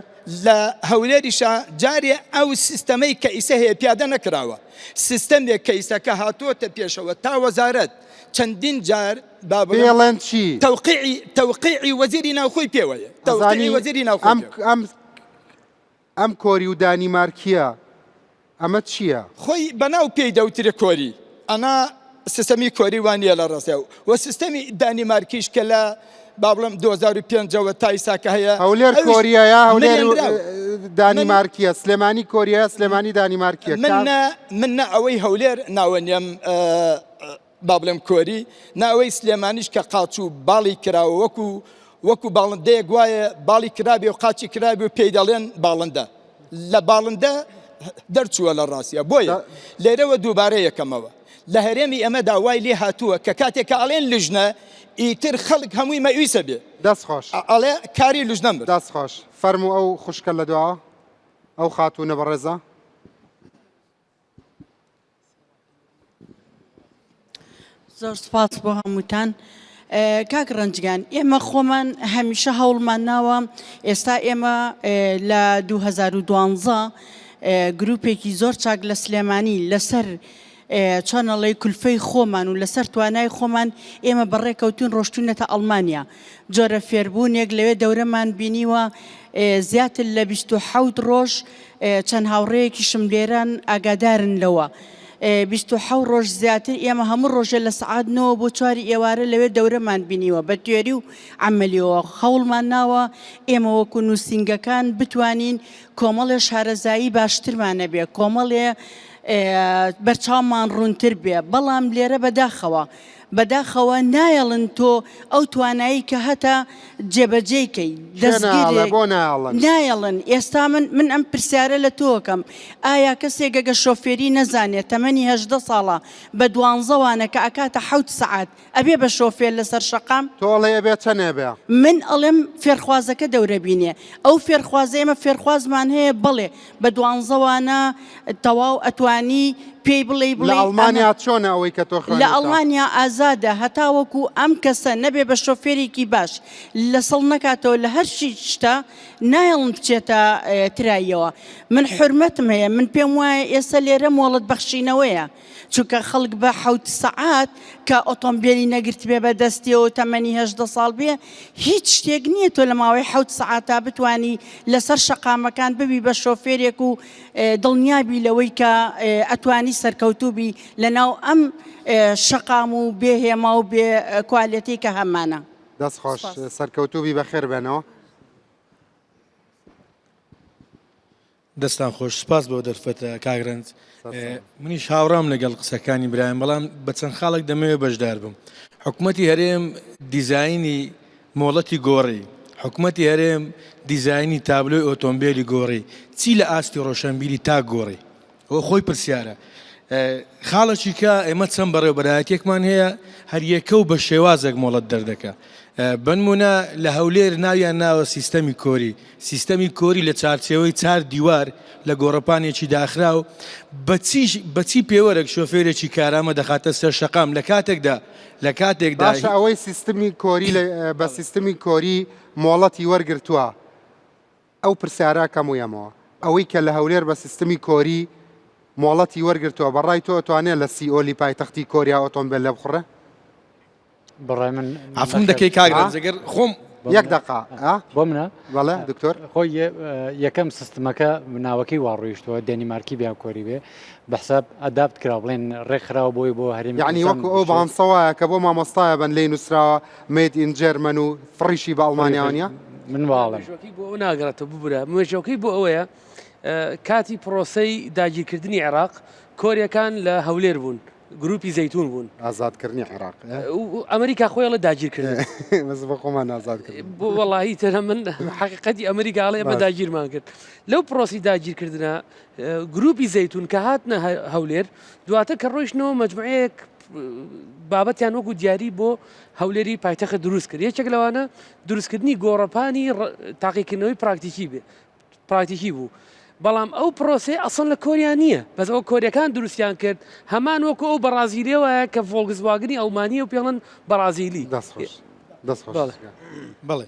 لە هەولێریشە جارێ ئەو سیستەمەی کە ئیسە هەیە پیادە نەکراوە، سیستەمێک کە ئیسەکە هاتووەتە پێشەوە تا وەزارەت چەندین جار بڵێن چی تەوقیعی وەزیری ناوخۆی پێوەیە، تەوقیعی وەزیری ناوخۆی. ئەم کۆری و دانیمارکیە ئەمە چییە؟ خۆی بەناو پێی دەوترە کۆری، ئەنا سیستەمی کۆری وانە لە ڕاستە و سیستەمی دانیمارکیش کە لە با بڵم 2005ەوە تا ئیساکە هەیە. هەولێر کۆریایە، هەولێر دانیمارکیە، سلێمانی کۆریە، سلێمانی دانیمارکیە. من ئەوەی هەولێر ناوەنیم با بڵێم کۆری، ناوەی سلێمانیش کە قاچ و باڵی کراوە وەکو باڵندەیە گوایە باڵی کرابێ و قاچی کرابێ و پێی دەڵێن باڵندە، لە باڵندە دەرچووە لە ڕاستیە. بۆیە لێرەوە دووبارە یەکەمەوە لە هەرێمی ئەمەدا وای لێ هاتووە کە کاتێکە ئەڵێن لیژنە ئیتر خەڵک هەمووی مەویسە بێ. دەستخۆش ئەڵێ کاری لیژنە بێ. دەستخۆش فەرموو ئەو خوشکە لە دواوە ئەو خاتوونە بەڕێزە. زۆر سپاس بۆ هەمووتان. کاک ڕەنجگان ئێمە خۆمان هەمیشە هەوڵمان ناوە، ئێستا ئێمە لە 2012 گروپێکی زۆر چاک لە سلێمانی لەسەر چۆنەڵی کولفەی خۆمان و لەسەر توانای خۆمان ئێمە بەڕێکەوتون ڕۆشتونەتە ئەڵمانیا. جۆرە فێربوونێک لەوێ دەورەمان بینیوە زیاتر لە 27 ڕۆژ چەند هاوڕێیەکیشم لێران ئاگادارن لەوە. 27 ڕۆژ زیاتر ئێمە هەموو ڕۆژە لە سعات 9 بۆ 4 ئێوارە لەوێ دەورەمان بینیوە بە توێری و عملیەوە. خەوڵمان ناوە ئێمە وەکو نووسنگەکان بتوانین کۆمەڵێ شارەزایی باشترمانە بێ، کۆمەڵێ بەرچاومان ڕوونتر بێ بەڵام لێرە بەداخەوە نایەڵن تۆ ئەو توانایی کە هەتا جێبەجێکەی دەستگیرێک نایەڵن ئێستا من ئەم پرسیارە لە تۆکەم ئایا کەسێک گەگە شۆفێری نەزانێت تەمەنی 18 ساڵە بە 12وانە کە ئەکاتە 7 سعات ئەبێ بە شۆفێر لەسەر شەقام تۆڵێ بێت چەنێ بێ من ئەڵێم فێرخوازەکە دەورە بینێ ئەو فێرخوازە ئێمە فێرخوازمان هەیە بڵێ بە 12وانە تەواو ئەتوانی پێی بڵێ لە ئەڵمانیا چۆنە ئەوەی کە تۆ لە ئەڵمانیا ئازادە هەتاوەکو ئەم کەسە نەبێ بە شۆفێرێکی باش لەسەڵ نکاتەوە لە هەر شتا نایڵم بچێتە تراییەوە من حرمەتم هەیە من پێم وایە ئێستا لێرە مۆڵەت بەخشینەوەیە چونکە خەڵک بە 7 سعات کە ئۆتۆمبیلی نەگرت بێ بە دەستیەوە تەمەنی 18 ساڵ بێ هیچ شتێک نییە تۆ لە ماوەی 7 سعاتا بتانی لەسەر شەقامەکان ببی بە شۆفێرێک و دڵنیابی لەوەی کە ئەتوانی سەرکەوتوبی لەناو ئەم شەقام و بێهێما و بێ کوالەتی کە هەمانە دەست خۆش سەرکەوتوبی بەخێر بێنەوە دەستان خۆش سپاس بۆ دەرفەتە کاگرنج منیش هاوڕام لەگەڵ قسەکانی برایم بەڵام بە چەند خاڵێک دەمەوێت بەشدار بم حکوومەتی هەرێم دیزایانی مۆڵەتی گۆڕی حکوومەتی هەرێم دیزایانی تابلۆی ئۆتۆمبیلی گۆڕی چی لە ئاستی ڕۆشنبیری تا گۆڕی ئەوە خۆی پرسیارە خاڵێکی کە ئێمە چەند بەڕێوەبەرایەتێکمان هەیە هەر یەکە و بە شێوازێک مۆڵەت دەردەکە بنمونە لە هەولێر ناویان ناوە سیستەمی کۆری سیستەمی کۆری لە چارچێوەی 4 دیوار لە گۆڕەپانێکی داخرا و بەچی پێوەرەك شۆفێرێکی کارامە دەخاتە سەر شەقام لە کاتێکدا باشە ئەوەی سیستمی کۆری بە سیستمی کۆری مۆڵەتی وەرگرتووە ئەو پرسیارە کەمویەمەوە ئەوەی کە لە هەولێر بە سیستمی کۆری مۆڵەتی وەرگرتووە بەڕای تۆ توانێت لە سیئۆلی پایتەختی کۆریا ئۆتۆمبیل لێ بخڕە بەڕای من عفوم دەکەی کاگرنجەگەر خۆم یەک دقا بۆ منە بەڵێ دکتۆر خۆی یەکەم سیستمەکە ناوەکەی واڕۆیشتەوە دێنیمارکی بیان کۆری بێ بەحساب ئەدابت کرا بڵێن ڕێکخراوە بۆی بۆ هەرێمی یعنی وەکو ئەو بانسەوەیە کە بۆ مامۆستایە بن لێی نووسراوە مێد ئین جەرمەن و فڕیشی بە ئەڵمانیاوانە من واڵم بۆ ئەو ناگەڕێتەوە ببورە مێژەکەی بۆ ئەوەیە کاتی پرۆسەی داگیرکردنی عێراق کۆریەکان لە هەولێر بوون گروپی زەیتون بوون ئازادکردنی عێراق ئەمریکا خۆیڵە داگیرکردن بە خۆمان ئازادکرد بۆ وەڵاهی تەنە من حقیقەتی ئەمریکاڵێ ئەمە داگیرمان کرد لەو پرۆسی داگیرکردنە گروپی زەیتون کە هاتنە هەولێر دواتە کە ڕۆیشتنەوە مەجموعەیەک بابەتیان وەکو دیاری بۆ هەولێری پایتەخت دروست کرد یەکێک لەوانە دروستکردنی گۆڕەپانی تاقیکردنەوەی پراکتیکی بوو بەڵام ئەو پرۆسێ ئەسڵ لە کۆریان نییە بەس ئەو کۆریەکان دروستیان کرد هەمان وەکو ئەو بەرازیلەوەیە کە ڤۆڵگزواگنی ئەڵمانی و پێڵەن بەرازیلی بەڵێ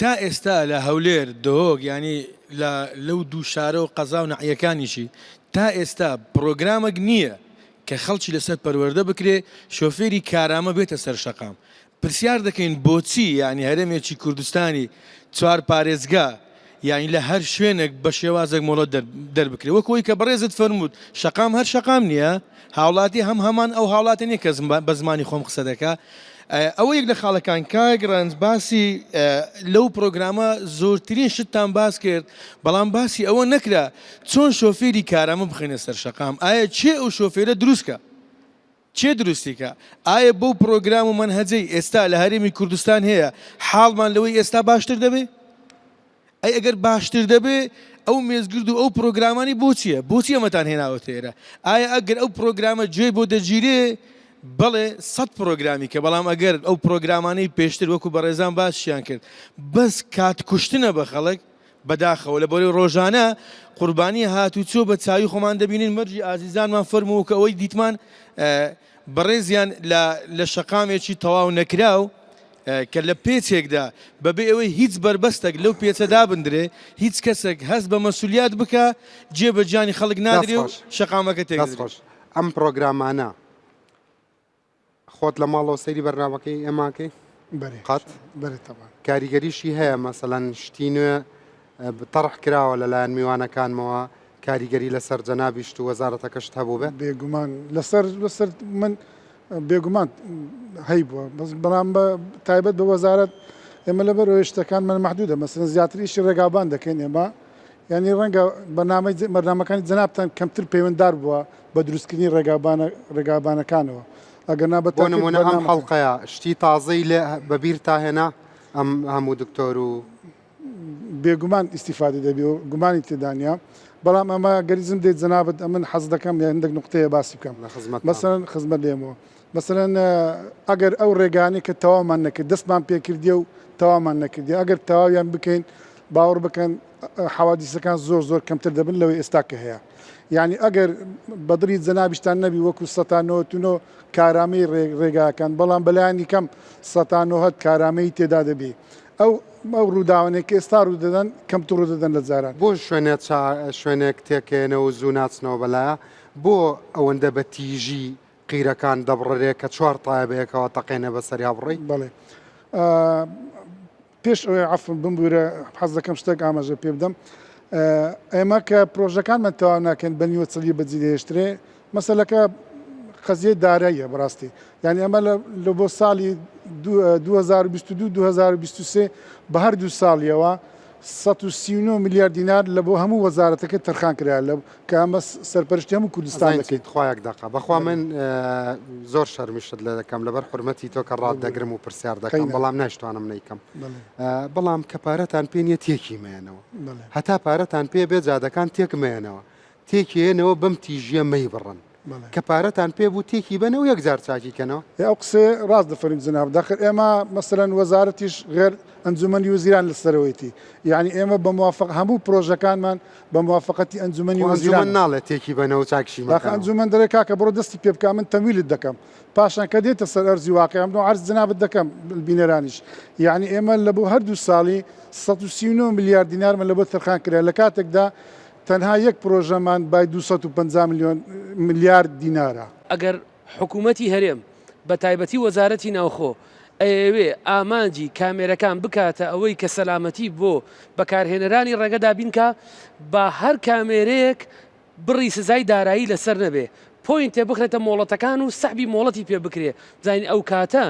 تا ئێستا لە هەولێر دۆک ینی لەو دوو شارە و قەزا و نەعیەکانیشی تا ئێستا پرۆگرامێک نییە کە خەڵکی لەسەر پەروەردە بکرێ شۆفێری کارامە بێتە سەر شەقام پرسیار دەکەین بۆچی ینی هەرێمێکی کوردستانی 4 پارێزگا یعنی لە هەر شوێنێک بە شێوازێک مۆڵەت دەربکرێ وەکەوەی کە بەڕێزت فەرمووت شەقام هەر شەقام نییە هاوڵاتی هەمان ئەو هاوڵاتە نیە کە بە زمانی خۆم قسە دەکا ئەوە یەک لە خاڵەکان کاگرانج باسی لەو پرۆگرامە زۆرترین شتتان باس کرد بەڵام باسی ئەوە نەکرا چۆن شۆفێری کارامە بخێنێ سەر شەقام ئایا چێ ئەو شۆفێرە دروستکە چێ دروستیکە ئایا بەو پرۆگرام و منهەجەی ئێستا لە هەرێمی کوردستان هەیە حاڵمان لەوەی ئێستا باشتر دەبێ ئەی ئەگەر باشتر دەبێ ئەو مێزگرد و ئەو پرۆگرامانی بۆچیە ئەمەتان هێناوەتە ئێرە ئایا ئەگەر ئەو پرۆگرامە گوێ بۆ دەگیرێ بەڵێ 100 پرۆگرامی کە بەڵام ئەگەر ئەو پرۆگرامانەی پێشتر وەکو بەڕێزان باسییان کرد بەس کات کوشتنە بە خەڵک بەداخەوە لە بۆی ڕۆژانە قوربانی هاتوچۆ بە چاوی خۆمان دەبینین مەرجی ئازیزانمان فەرموو کە ئەوەی دیتمان بەڕێزیان لە شەقامێکی تەواو نەکراو کە لە پێچێکدا بەبێ ئەوەی هیچ بربەستێک لەو پێچەدا بندرێ هیچ کەسێک هەست بە مەسوولیات بکە جێبەجانی خەڵک نادرێ و شەقامەکە تێگەشت ئەم پرۆگرامانە خۆت لە ماڵەوە سەیری بەرنامەکەی ئێماکەی قەت کاریگەریشی هەیە مەسەڵەن شتی نوێ تەڕح کراوە لەلایەن میوانەکانمەوە کاریگەری لەسەر جەنابیشت و وەزارەتەکەشت هەبوو بێ بێگومان لەسەر من بێگومان هەی بووە بەڵام بە تایبەت بە وەزارەت ئێمە لەبەر ئەوەی شتەکانمان مەحدودە مەسەڵەن زیاتریشی ڕێگابان دەکەین ئێمە ینی ڕەنگە بەرنامەکانی جەنابتان کەمتر پەیوەنددار بووە بە دروستکردنی ڕێگابانەکانەوە ئەگەر نابەت بۆ نمونە ئەم حەڵقەیە شتی تازەی لێ بەبیر تا هێنا ئەم هەموو دکتۆر و بێگومان ئیسیفادە دەبێ و گومانی تێدانیا بەڵام ئەمە گەریزم دێت جەنابەت ئەمن حەز دەکەم هەندێک نقطەیە باسی بکەم مەسەڵەن خزمەت لێمەوە مەسەڵەن ئەگەر ئەو ڕێگانەی کە تەواومان نەکرد دەستمان پێکردیە و تەوامان نەکردی ئەگەر تەواویان بکەین باوەڕ بکەن حەوادیسەکان زۆر کەمتر دەبن لەوەی ئێستا کە هەیە یعنی ئەگەر بەدڵی جەنابیشتان نەبی وەکو ١٩٩ کارامەی ڕێگاکان بەڵام بەلایانی کەم ١٩ کارامەی تێدا دەبێ ئەو ڕووداوانێک کە ئێستا ڕوودەدەن کەمتر ڕوودەدەن لە جاران بۆ شوێنێک تێکێنەوە و زوو ناچنەوە بەلایە بۆ ئەوەندە بە تیژی قیرەکان دەبڕێت کە 4 تایە بەیەکەوە تەقێنە بەسەری هەبڕی بڵێ پێش ئەوەی عەفو بمبورە حەز دەکەم شتێک ئاماژە پێ بدەم ئێمە کە پرۆژەکانمان تەواو ناکەن بە نیوە چڵی بەجێ دەهێشترێ مەسەلەکە قەزیە داراییە بەڕاستی یعنی ئەمە لە بۆ ساڵی 2022-2023 بە هەردوو ساڵیەوە 139 میلیارد دینار لە بۆ هەموو وەزارەتەکە تەرخان کرا لە کە ئەمە سەرپەرشتی هەموو کوردستان دەکەیت خوایەک دقا بەخوا من زۆر شەرمیشت لە دەکەم لەبەر حرمەتی تۆ کە ڕات دەگرم و پرسیار دەکەم بەڵام ناشتوانم نیکەم بەڵام کە پارەتان پێ نیە تێکی مێنەوە هەتا پارەتان پێ بێ جادەکان تێکمێنەوە تێکێنەوە بەم تیژیە مەی بڕن کە پارەتان پێ بوو تێکی بنەوە یەکجار چاکیکەنەوە ئەو قسێ ڕاست دەفەرین جناب داخل ئێمە مەسەرەن وەزارەتیش غێر ئەنجومەنی وەزیران لەسەرەوەیەتی یعنی ئێمە بە موافق هەموو پرۆژەکانمان بە موافقەتی ئەنجومەنی وەزیران ناڵێت تێکی بنەوە چاکشی ئەنجومەن دەرێ کاکە بڕۆ دەستی پێ بکە من تەمویلت دەکەم پاشان کە دێتە سەر ئەرزی واقعی ئەم عرض جنابت دەکەم بینەرانیش یعنی ئێمە لە بۆ هەردوو ساڵی 139 میلیارد دینارمان لە بۆ تەرخان کرا لە کاتێکدا تەنها یەک پرۆژەمان بای 250 میلیارد دینارە ئەگەر حکوومەتی هەرێم بە تایبەتی وەزارەتی ناوخۆ ئەوێ ئامانجی کامێرەکان بکاتە ئەوەی کە سەلامەتی بۆ بەکارهێنەرانی ڕێگەدا بینکە بە هەر کامێرەیەک بڕی سزای دارایی لەسەر نەبێ پۆینتێ بخرێتە مۆڵەتەکان و سەحبی مۆڵەتی پێ بکرێ بزانین ئەو کاتە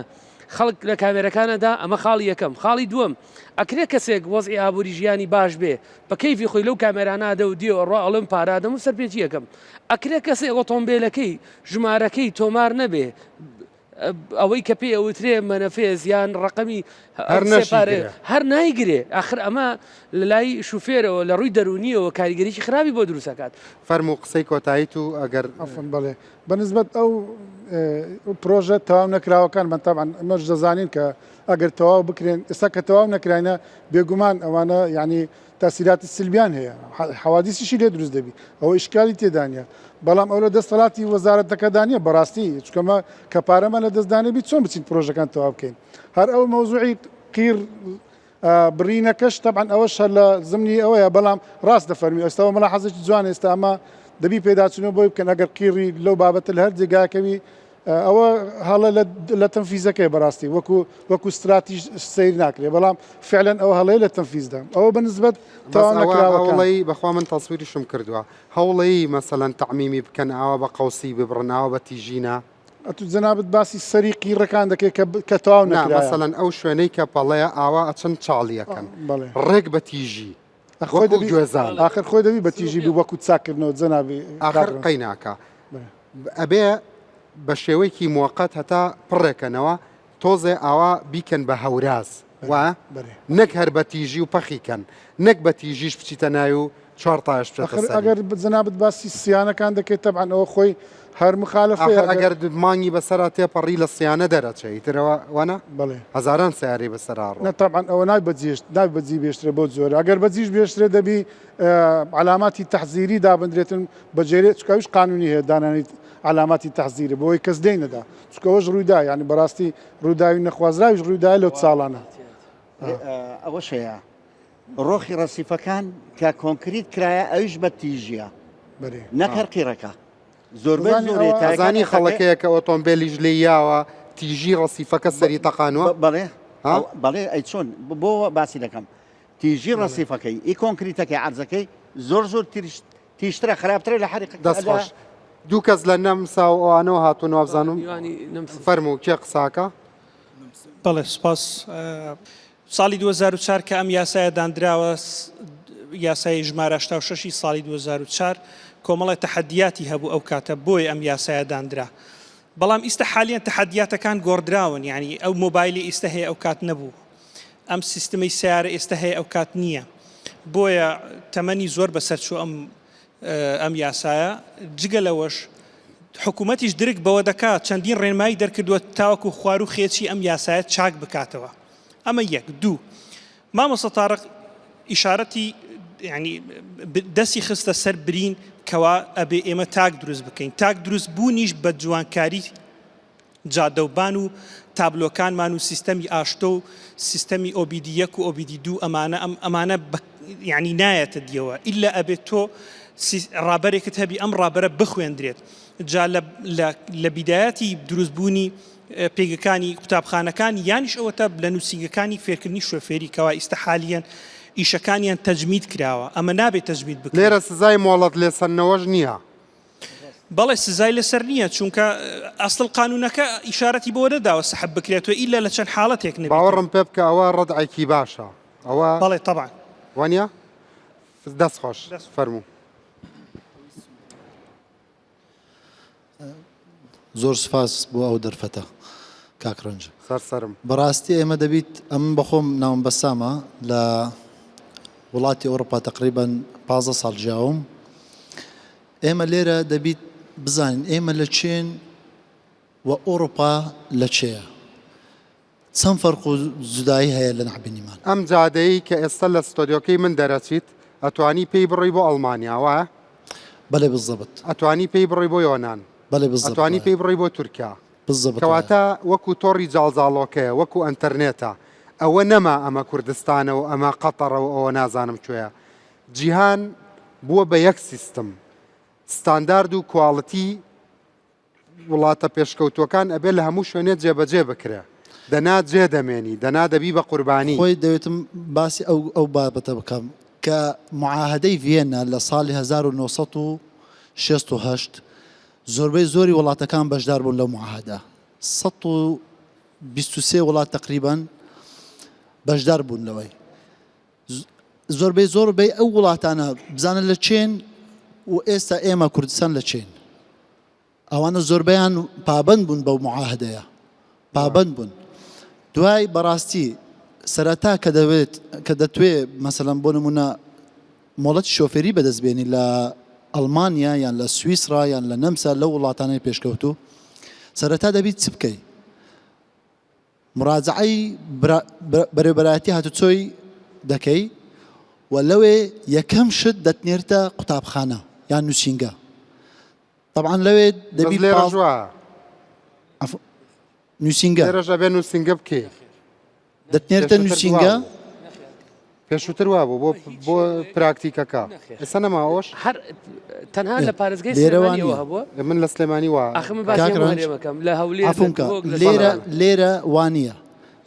خەڵک لە کامێرەکانەدا ئەمە خاڵی یەکەم خاڵی دووەم ئەکرێ کەسێک وەزئی ئابووری ژیانی باش بێ بە کەیفی خۆی لەو کامێرانادا و دیوە ڕۆ ئەڵم پارادەم و سەرپێکی یەکەم ئەکرێ کەسێک ئۆتۆمبیلەکەی ژمارەکەی تۆمار نەبێ ئەوەی کە پێ ئەوترێ مەنەفێ زیان ڕقمی هەر نایگرێ ئاخر ئەمە لە لای شوفێرەوە لە ڕووی دەرونیەوە کاریگەریی خراپی بۆ دروستەکات فەرموو قسەی کۆتاییت و ئەگەر بڵێ بەنسبەت ئەو پرۆژە تەواو نەکراوەکان من تاان ئەمەش دەزانین کە ئەگەر تەواو بکرێن ئێستا کە تەواو نەکراینە بێگومان ئەوانە یعنی تاسیراتی سلبیان هەیە حەوادیسیشی لێ دروست دەبی ئەوە ئیشکالی تێدانە بەڵام ئەو لە دەستەڵاتی وەزارەتەکەدانە بەڕاستی چکەمە کە پارەمە لە دەستدانەبی چۆن بچین پرۆژەکان تەواو بکەین هەر ئەو مەوزوعی قیر برینەکەش تەبعاً ئەوەش هەر لە زمنی ئەوەیە بەڵام ڕاست دەفەرمی ئێستاەوە مەلا حەزێکی جوان ئێستا ئەمە دەبی پێداچنەوە بۆی بکەن ئەگەر قیڕی لەو بابەتە لە هەر جێگاکەوی ئەوە هەڵە لە تەنفیزەکەی بەڕاستی وەکو استراتیژ سیر ناکرێ بەڵام فعلەن ئەو هەڵەیە لە تەنفیزدا ئەوە بەنسبەت هەوڵی بەخوا من تەسویریشم کردووە هەوڵی مەسەلەن تەعمیمی بکەن ئەوە بە قەوسی ببڕنەوە بە تیژینە ئەتو جەنابەت باسی سەری قیڕەکان دەکەی کە تەواو نەکرا مەسەلەن ئەو شوێنەی کە پەڵەیە ئاوا ئەچەند چاڵیەکەن ڕێک بە تیژی گوێزان آخر خۆی دەبی بە تیژی بوو وەکو چاکردنەوە جەنابی آخر قەیناکە ئەبێ بە شێوەیەکی موقت هەتا پڕێکەنەوە تۆزێ ئاوا بیکەن بە هەوراز وە نەک هەر بە تیژی و پەخیکەن نەک بە تیژیش بچیتە ناوی و 4 تاش ئەگەر جەنابەت باسی سییانەکان دەکەیت تەبعاً ئەوە خۆی هەر مخالفە ئەگەر مانگی بەسەرا تێپەڕی لە سییانە دەرەچێتەوە وەنا بڵێ هەزاران سیاری بەسەرڕ نەتەبعاً ئەوە نای بەجی بێشترێ بۆ زۆر ئەگەر بەجیش بێشترێ دەبی علاماتی تەحزیری دابدرێتن بەجێرێ چکاویش قانونی هەیە دانانی علاماتی تەحزیرە بۆی کەس دێنەدا چکەوەش ڕوویدا ینی بەڕاستی ڕووداوی نەخوازراویش ڕوویدای لەو ساڵانە ئەوەش هەیە ڕۆخی ڕەسیفەکان کە کۆنکریت کرایە ئەویش بە تیژیە نەکەر قیڕەکە زۆربەی زۆرێتزانی خەڵەکەیە کە ئۆتۆمبیلیش لێ یاوە تیژی ڕەسیفەکە سەری تەقانوە بەڵێ ئەی چۆن بۆ باسی دەکەم تیژی ڕەسیفەکەی ئی کۆنکریتەکەی عەرزەکەی زۆر تیشترە خراپترە لە حەریق دەستخۆش دوو کەس لە نەمسا و ئەوانەوە هاتوون وابزانم فەرموو کێ قساکە بەڵێ سپاس ساڵی 2004 کە ئەم یاسایە دانراوە یاسای ژمارە 86 ساڵی 2004 کۆمەڵی تەحەدیاتی هەبوو ئەو کاتە بۆی ئەم یاسایە دانرا. بەڵام ئیستا حالیان تەحەدیاتەکان گۆڕدراون، یعنی ئەو مۆبایلی ئێستا هەیە ئەو کات نەبوو، ئەم سیستمی سیارە ئێستا هەیە ئەو کات نییە. بۆیە تەمەنی زۆر بەسەرچوو ئەم یاسایە. جگە لەوەش حکوومەتیش درک بەوە دەکات چەندین ڕێنمایی دەرکردووە تاوەکو خوار و خێچی ئەم یاسایە چاک بکاتەوە. ئەمە یەک. دوو، مامۆستا تارق ئیشارەتی ینی دەستی خستە سەر برین کەوا ئەبێ ئێمە تاک دروست بکەین. تاک دروست بوونیش بە جوانکاری جادەوبان و تابلۆکانمان و سیستەمی ئاشتۆ و سیستەمی ئۆبیدی1 و ئۆبیدی2 ئەمانە ینی نایەتە دیەوە ئیلا ئەبێت تۆ ڕابەرێکت هەبی ئەم ڕابەرە بخوێندرێت. جا لە بیدایەتی دروستبوونی پێگەکانی قوتابخانەکان یانیش ئەوەتە لە نووسینگەکانی فێرکردنی شوفێری کەوا ئیستا ئیشەکانیان تەجمید کراوە. ئەمە نابێت تەجمید بکرێت. لێرە سزای مۆڵەت لێسەرنەوەش نییە. بەڵێ سزای لەسەر نییە، چونکە ئەسڵ قانونەکە ئیشارەتی بۆ دەداوە سەحب بکرێتەوە ئیلا لە چەند حاڵەتێک نبێت. باوەڕم پێ بکە ئەوە ڕەدعێکی باشە. ئەوە بەڵێ طبعا وانە دەست خۆش فەرموو. زۆر سپاس بۆ ئەو دەرفەتە کاکڕەنج. سەرسەرم بەڕاستی ئێمە دەبیت ئەم بەخۆم ناوم بەسامە لە وڵاتی ئەوروپا تقریبا 15 ساڵ ژیاوم. ئێمە لێرە دەبیت بزانین ئێمە لە چێن و ئەوروپا لە چێە، چەند فەرق و جودایی هەیە لە نەحبینیمان. ئەم جادەیە کە ئێستا لە ستۆدیۆکەی من دەرەچیت ئەتوانی پێی بڕی بۆ ئەڵمانیا وایە؟ بەڵێ بالضبط. ئەتوانی پێی بڕی بۆ یۆنان؟ بەڵێ بالضبط. ئەتوانی پێی بڕی بۆ تورکیا؟ بالضبط. کەواتە وەکو تۆڕی جاڵجاڵۆکەیە، وەکو ئەنتەرنێتە. ئەوە نەما ئەمە کوردستانە و ئەمە قەتەڕەوە ئەوە نازانم کوێیە. جیهان بووە بە یەک سیستم. ستاندارد و کواڵەتی وڵاتە پێشکەوتوەکان ئەبێ لە هەموو شوێنێت جێبەجێ بکرێ. دەنا جێ دەمێنی، دەنا دەبی بە قوربانی. خۆی دەوێتم باسی ئەو بابەتە بکەم کە معاهدەی ڤێنە لە ساڵی 1968 زۆربەی زۆری وڵاتەکان بەشدار بوون لەو معاهدە. 123 وڵات تقریبان بەشدار بوون لەوەی. زۆربەی ئەو وڵاتانە بزانە لە چێن و ئێستا ئێمە کوردستان لە چێن. ئەوانە زۆربەیان پابند بوون بەو معاهدەیە، پابند بوون. دوای بەڕاستی سەرەتا کە دەتوێ مەسەڵەن بۆ نمونە مۆڵەتی شۆفێری بەدەستبێنی لە ئەڵمانیا یان لە سویسرا یان لە نەمسا لەو وڵاتانەی پێشکەوتو، سەرەتا دەبیت چ بکەی؟ مراجعەی بەرەبەرایەتی هاتوچۆی دەکەی و لەوێ یەکەم شت دەتنێرتە قوتابخانە یان نووسینگە. طبعا لەوێ دەبی نووسینگە لێرەژە بێ نووسینگە بکەی، دەتنێرتە نووسینگە. پێشووتر وا بوو بۆ پراکتیکەکە. ئێستا نەماوەش تەنها لە پارێزگای سلێمانیەوە هەبووە. من لە سلێمانی وا لە هەولێر لێرە وانە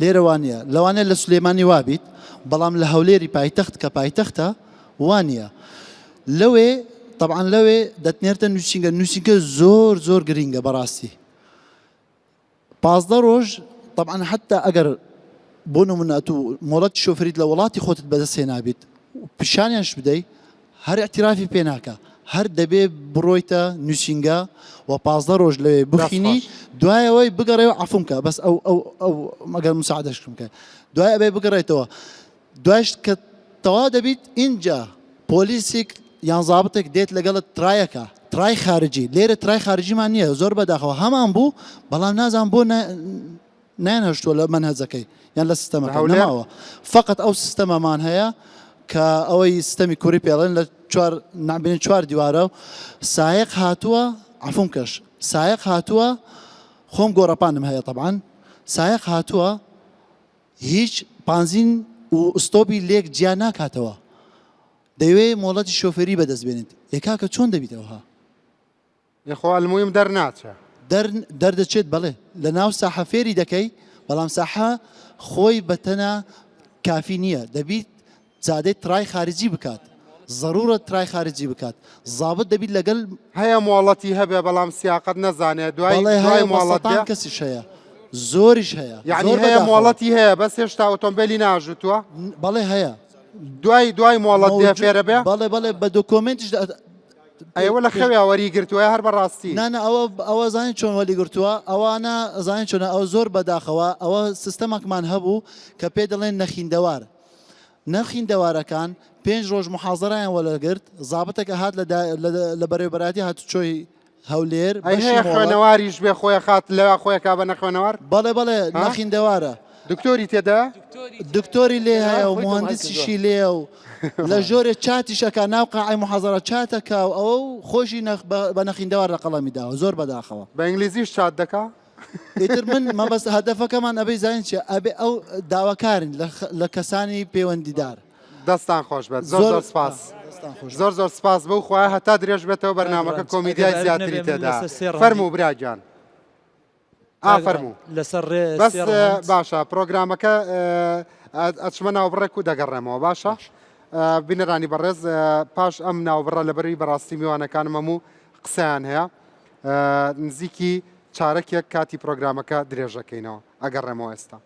لێرە وانە لەوانە لە سلێمانی وابیت، بەڵام لە هەولێری پایتەخت کە پایتەختە وانە. لەوێ طبعا لەوێ دەتنێرتە نووسینگە. نووسینگە زۆر زۆر گرینگە بەڕاستی. 15 ڕۆژ طبعا حتا ئەگەر بۆ نمونە تو مۆڵەتی شۆفێریت لە وڵاتی خۆتت بەدەستهێنابیت پیشانیانش بدەیت، هەر اعترافی پێ ناکە، هەر دەبێ بڕۆیتە نووسینگە و 15 ڕۆژ لەوێ بخینی، دوایەوەی بگەڕێەوە عەفومکە بەس ئەو مەگەر مساعدەشکم کە دوای ئەبێ بگەڕێتەوە. دوایش کە تەوا دەبیت ئینجا پۆلیسێک یان زابتێک دێت لەگەڵت ترایەکە، ترای خارجی. لێرە ترای خارجیمان نییە، زۆر بەداخەوە هەمان بوو، بەڵام نازان بۆ نانهێشتووە لە مەنهەجەکەی یان لە سیستەمەکە نەماوە. فقط ئەو سیستەمەمان هەیە کە ئەوەی سیستەمی کوڕی پێڵێن لە نابێنین 4 دیوارە و سایق هاتووە عەفوم کەش سایق هاتووە، خۆم گۆڕەپانم هەیە طبعا. سایق هاتووە هیچ پانزین و ئستۆپی لێک جیا ناکاتەوە، دەیوێ مۆڵەتی شۆفێری بەدەستبێنیت. کاکە چۆن دەبیتەوە؟ یخوا المهم دەرناچە، دەردەچێت. بەڵێ لە ناو ساحە فێری دەکەی، بەڵام ساحە خۆی بەتەنە کافی نییە، دەبیت زادەی ترای خارجی بکات، ضرورە ترای خارجی بکات. زابط دەبیت لەگەڵ هەیە مۆڵەتی هەبێ بەڵام سیاقەت نەزانێت. دوای مۆڵەتان کەسیش هەیە، زۆریش هەیە. یعنی هەیە مۆڵەتی هەیە بەس هێشتا ئۆتۆمبیلی ناژوتووە؟ بەڵێ هەیە، دوای مۆڵەت دێ فێرە بێ بەڵێ بە دۆکۆمنتیش ئەوە لە خەوێ وەریگرتووە هەر بەڕاستی نانە ئەوە زانین چۆن وەلیگرتووە ئەوانە زانین چۆنە ئەو زۆر بەداخەوە ئەوە سیستەمێکمان هەبوو کە پێ دەڵێن نەخیندەوار نەخیندەوارەکان 5 ڕۆژ محازەرایان وەلەگرت زابەتێکە هات لە بەڕێوەبەراتی هاتوچۆی هەولێر هەیە خوێنەواریش بێ خۆی خات لەوە خۆی کا بە نەخوێنەوار بەڵێ نەخیندەوارە دکتۆری تێدا دکتۆری لێ هەیە و مهندسیشی لێ و لە ژۆرە چاتیشەکە ناو قاعی محازەرە چاتەکە و ئەوە خۆشی بە نەخیندەوار لە قەڵەمی داوە زۆر بەداخەوە بە ئینگلیزیش چات دەکا ئیتر من مەبەست هەدەفەکەمان ئەبێ زانین چێ ئەبێ ئەو داواکارن لە کەسانی پەیوەندیدار دەستان خۆش بێت زۆر سپاس زۆر سپاس بەو خۆیان هەتا درێژ بێتەوە بەرنامەکە کۆمیدیای زیاتری تێدا فەرموو براجان فەرموو بەس باشە پرۆگرامەکە ئەچمە ناوبڕێک و دەگەڕێمەوە باشە بینەرانی بەڕێز پاش ئەم ناوبڕە لەبەری بەڕاستی میوانەکانم هەموو قسەیان هەیە نزیکی چارەکێک کاتی پرۆگرامەکە درێژەکەینەوە ئەگەڕێمەوە ئێستا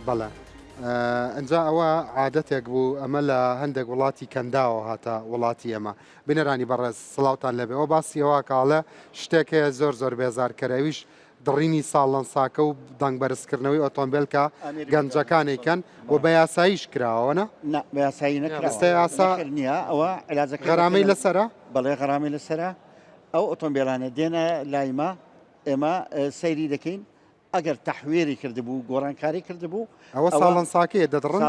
بەڵێ ئەجا ئەوە عادەتێک بوو ئەمە لە هەندێک وڵاتی کەنداوە هاتە وڵاتی ئەمە بنەرانی بەڕێز سڵاوتان لەبێ ئەوە باسیەوە کاڵە شتێکەیە زۆر بێزارکەرەویش دڕینی ساڵەن ساکە و دەنگبەرزکردنەوەی ئۆتۆمبیلکە گەنجەکانێکەن و بە یاساییش کراوەنە بە یاسایی نییە ئەوە علاجەکە غەرامەی لەسرە بەڵێ غەرامی لەسرە ئەو ئۆتۆمبیلانە دێنە لایمە ئێمە سەیری دەکەین ئەگەر تەحوێری کردبوو گۆڕانکاری کردبوو ئەوە ساڵەن ساکەیە دەدڕن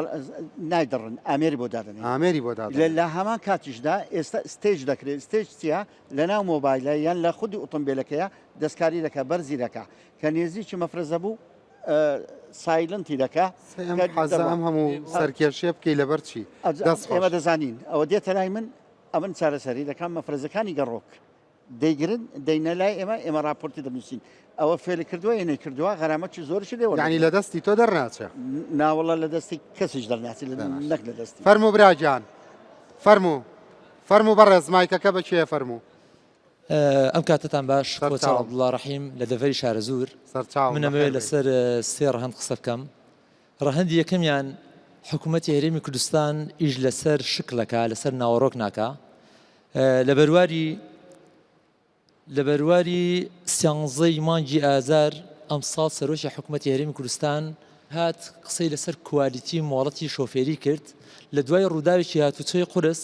نایدڕن ئامێری بۆ دادنێ ئامێری بۆ دادن لە هەمان کاتیشدا ئێستا ستێج دەکرێت ستێج چیە لە ناو مۆبایلە یان لە خودی ئۆتۆمبیلەکەیە دەستکاری دەکە بەرزی دەکە کە نێزیکی مەفرەزە بوو سایلنتی دەکە ئەم هەموو سەرکێشێ بکەی لەبەر چی ئێمە دەزانین ئەوە دێتە لای من ئەمن چارەسەری دەکەم مەفرەزەکانی گەڕۆک دەیگرن دەینە لای ئێمە راپۆرتی دەنووسین ئەوە فێری کردووە یە نەیکردووە غەرامەی زۆرشی لێوە ینی لە دەستی تۆ دەرناچێ ناوەڵە لە دەستی کەسیش دەرناچی نەک لە دەستی فەرموو براجان فەرموو بەڕێز مایکەکە بەکوێ فەرموو ئەم کاتتان باش عەبدوڵڵا ڕەحیم لە دەڤەری شارە زور منەمەوێت لەسەر سێ ڕەهەند قسە بکەم ڕەهەندی یەکەمیان حکوومەتی هەرێمی کوردستان ئیش لەسەر شکلەکە لەسەر ناوەڕۆک ناکە لە بەرواری سیانزەی مانگی ئازار ئەم ساڵ سەرۆکی حکوومەتی هەرێمی کوردستان هات قسەی لەسەر کوالیتی مۆڵەتی شۆفێری کرد لە دوای ڕووداوێکی هاتوچۆی قورس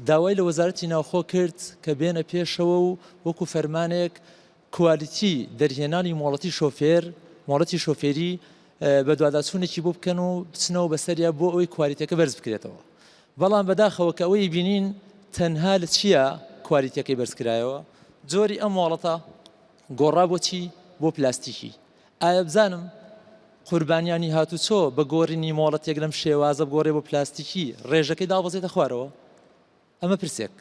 داوای لە وەزارەتی ناوخۆ کرد کە بێنە پێشەوە و وەکو فەرمانێک کوالیتی دەرهێنانی مۆڵەتی شۆفێری بە دواداچوونێکی بۆ بکەن و بچنەوە بەسەریا بۆ ئەوەی کوالیتەکە بەرز بکرێتەوە بەڵام بەداخەوە کە ئەوەی بینین تەنها لە چییە کوالیتەکەی بەرزکرایەوە جۆری ئەم مۆڵەتە گۆڕا بۆچی بۆ پلاستیکی ئایا بزانم قوربانیانی هاتوچۆ بە گۆڕینی مۆڵەتێک لەم شێوازە بگۆڕێ بۆ پلاستیکی ڕێژەکەی دابەزێتە خوارەوە ئەمە پرسێک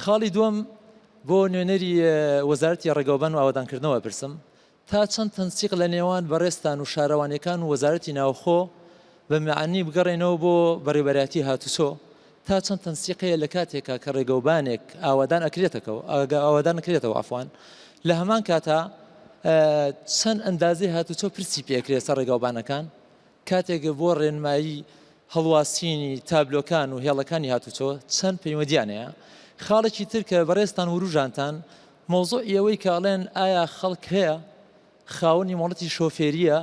خاڵی دووەم بۆ نوێنەری وەزارەتی ڕێگەوبان و ئاوادانکردنەوە پرسم تا چەند تەنسیق لە نێوان بەڕێستان و شارەوانیەکان و وەزارەتی ناوخۆ بە میعانی بگەڕێنەوە بۆ بەڕێوەبەرەتی هاتوچۆ تا چەند تەنسیقەیە لە کاتێکە کە ڕێگەوبانێک ئاوادان نەکرێتەوە ئەفوان لە هەمان کاتە چەند ئەندازەی هاتوچۆ پرسی پێکرێت سەر ڕێگەوبانەکان کاتێک بۆ ڕێنمایی هەڵواسینی تابلۆکان و هێڵەکانی هاتوچۆ چەند پەیوەندیانەیە خاڵێکی تر کە بەڕێستان وروژانتان مۆزوعی ئەوەی کاڵێن ئایا خەڵک هەیە خاوەنی مۆڵەتی شۆفێریە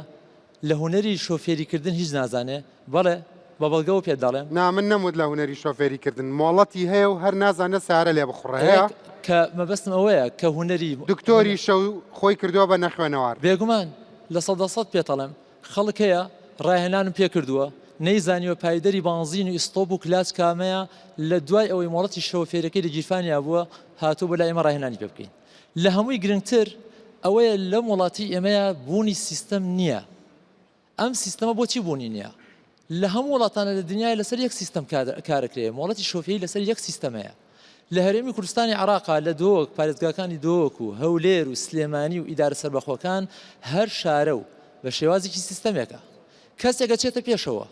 لە هوەری شۆفێریکردن هیچ نازانێ بەڵێ بە بەڵگەەوە پێ دەڵێم من نەمود لە هوەری شۆفێریکردن مۆڵەتی هەیە و هەر نازانە سارە لێ بخڕەیە کە مەبەستم ئەوەیە کە هوەری دکتۆری شەو خۆی کردووە بە نەخوێنەوار بێگومان لە 100% پێتەڵێم خەڵک هەیە ڕاهێنانم پێ کردووە نەیزانیوە پایدەری بانزین و ئیسۆب و کلاس کامەیە لە دوای ئەوەی مۆڵەتی شۆفێرەکەی لە گیرفانیا بووە هاتوو بە لای ئێمە ڕاهێنانی پێ بکەین لە هەمووی گرنگتر ئەوەیە لە وڵاتی ئێمەیە بوونی سیستەم نییە ئەم سیستەمە بۆچی بوونی نییە لە هەموو وڵاتانە لە دنیای لەسەر یەک سیستەم کارەکرێ مۆڵەتی شۆفێری لەسەر یەک سیستەمەیە لە هەرێمی کوردستانی عراقا لە دۆک پارێزگاکانی دۆک و هەولێر و سلێمانی و ئیدارە سەربەخۆکان هەر شارە و بە شێوازێکی سیستەمێکە کەسێکە چێتە پێشەوە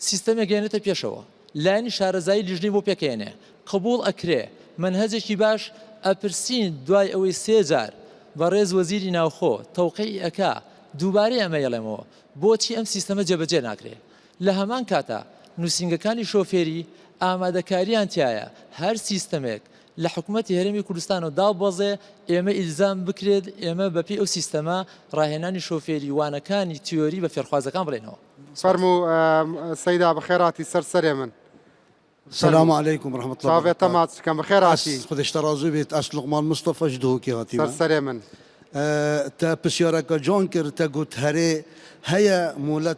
سیستەمێک گەێنێتە پێشەوە لایەنی شارەزایی لیژنی بۆ پێکێنێ قبول ئەکرێ منهەجێکی باش ئەپرسین دوای ئەوەی 3 جار بەڕێز وەزیری ناوخۆ تەوقیعی ئەکا دووبارەی ئەمە یەڵێمەوە بۆچی ئەم سیستەمە جێبەجێ ناکرێ لە هەمان کاتە نووسنگەکانی شۆفێری ئامادەکاریان تایە هەر سیستەمێک لە حکوومەتی هەرێمی کوردستانەوە دابەزێ ئێمە ئیلزام بکرێت ئێمە بەپی ئەو سیستەمە ڕاهێنانی شۆفێری وانەکانی تیۆری بە فێرخوازەکان بڵێنەوە فەرموو سەیدا بەخێراتی سەرسەرێ من السلام عليكم ورحمة الله وبركاته. تمام كم بخير عاشي. خدش ترازو بيت أصل لقمان مصطفى جدوكي هاتي. سرسري من. تا بسيارك جونكر تا قلت هري هيا مولت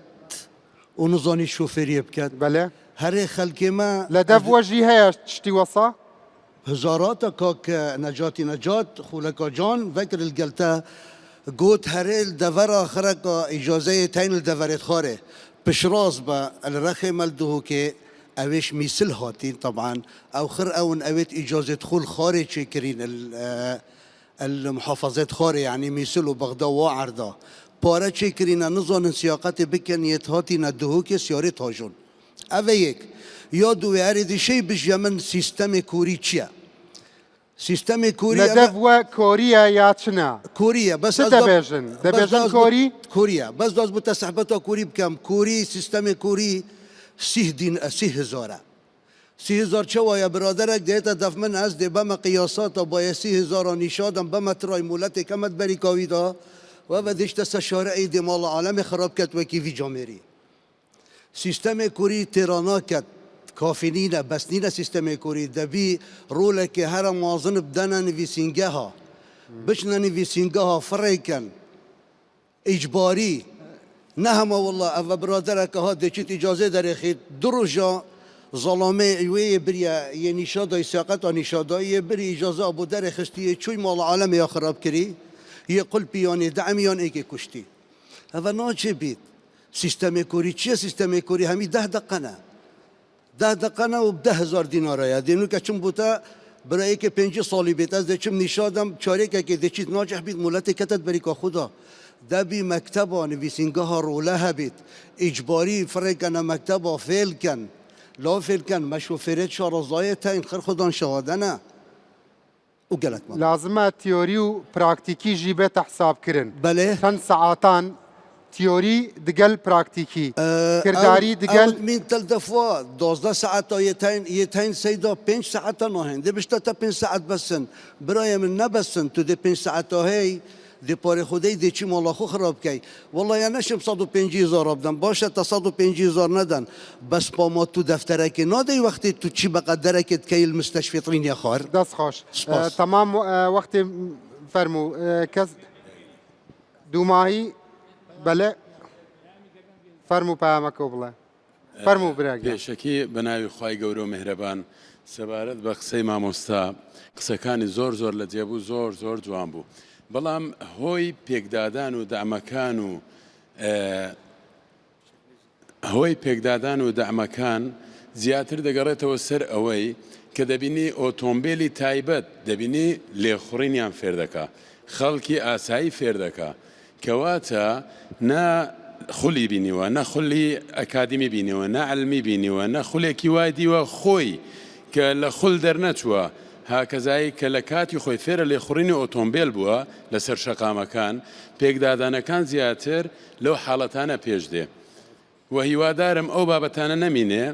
ونظاني الشوفيرية بكات. بله. هري خلقي ما. لدف وجهي هيا تشتي وصا. هزارات كاك نجات خولك جان فكر الجلتا قلت هري الدفر آخرك إجازة تين الدفرت خاره بشراز با الرخي الدهوكي اوش میسل هاتین طبعا او خر اون اوت اجازه دخول خارج كرين المحافظات خارج يعني میسل وبغداد وعرضه بارا كرين نظام سياقات بكنيت هاتين الدهوك سياره تاجون اويك يا دو يريد شيء بجمن سيستم كوري تشيا سيستم كوري لدفوا كوريا يا تشنا كوريا بس دبيجن كوري كوريا بس داز متسحبتها كوري بكم كوري سيستم كوري 3000 3000 چه وای برادرک دیتا دف من از دی بم قیاسات با 30,000 نشادم بم ترای مولت کمت بری کاویدا و بعدش تس شارعی دی مال عالم خراب کت و کی وی جامری سیستم کوری تیرانا کت کافینینه بس نینه سیستم کوری دبی روله که هر موازن بدن نویسینگه ها بشن نویسینگه ها فریکن اجباری نه همه والله اول برادرک ها دچیت اجازه در خید دروجا ظلامه ایوه بریا یه نشادای ساقط و نشادای بری اجازه ابو در خستی چوی مال عالم یا خراب کری یه قلبی یعنی دعمیان ای که کشتی اول ناچه بید سیستم کوری چیه سیستم کوری همی 10 دقیقه و 10,000 دینار یا دینو که چون بوده برای که 5 سالی بیت از دچم نشادم چاره که دچیت ناجح بید مولت کتت بری که خدا دبي مكتبه نفيسينجها رولها بيت إجباري فرق أنا مكتبه فيل كان لا فيل كان مشو فريد شارزاية تين خير خدان شهادنا وقالت ما لازم تيوري و براكتيكي جيبت حساب كرن بله 10 ساعتان تيوري دقل براكتيكي كرداري دقل من تلدفوا 12 ساعات يتين سيدا 5 ساعات نهين دي بشتا 5 ساعات بسن برايا من نبسن تو دي 5 ساعات هي دی پاره خودی دی چی مالا خو خراب کی والله یا نشم 150,000 بدن باشه تا 150,000 ندن بس با ما تو دفتره که نادی وقتی تو چی بقدره که کی المستشفى طرین یا خار دست خوش تمام وقت فرمو کس دوماهی بله فرمو پیامک وبله فرمو براگە پێشەکی بەناوی خوای گەورە و میهرەبان سەبارەت بە قسەی مامۆستا قسەکانی زۆر لە جێبوو زۆر جوان بوو بەڵام هۆی پێکدادان و دەعمەکان زیاتر دەگەڕێتەوە سەر ئەوەی کە دەبینی ئۆتۆمبیلی تایبەت دەبینی لێخوڕینیان فێر دەکا خەڵکی ئاسایی فێر دەکا کەواتە نا خولی بینیوە نە خولی ئەکادمی بینیوە نە علمی بینیوە نە خولێکی وای دیوە خۆی کە لە خول دەرنەچووە هاکەزایی کە لە کاتی خۆی فێرە لێخوڕینی ئۆتۆمبیل بووە لەسەر شەقامەکان پێکدادانەکان زیاتر لەو حاڵەتانە پێش دێ و هیوادارم ئەو بابەتانە نەمینێ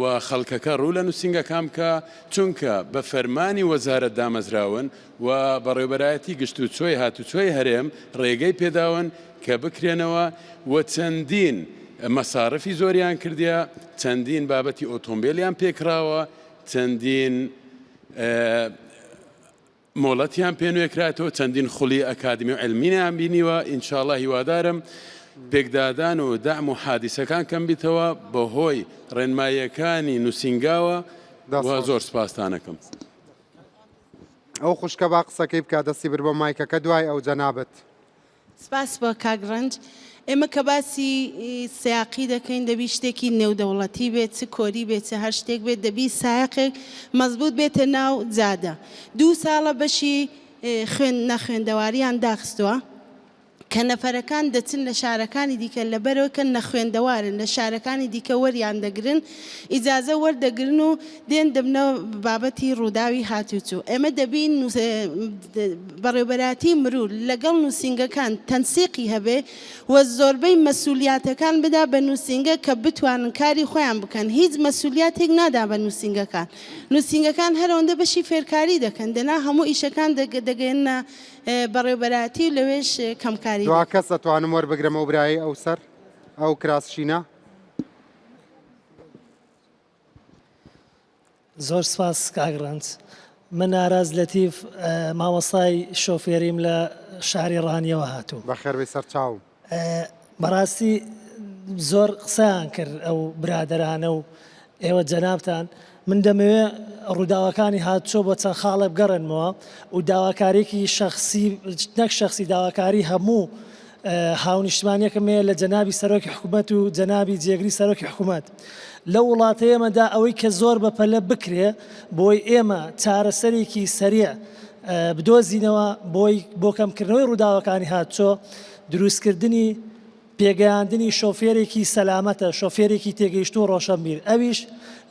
و خەڵکەکە ڕوو لە نووسنگەکان بکە چونکە بە فەرمانی وەزارەت دامەزراون و بەڕێوەبەرایەتی گشت و چۆی هاتوچۆی هەرێم ڕێگەی پێداون کە بکرێنەوە و چەندین مەسارفی زۆریان کردیە چەندین بابەتی ئۆتۆمبیلیان پێکراوە چەندین مۆڵەتیان پێنوێکراتەوە چەندین خولی ئەکادمی و علمینیان بینیوە ئینشاءڵڵا هیوادارم پێکدادان و دەعم و حادیسەکان کەم بیتەوە بەهۆی ڕێنماییەکانی نووسنگاوە و زۆر سپاستانەکەم ئەو خوشکە با قسەکەی بکە دەستی بر بۆ مایکەکە دوای ئەو جەنابەت سپاس بۆ کاگڕنج ئێمە کە باسی سیاقی دەکەین دەبی شتێکی نێودەوڵەتی بێت چ کۆری بێت چ هەر شتێک بێت دەبی سایقێک مەزبوط بێتە ناو جادە 2 ساڵە بەشی نەخوێندەواریان داخستووە کە نەفەرەکان دەچن لە شارەکانی دیکە لەبەرەوە کە نەخوێندەوارن لە شارەکانی دیکە وەریان دەگرن ئیجازە وەردەگرن و دێن دەبنەوە بابەتی ڕووداوی هاتوچوو ئێمە دەبین بەڕێوەبەراتی مرور لەگەڵ نووسینگەکان تەنسیقی هەبێ و زۆربەی مەسئولیاتەکان بدا بە نووسینگە کە بتوانن کاری خۆیان بکەن هیچ مەسئولیاتێک نادا بە نووسینگەکان نووسینگەکان هەرەوەندە بەشی فێرکاری دەکەن دەنا هەموو ئیشەکان دەگەێنە بەڕێوەبەراتی و لەوێش کەمکاری دوا کەس دەتوانم وەربگرمەوە برایی ئەو سەر ئەو کراسشینە زۆر سپاس کاگڕند من ناراز لەتیف مامۆستای شۆفێریم لە شاری ڕانیەوە هاتوو بەخێربەی سەرچاوم بەڕاستی زۆر قسەیان کرد ئەو برادەرانە و ئێوە جەنابتان من دەمەوێ ڕووداوەکانی هاتچۆ بۆ چەند خاڵە بگەڕێنمەوە و داواکارێکی شخصی نەک شخصی داواکاری هەموو هاونیشتمانیەکەمەیە لە جەنابی سەرۆکی حکوومەت و جەنابی جێگری سەرۆکی حکوومەت لە وڵاتەیەمەدا ئەوەی کە زۆر بەپەلە بکرێ بۆی ئێمە چارەسەرێکی سەریع بدۆزینەوە بۆ کەمکردنەوەی ڕووداوەکانی هاتچۆ دروستکردنی پێگەیاندنی شۆفێرێکی سەلامەتە شۆفێرێکی تێگەیشت و ڕۆشنبیر ئەویش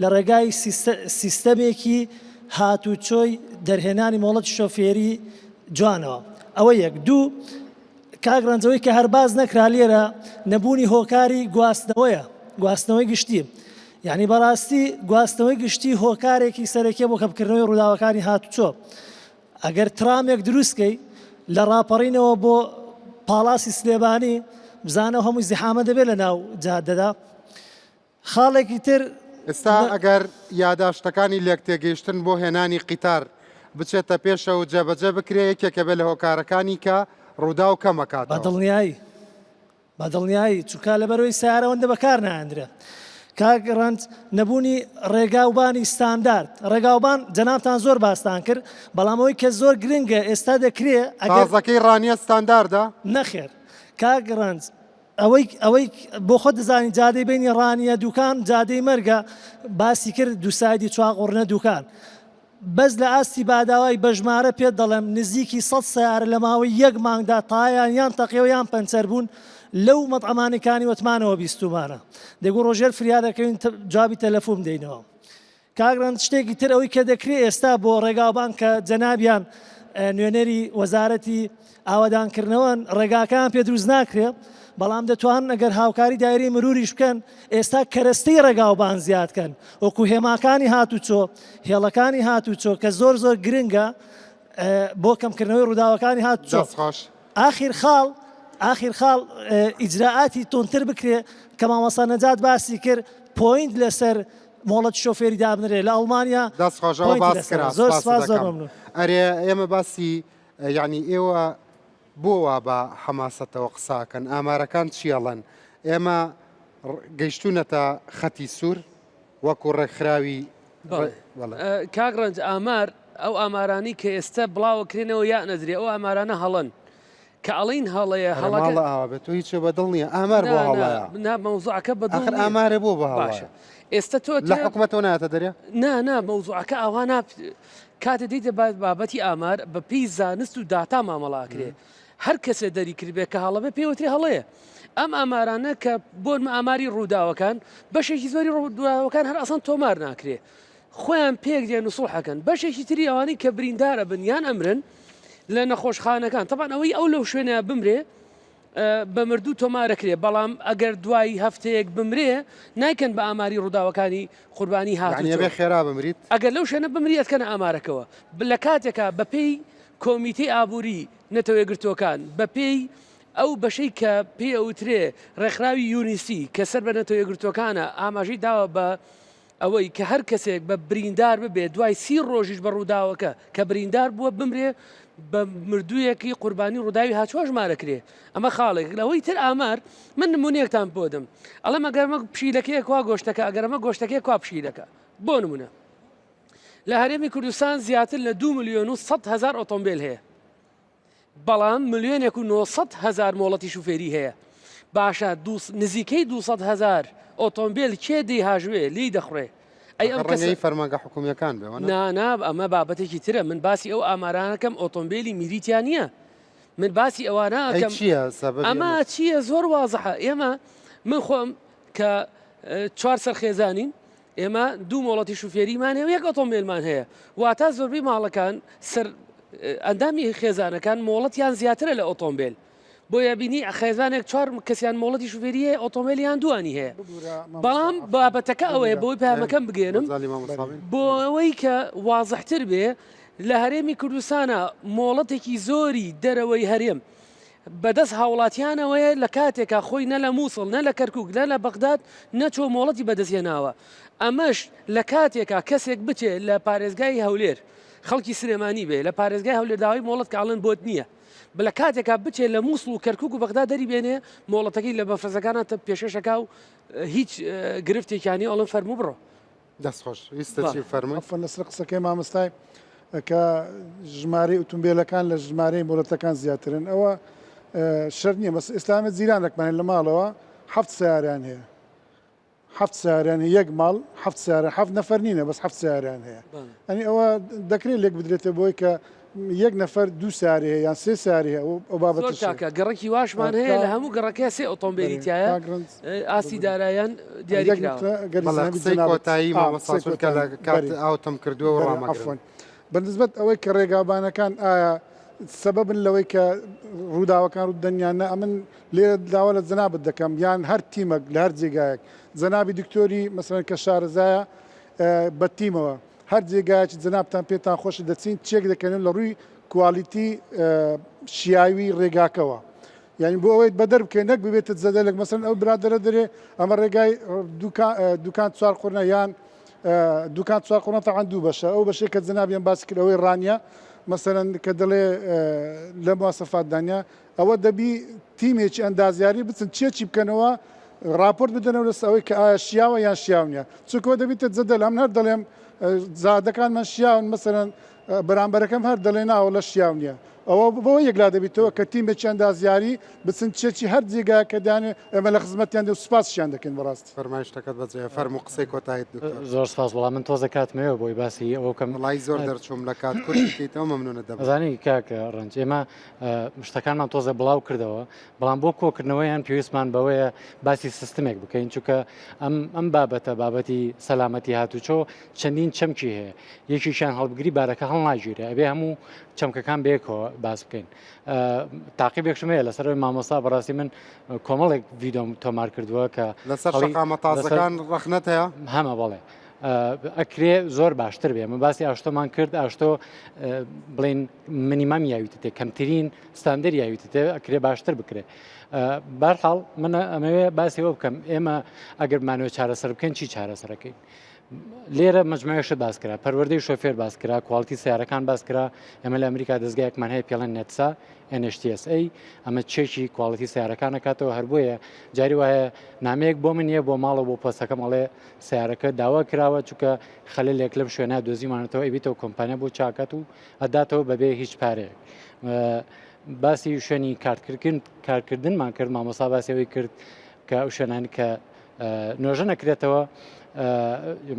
لە ڕێگای سیستەمێکی هاتوچۆی دەرهێنانی مۆڵەتی شۆفێری جوانەوە ئەوە یەک دوو کاگڕەنجەوەی کە هەرباز نەکرا لێرە نەبوونی هۆکاری گواستنەوەیە گواستنەوەی گشتی یعنی بەڕاستی گواستنەوەی گشتی هۆکارێکی سەرەکیە بۆ کەمکردنەوەی ڕووداوەکانی هاتوچۆ ئەگەر ترامێک دروستکەی لە ڕاپەڕینەوە بۆ پاڵاسی سلێبانی بزانە هەمووی زیحامە دەبێت لە ناو جادەدا خاڵێکی تر ئێستا ئەگەر یاداشتەکانی لێک تێگەیشتن بۆ هێنانی قیتار بچێتە پێشە و جێبەجێ بکرێ یەکێکە بێت لە هۆکارەکانی کە ڕوودا و کەمەکات بەدڵنیایی چووکە لەبەرەوەی سیارەوەندە بەکار نایەندرێ کاگڕەند نەبوونی ڕێگاوبانی ستاندارد ڕێگاوبان جەنابتان زۆر باستان کرد بەڵامەوەی کە زۆر گرنگە ئێستا دەکرێ تازەکەی ڕانیە ستانداردە نەخێر کاگڕەند ئەوەی بۆ خۆ دەزانی جادەی بینی ڕانیە دوکان جادەی مەرگە باسی کرد دووسایدی چواقڕنە دوکان بەس لە ئاستی باداوای بەژمارە پێ دەڵێم نزیکی 100 سیارە لە ماوەی یەک مانگدا تایان یان تەقیەوە یان پەنچەر بوون لەو مەطعمانەکانی وتمانەوە بیستومانە دەگو ڕۆژێر فریادەکەوین جوابی تەلەفۆن دەینەوە کاگڕەند شتێکی تر ئەوەی کە دەکرێت ئێستا بۆ ڕێگاوبان کە جەنابیان نوێنەری وەزارەتی ئاوادانکردنەوە ڕێگاکان پێ دروست ناکرێت بەڵام دەتوان ئەگەر هاوکاری دایری مروریش بکەن ئێستا کەرەستەی ڕێگاوبان زیادکەن وەکو هێماکانی هاتوچۆ هێڵەکانی هاتوچۆ کە زۆر زۆر گرنگە بۆ کەمکردنەوەی ڕووداوەکانی هاتوچۆ ئاخیر خاڵ ئیجراعاتی تۆنتر بکرێ کە مامۆستا نەجات باسی کرد پۆینت لەسەر مۆڵەتی شۆفێری دابنرێ لە ئەڵمانیا دەستخۆشەوە باس کرا زۆر سپاس زۆر مەمنون ئەرێ ئێمە باسی یعنی ئێوە بۆ وا بە حەماسەتەوە قساکەن ئامارەکان چیاڵەن ئێمە گەیشتونەتە خەتی سوور وەکو ڕێکخراوی کاگڕەنج ئامار ئەو ئامارانی کە ئێستا بڵاوکرێنەوە یا نەدرێ ئەو ئامارانە هەڵەن کە ئەڵین هەڵەیە هەڵەکە ئاوابێت تو هیچ بەدڵ نییە ئامار بۆ هەڵەیە مەوزوعەکە بەدڵ ئامارە بۆ بە هەڵاشە ئێستا تۆ لە حکوومەتەوە ناتە دەرێ نا مەوزوعەکە ئەوانە کاتە دیتە بابەتی ئامار بە پێی زانست و داتا مامەڵاکرێ هەر کەسێ دەری کردبێت کە هەڵەبێ پێوتری هەڵەیە ئەم ئامارانە کە بۆن ئاماری ڕووداوەکان بەشێکی زۆری ڕووداوەکان هەر ئەسان تۆمار ناکرێ خۆیان پێک دێن و سوڵحەکەن بەشێکی تری ئەوانەی کە بریندارە بنیان ئەمرن لە نەخۆشخانەکان تەبان ئەوەی ئەو لەو شوێنە بمرێ بە مردوو تۆمارەکرێ بەڵام ئەگەر دوایی هەفتەیەک بمرێ نایکەن بە ئاماری ڕووداوەکانی قوربانی هاتووە خێرا بمریت ئەگەر لەو شوێنە بمریت کەنە ئامارەکەەوە لە کاتێکە بەپێی کۆمیتەی ئابووری نەتەوەیەگرتوەکان بەپێی ئەو بەشەی کە پێ ئەوترێ ڕێکخراوی یونیسی کە سەر بە نەتەوەیەگرتوەکانە ئاماژەی داوە بە ئەوەی کە هەر کەسێک بە بریندار ببێت دوای 30 ڕۆژیش بە ڕووداوەکە کە بریندار بووە بمرێ بە مردوویەکی قوربانی ڕووداوی هاتووە ژمارەکرێ ئەمە خاڵێک لەوەی تر ئامار من نمونەیەکتان بۆدەم ئەڵەم ئەگەرمە پشیلەکەی کوا گۆشتەکە ئەگەرمە گۆشتەکەی کوا پشیلەکە بۆ نمونە لە هەرێمی کوردستان زیاتر لە 2 ملیۆن و 100 هزار ئۆتۆمبیل هەیە بەڵام 1,900,000 مۆڵەتی شوفێری هەیە باشە نزیکەی 200,000 ئۆتۆمبیل کێ دەی هاژوێ لی دەخڕێ ئەی ئەم ڕەنگەی فەرمانگە حکوومیەکان بێ نانا ئەمە بابەتێکی ترە من باسی ئەو ئامارانەکەم ئۆتۆمبیلی میریتیان نییە من باسی ئەوانەکەم ئەمە چییە زۆر وازەحە ئێمە من خۆم کە 4 سەرخێزانین ئێمە 2 مۆڵەتی شوفێریمان هەیە و 1 ئۆتۆمبیلمان هەیە واتە زۆربەی ماڵەکان ئەندامی خێزانەکان مۆڵەتیان زیاترە لە ئۆتۆمبیل بۆیە بینی خێزانێک 4 کەسیان مۆڵەتی شوفێری هەیە ئۆتۆمبیلیان دوانی هەیە بەڵام بابەتەکە ئەوەیە بۆی پامەکەم بگێنم بۆ ئەوەی کە وازەحتر بێ لە هەرێمی کوردستانە مۆڵەتێکی زۆری دەرەوەی هەرێم بەدەست هاوڵاتیانەوەیە لە کاتێکا خۆی نە لە مووسڵ نە لە کەرکک لە لە بەغداد نەچۆ مۆڵەتی بەدەستێناوە ئەمەش لە کاتێکا کەسێک بچێ لە پارێزگای هەولێر خەڵکی سلێمانی بێ لە پارێزگای هەولێر داوای مۆڵەت کاڵن بۆت نییە بلە کاتێکا بچێ لە مووسڵ و کەرکک و بەغدا دەری بێنێ مۆڵەتەکەی لە بەفرەزەکانە پێشەشەکە و هیچ گرفتێکیانی ئەڵم فەرموو بڕۆ دەستخۆش ویستە فەرمووی لەسەر قسەکەی مامۆستای کە ژمارەی ئۆتۆمبیلەکان لە ژمارەی مۆڵەتەکان زیاترن ئەوە شەر نییە مەس ئێستامە زیرانێکمان لە ماڵەوە 7 سیاریان هەیە 7 سیاریان هەیە 1 ماڵ 7 سیارە 7 نەفەر نینە بەس 7 سیاریان هەیە ئەنی ئەوە دەکرێت لێک بدرێتە بۆی کە 1 نەفەر 2 سیاری هەیە یان 3 سیاری هەیە ئەو بابەتە چاکە گەڕێکی واشمان هەیە لە هەموو گەڕەکە 3 ئۆتۆمبیلی تایە ئاسی دارایان دیاریکراوە کۆتایی مامۆستاکە لە کات ئاوتم کردووە ڕامەگرن بەنسبەت ئەوەی کە ڕێگابانەکان ئایا سببن لەوەی کە ڕووداوەکان ڕوودەنیانە ئەمن لێرە داوا لە جەنابەت دەکەم یان هەر تیمەک لە هەر جێگایەک جەنابی دکتۆری مەسەڵەن کە شارەزایە بە تیمەوە هەر جێگایەکی جەنابتان پێتان خۆشە دەچین چێک دەکەنن لە ڕووی کوالیتی شیاوی ڕێگاکەوە یعنی بۆ ئەوەی بەدەر بکەین نەک ببێتە زەدەلێک مەسەڵەن ئەو برادەرە دەرێ ئەمە ڕێگای دوکان چوار قورنە یان دوکان چوار قورنە تەعەن دوو بەشە ئەو بەشەی کە جەنابیان باسی کرد ئەوەی ڕانیە مەسەرەن کە دەڵێ لە مواسەفات دانیا ئەوە دەبی تیمێکی ئەندازیاری بچن چێکی بکەنەوە راپۆرت بدەنەوە لەس ئەوەی کە ئایا شیاوە یان شیاو نیە چونکەوە دەبیتە جەدەل ئەم هەر دەڵێم زادەکانمان شیاون مەسەرەن بەرامبەرەکەم هەر دەڵێ ناوە لە شیاو نییە ئەوە بۆ یەکلا دەبیتەوە کە تیمێکی ئەندازیاری بچن چێکی هەر جێگا کە دانێ ئەمە لە خزمەتیان دێ و سوپاسیان دەکەن بەڕاستی فەرمایشتەکەت بەجێ فەرموو قسەی کۆتاییت زۆر سپاس وەڵام من تۆزە کاتمەوە بۆی باسی ئەوە کەم وڵای زۆر دەرچووم لە کات کورتیتەوە مەمنونە دەبێت زانی کاکە ڕەنج ئێمە شتەکانمان تۆزە بڵاو کردەوە بەڵام بۆ کۆکردنەوەیان پێویستمان بەوەیە باسی سیستمێک بکەین چونکە ئەم بابەتە بابەتی سەلامەتی هاتوچۆ چەندین چەمکی هەیە یەکیشان هەڵبگری بارەکە هەڵ ناگیرێ ئەبێ هەموو چەمکەکان بێکەوە باس بکەین تاقیبێکشم هەیە لەسەرەوەی مامۆستا بەڕاستی من کۆمەڵێک ڤیدۆم تۆمار کردووە کە لەسەر شەقامە تازەکان ڕەخنەت هەیە هەمە بەڵێ ئەکرێ زۆر باشتر بێ من باسی ئاشتۆمان کرد ئاشتۆ بڵین منیمەم یاویتە تێ کەمترین ستاندەر یاویتە تێ ئەکرێ باشتر بکرێ بەرحاڵ من ئەمەوێ باسیەوە بکەم ئێمە ئەگەرمانەوە چارەسەر بکەین چی چارەسەرەکەین لێرە مجموعەشە باسکرا پەروەردەی شۆفێر باسکرا کوالتی سیارەکان باسکرا ئەمە لە ئەمریکا دەستگایەکمان هەیە پێڵەن نێتسا NHTSA ئەمە چێکی کوالتی سیارەکان نکاتەوە هەر بۆیە جاری وایە نامەیەک بۆ من نییە بۆ ماڵەوە بۆ پۆستەکەم ئەڵێ سیارەکە داوا کراوە چونکە خەلەلێک لەم شوێنە دۆزیمانێتەوە ئەبیتەوە کۆمپانیا بۆ چاکات و ئەداتەوە بەبێ هیچ پارەیەک باسی شوێنی کارکردنمان کرد مامۆستا باسیەوەی کرد کە ئەو شوێنانی کە نۆژە نەکرێتەوە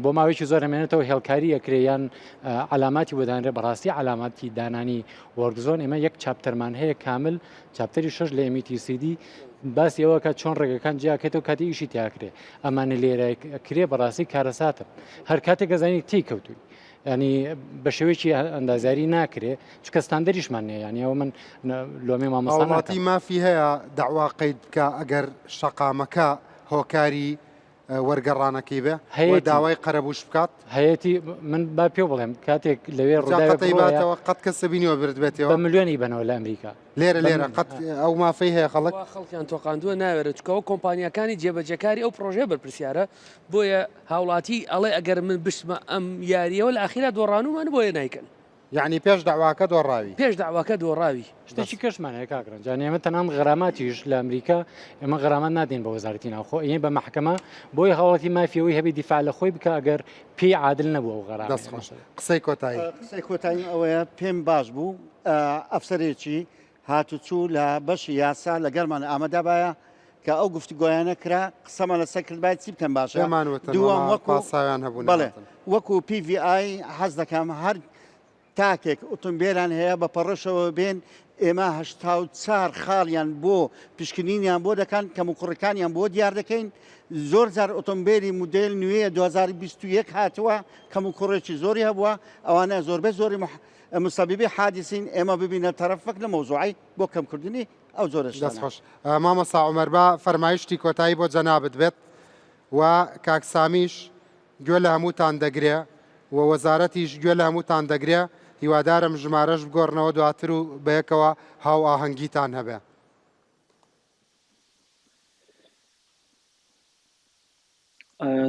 بۆ ماوەیەکی زۆر ئەمێنێتەوە هێڵکاری ئەکرێیان علاماتی بۆدانرێ بەڕاستی علاماتی دانانی وەرگزۆن ئێمە یەک چاپتەرمان هەیە کامل چاپتەری 6 لە MTCD باسی ئەوە کە چۆن ڕێگەکان جیاکێتەوە کاتی ئیشی تیاکرێ ئەمانە لێرە کرێ بەڕاستی کارەساتە هەر کاتێک گەزانی تی کەوتوی ینی بە شێوەیەکی ئەندازیاری ناکرێ چکە ستاندەریشمان نیە ینی ئەوە من لۆمێ مامۆستا مافی هەیە داوا قەید بکە ئەگەر شەقامەکە هۆکاری وەرگەڕانەکەی بێ داوای قەرەبوش بکات هەیەی من با پێ بڵێم کاتێک لەوێ ڕداوەتەوە قەت کەسە بینیەوە برد بێتەوە بە ملیۆنی بنەوە لە ئەمریکا لێرە قەت ئەو مافەی هەیە خەڵکیان تۆقاندووە ناوێرە چکەوە کۆمپانیەکانی جێبەجەکاری ئەو پرۆژێ بەرپرسیارە بۆیە هاوڵاتی ئەڵێ ئەگەر من بشمە ئەم یاریەوە لە ئاخیرا دۆڕانومان بۆیە نایکەن یعنی پێش داواکە دۆڕاوی پێش داواکە دۆڕاوی شتێکی کەشمان هەیە کاکران ئێمە تەنام غراماتیش لە ئەمریکا ئێمە غرامات نادین بە وەزارەتی ناوخۆ ئێ بە محکەمە بۆی هەوڵەتی مافیەوەی هەبی دیفاع لە خۆی بکە ئەگەر پێی عادل نەبووە و غەرام قسەی کۆتایی قسەی کۆتایی ئەوەیە پێم باش بوو ئەفسەرێکی هاتوچوو لە بەشی یاسا لە گەرمان ئامادەبایە کە ئەو گفتوگۆیانە کرا قسەمە لەسەر کرد باید چی بکەم باشە دووەم وەکو PVI حەز دەکەم هەر تاکێک ئۆتۆمبیلان هەیە بە پەڕەشەوە بێن ئێمە 84 خاڵیان بۆ پشکنینیان بۆ دەکەن کەم و کوڕەکانیان بۆ دیار دەکەین زۆر جار ئۆتۆمبیلی مودل نوێ 2021 هاتووە کەم و کوڕێکی زۆری هەبووە ئەوانە زۆربەی زۆری مسببی حادثین ئێمە ببینە تەرەفەک لە مەوزوعی بۆ کەمکردنی ئەو زۆرش دەستخۆش مامەسا عومەر بە فەرمایشتی کۆتایی بۆ جەنابەت بێت و کاک سامیش گوێ لە هەمووتان دەگرێ و وەزارەتیش گوێ لە هەمووتان دەگرێ هیوادارم ژمارەش بگۆڕنەوە دواتر و بەیەکەوە هاو ئاهەنگیتان هەبێ.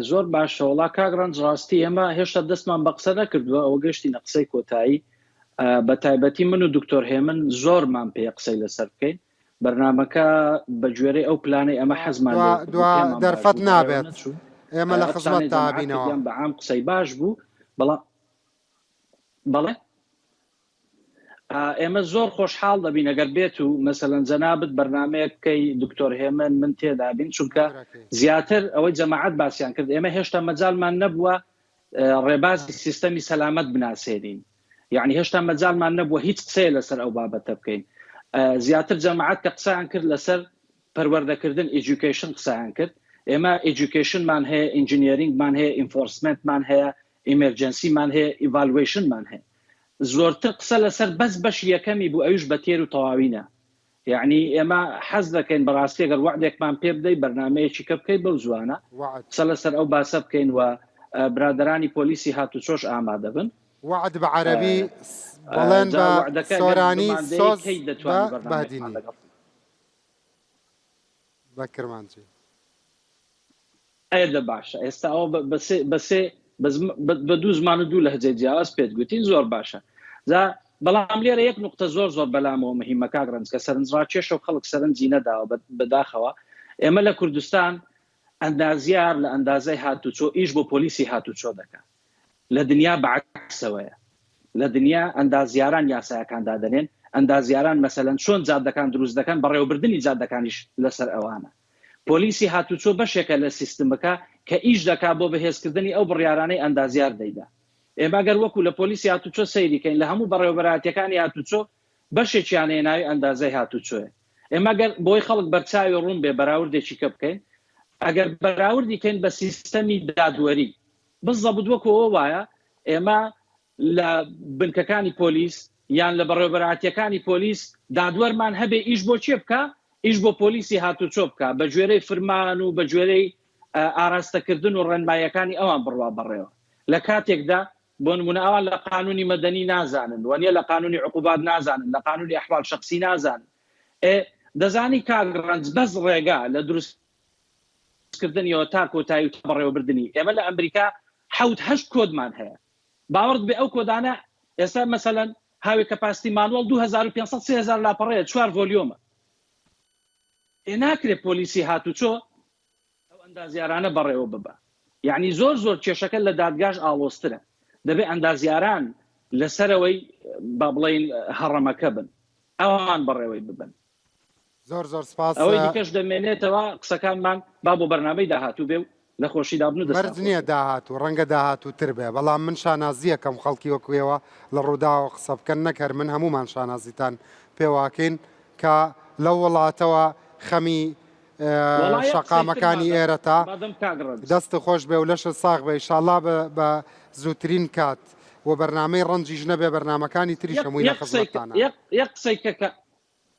زۆر باشە وڵا کاگڕەنج ڕاستی ئێمە هێشتا دەستمان بە قسە نەکردووە ئەوە گەشتی نە قسەی کۆتایی بە تایبەتی من و دکتۆر هێمن زۆرمان پێ قسەی لەسەر بکەین بەرنامەکە بە گوێرەی ئەو پلانەی ئەمە حەزمان دەرفەت نابێت ئێمە لە خزمەت تابینەوە بە عام قسەی باش بوو بەڵێ ئێمە زۆر خۆشحاڵ دەبین ئەگەر بێت و مەسەلەن جەنابەت بەرنمەیەک بکەی دکتۆر هێمن من تێدابین چونکە زیاتر ئەوەی جەماعەت باسییان کرد ئێمە هێشتا مەجالمان نەبووە ڕێبازی سیستەمی سەلامەت بناسێنین یعنی هێشتا مەجالمان نەبووە هیچ قسەیە لەسەر ئەو بابەتە بکەین زیاتر جەماعەت کە قسەیان کرد لەسەر پەروەردەکردن ئێجوکیشن قسەیان کرد ئێمە ئێجوکیشنمان هەیە ئینجینیرینگمان هەیە ئینفۆرسمنتمان هەیە ئیمەرجەنسیمان هەیە ئیڤالوێشنمان هەیە زۆرتر قسە لەسەر بەس بەش یەکەمی بوو ئەوش بە تێر و تەواوینە یعنی ئێمە حەز دەکەین بەڕاستی ئەگەر وعدێکمان پێ بدەی بەرنمەیەکی کە بکەی بەو زوانە قسە لەسەر ئەو باسە بکەین و برادرانی پۆلیسی هاتوچۆش ئامادە بن وعد بە عەرەبی بەڵێن بە سۆرانی سۆز بەدینی بە کرمانجی ئەدە باشە ئێستا ئەوە بەسێ بە دوو زمان و دوو لەهجەی جیاواز پێت گوتین زۆر باشە بەڵام لێرە یەک نقطە زۆر زۆر بەلامەوە مهمە کاگڕەنج کە سەرنجڕاکێشە و خەڵک سەرنجی نەداوە بەداخەوە ئێمە لە کوردستان ئەندازیار لە ئەندازەی هاتوچۆ ئیش بۆ پۆلیسی هاتوچۆ دەکات لە دنیا بەعکسەوەیە لە دنیا ئەندازیاران یاسایەکان دادەنێن ئەندازیاران مەسەلەن چۆن جادەکان دروست دەکەن بەڕێوەبردننی جادەکانیش لەسەر ئەوانە پۆلیسی هاتوچۆ بەشێکە لە سیستمەکە کە ئیش دەکا بۆ بەهێزکردنی ئەو بڕیارانەی ئەندازیار دەیدا ئێمە گەر وەکو لە پۆلیسی هاتوچۆ سەیریکەین لە هەموو بەڕێوەبەراتیەکانی هاتوچۆ بەشێکیانەیە ناوی ئەندازەی هاتوچۆیە ئێمە گەر بۆی خەڵک بەرچاوی ڕوون بێ بەراوردێکی کە بکەین ئەگەر بەراوردیکەین بە سیستەمی دادوەری بزەبوت وەکو ئەوە وایە ئێمە لە بنکەکانی پۆلیس یان لە بەڕێوەبەراتیەکانی پۆلیس دادوەرمان هەبێ ئیش بۆ چێ بکە ئیش بۆ پۆلیسی هاتوچۆ بکە بە گوێرەی فرمان و بە گوێرەی ئاراستەکردن و ڕێنماییەکانی ئەوان بڕوا بڕێەوە لە کاتێکدا بۆ نمونە ئەوان لە قانونی مەدەنی نازانن وانە لە قانونی عقوبات نازانن لە قانونی ئەحوال شخصی نازانن دەزانی کاگڕەنج بەس ڕێگا لە دروستکردنیەوە تا کۆتایی و بەڕێوەبردننی ئێمە لە ئەمریکا 7 کۆدمان هەیە باوەڕ بێ ئەو کۆدانە ئێستا مەسەلەن هاوی کەپاسیتی مانوەڵ 2500 3000 لاپەڕەیە 4 ڤۆلیۆمە ناکرێت پۆلیسی هاتوچۆ ئەو ئەندازیارانە بەڕێوە ببە یعنی زۆر زۆر کێشەکە لە دادگاش ئاڵۆسترە دەبێت ئەندازیاران لەسەرەوەی با بڵێن هەڕەمەکە بن ئەوان بەڕێوەی ببن زۆر زۆر سپاس ئەوەی دیکەش دەمێنێتەوە قسەکانمان با بۆ بەرنامەی داهاتوو بێ و لە خۆشی دابن بەرز نییە داهاتوو ڕەنگە داهاتووتر بێ بەڵام من شانازیەکەم خەڵکی وەکوێەوە لە ڕووداوە قسە بکەن نەکەر من هەمومان شانازیتان پێواکەین کە لەو وڵاتەوە خەمی شەقامەکانی ئێرە تا دەست خۆش بێ و لەش ساغ بێ ئینشاڵڵا بە زووترین کات و بەرنامەی ڕەنجیش نەبێ بەرنامەکانی تریش هەمووی لە خزمەتتانە یەک قسەی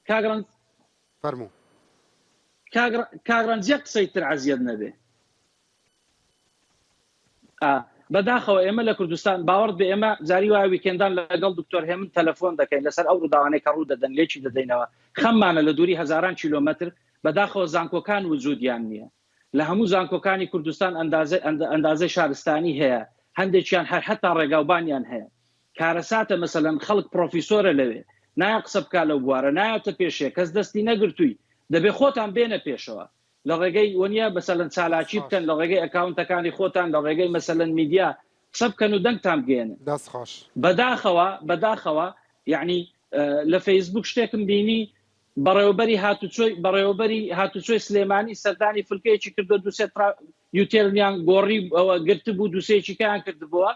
کاگڕەنج فەرموو کاگڕەنج یەک قسەی تر عەزیەت نەبێ بەداخەوە ئێمە لە کوردستان باوەڕ بێ ئێمە جاری وایە ویکێندان لەگەڵ دکتۆر هێمن تەلەفۆن دەکەین لەسەر ئەو ڕووداوانەی کە ڕوو دەدەن لێکی دەدەینەوە خەممانە لە دووری هەزاران کیلۆمەتر بەداخەوە زانکۆکان وجودیان نییە لە هەموو زانکۆکانی کوردستان ئەندازەی شارستانی هەیە هەندێکیان هەر هەتا ڕێگاوبانیان هەیە کارەساتە مەسەلەن خەڵک پرۆفیسۆرە لەوێ نایە قسە بکا لەو بوارە نایەتە پێشێ کەس دەستی نەگرتووی دەبێ خۆتان بێنە پێشەوە لە ڕێگەی وەنیە بەسەلەن چالاکی بکەن لە ڕێگەی ئەکاونتەکانی خۆتان لە ڕێگەی مەسەلەن میدیا قسە بکەن و دەنگتان بگێنن دەست خۆش بەداخەوە یعنی لە فەیسبوک شتێکم بینی بەڕێوەبەری هاتوچۆی سلێمانی سەردانی فلکەیەکی کردو دوسێ یوتێلیان گۆڕی ئەوە گرت بوو دوسێکی کیان کردبووە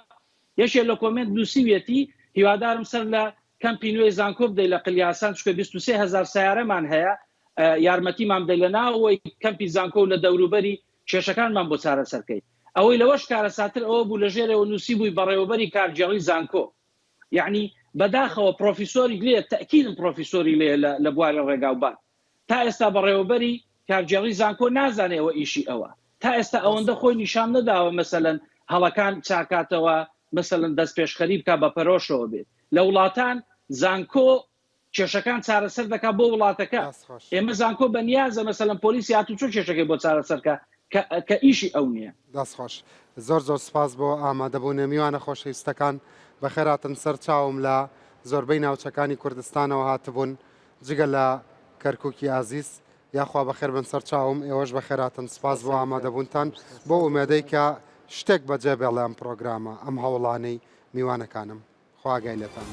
یەشێ لە کۆمنت نووسیوێتی هیوادارم سەر لە کەمپی نوێی زانکۆ بدەی لە قلیاسان چکە 23,000 سیارەمان هەیە یارمەتیمان بدەی لە ناوەوەی کەمپی زانکۆ و لە دەوروبەری کێشەکانمان بۆ چارەسەرکەی ئەوەی لەوەش کارەساتر ئەوە بوو لە ژێرەوە نووسی بووی بەڕێوەبەری کارجێڵی زانکۆ یعنی بەداخەوە پرۆفیسۆری لێ تەکیدم پرۆفیسۆری لێ لە بوارە ڕێگاوبان تا ئێستا بەڕێوەبەری کارجێڵی زانکۆ نازانێەوە ئیشی ئەوە تا ئێستا ئەوەندە خۆی نیشان نەداوە مەسەلەن هەڵەکان چاکاتەوە مەسەلەن دەست پێشخەری بکە بە پەرۆشەوە بێت لە وڵاتان زانکۆ کێشەکان چارەسەر دەکات بۆ وڵاتەکە ئێمە زانکۆ بەنیازە مەسەلەن پۆلیسی هاتوچۆ کێشەکەی بۆ چارەسەرکە کە ئیشی ئەو نییە. دەستخۆش زۆر سپاس بۆ ئامادەبوون میوانە خۆشەویستەکان بەخێراتن سەر چاوم لە زۆربەی ناوچەکانی کوردستانەوە هاتبوون جگە لە کەرکووکی ئازیز یاخوا بەخێر بن سەر چاوم ئێوەش بەخێراتن سپاس بۆ ئامادەبوونتان بۆ ئومێدەی کە شتێک بەجێ بێڵێ ئەم پرۆگرامە ئەم هەوڵانەی میوانەکانم خواگای لێتان.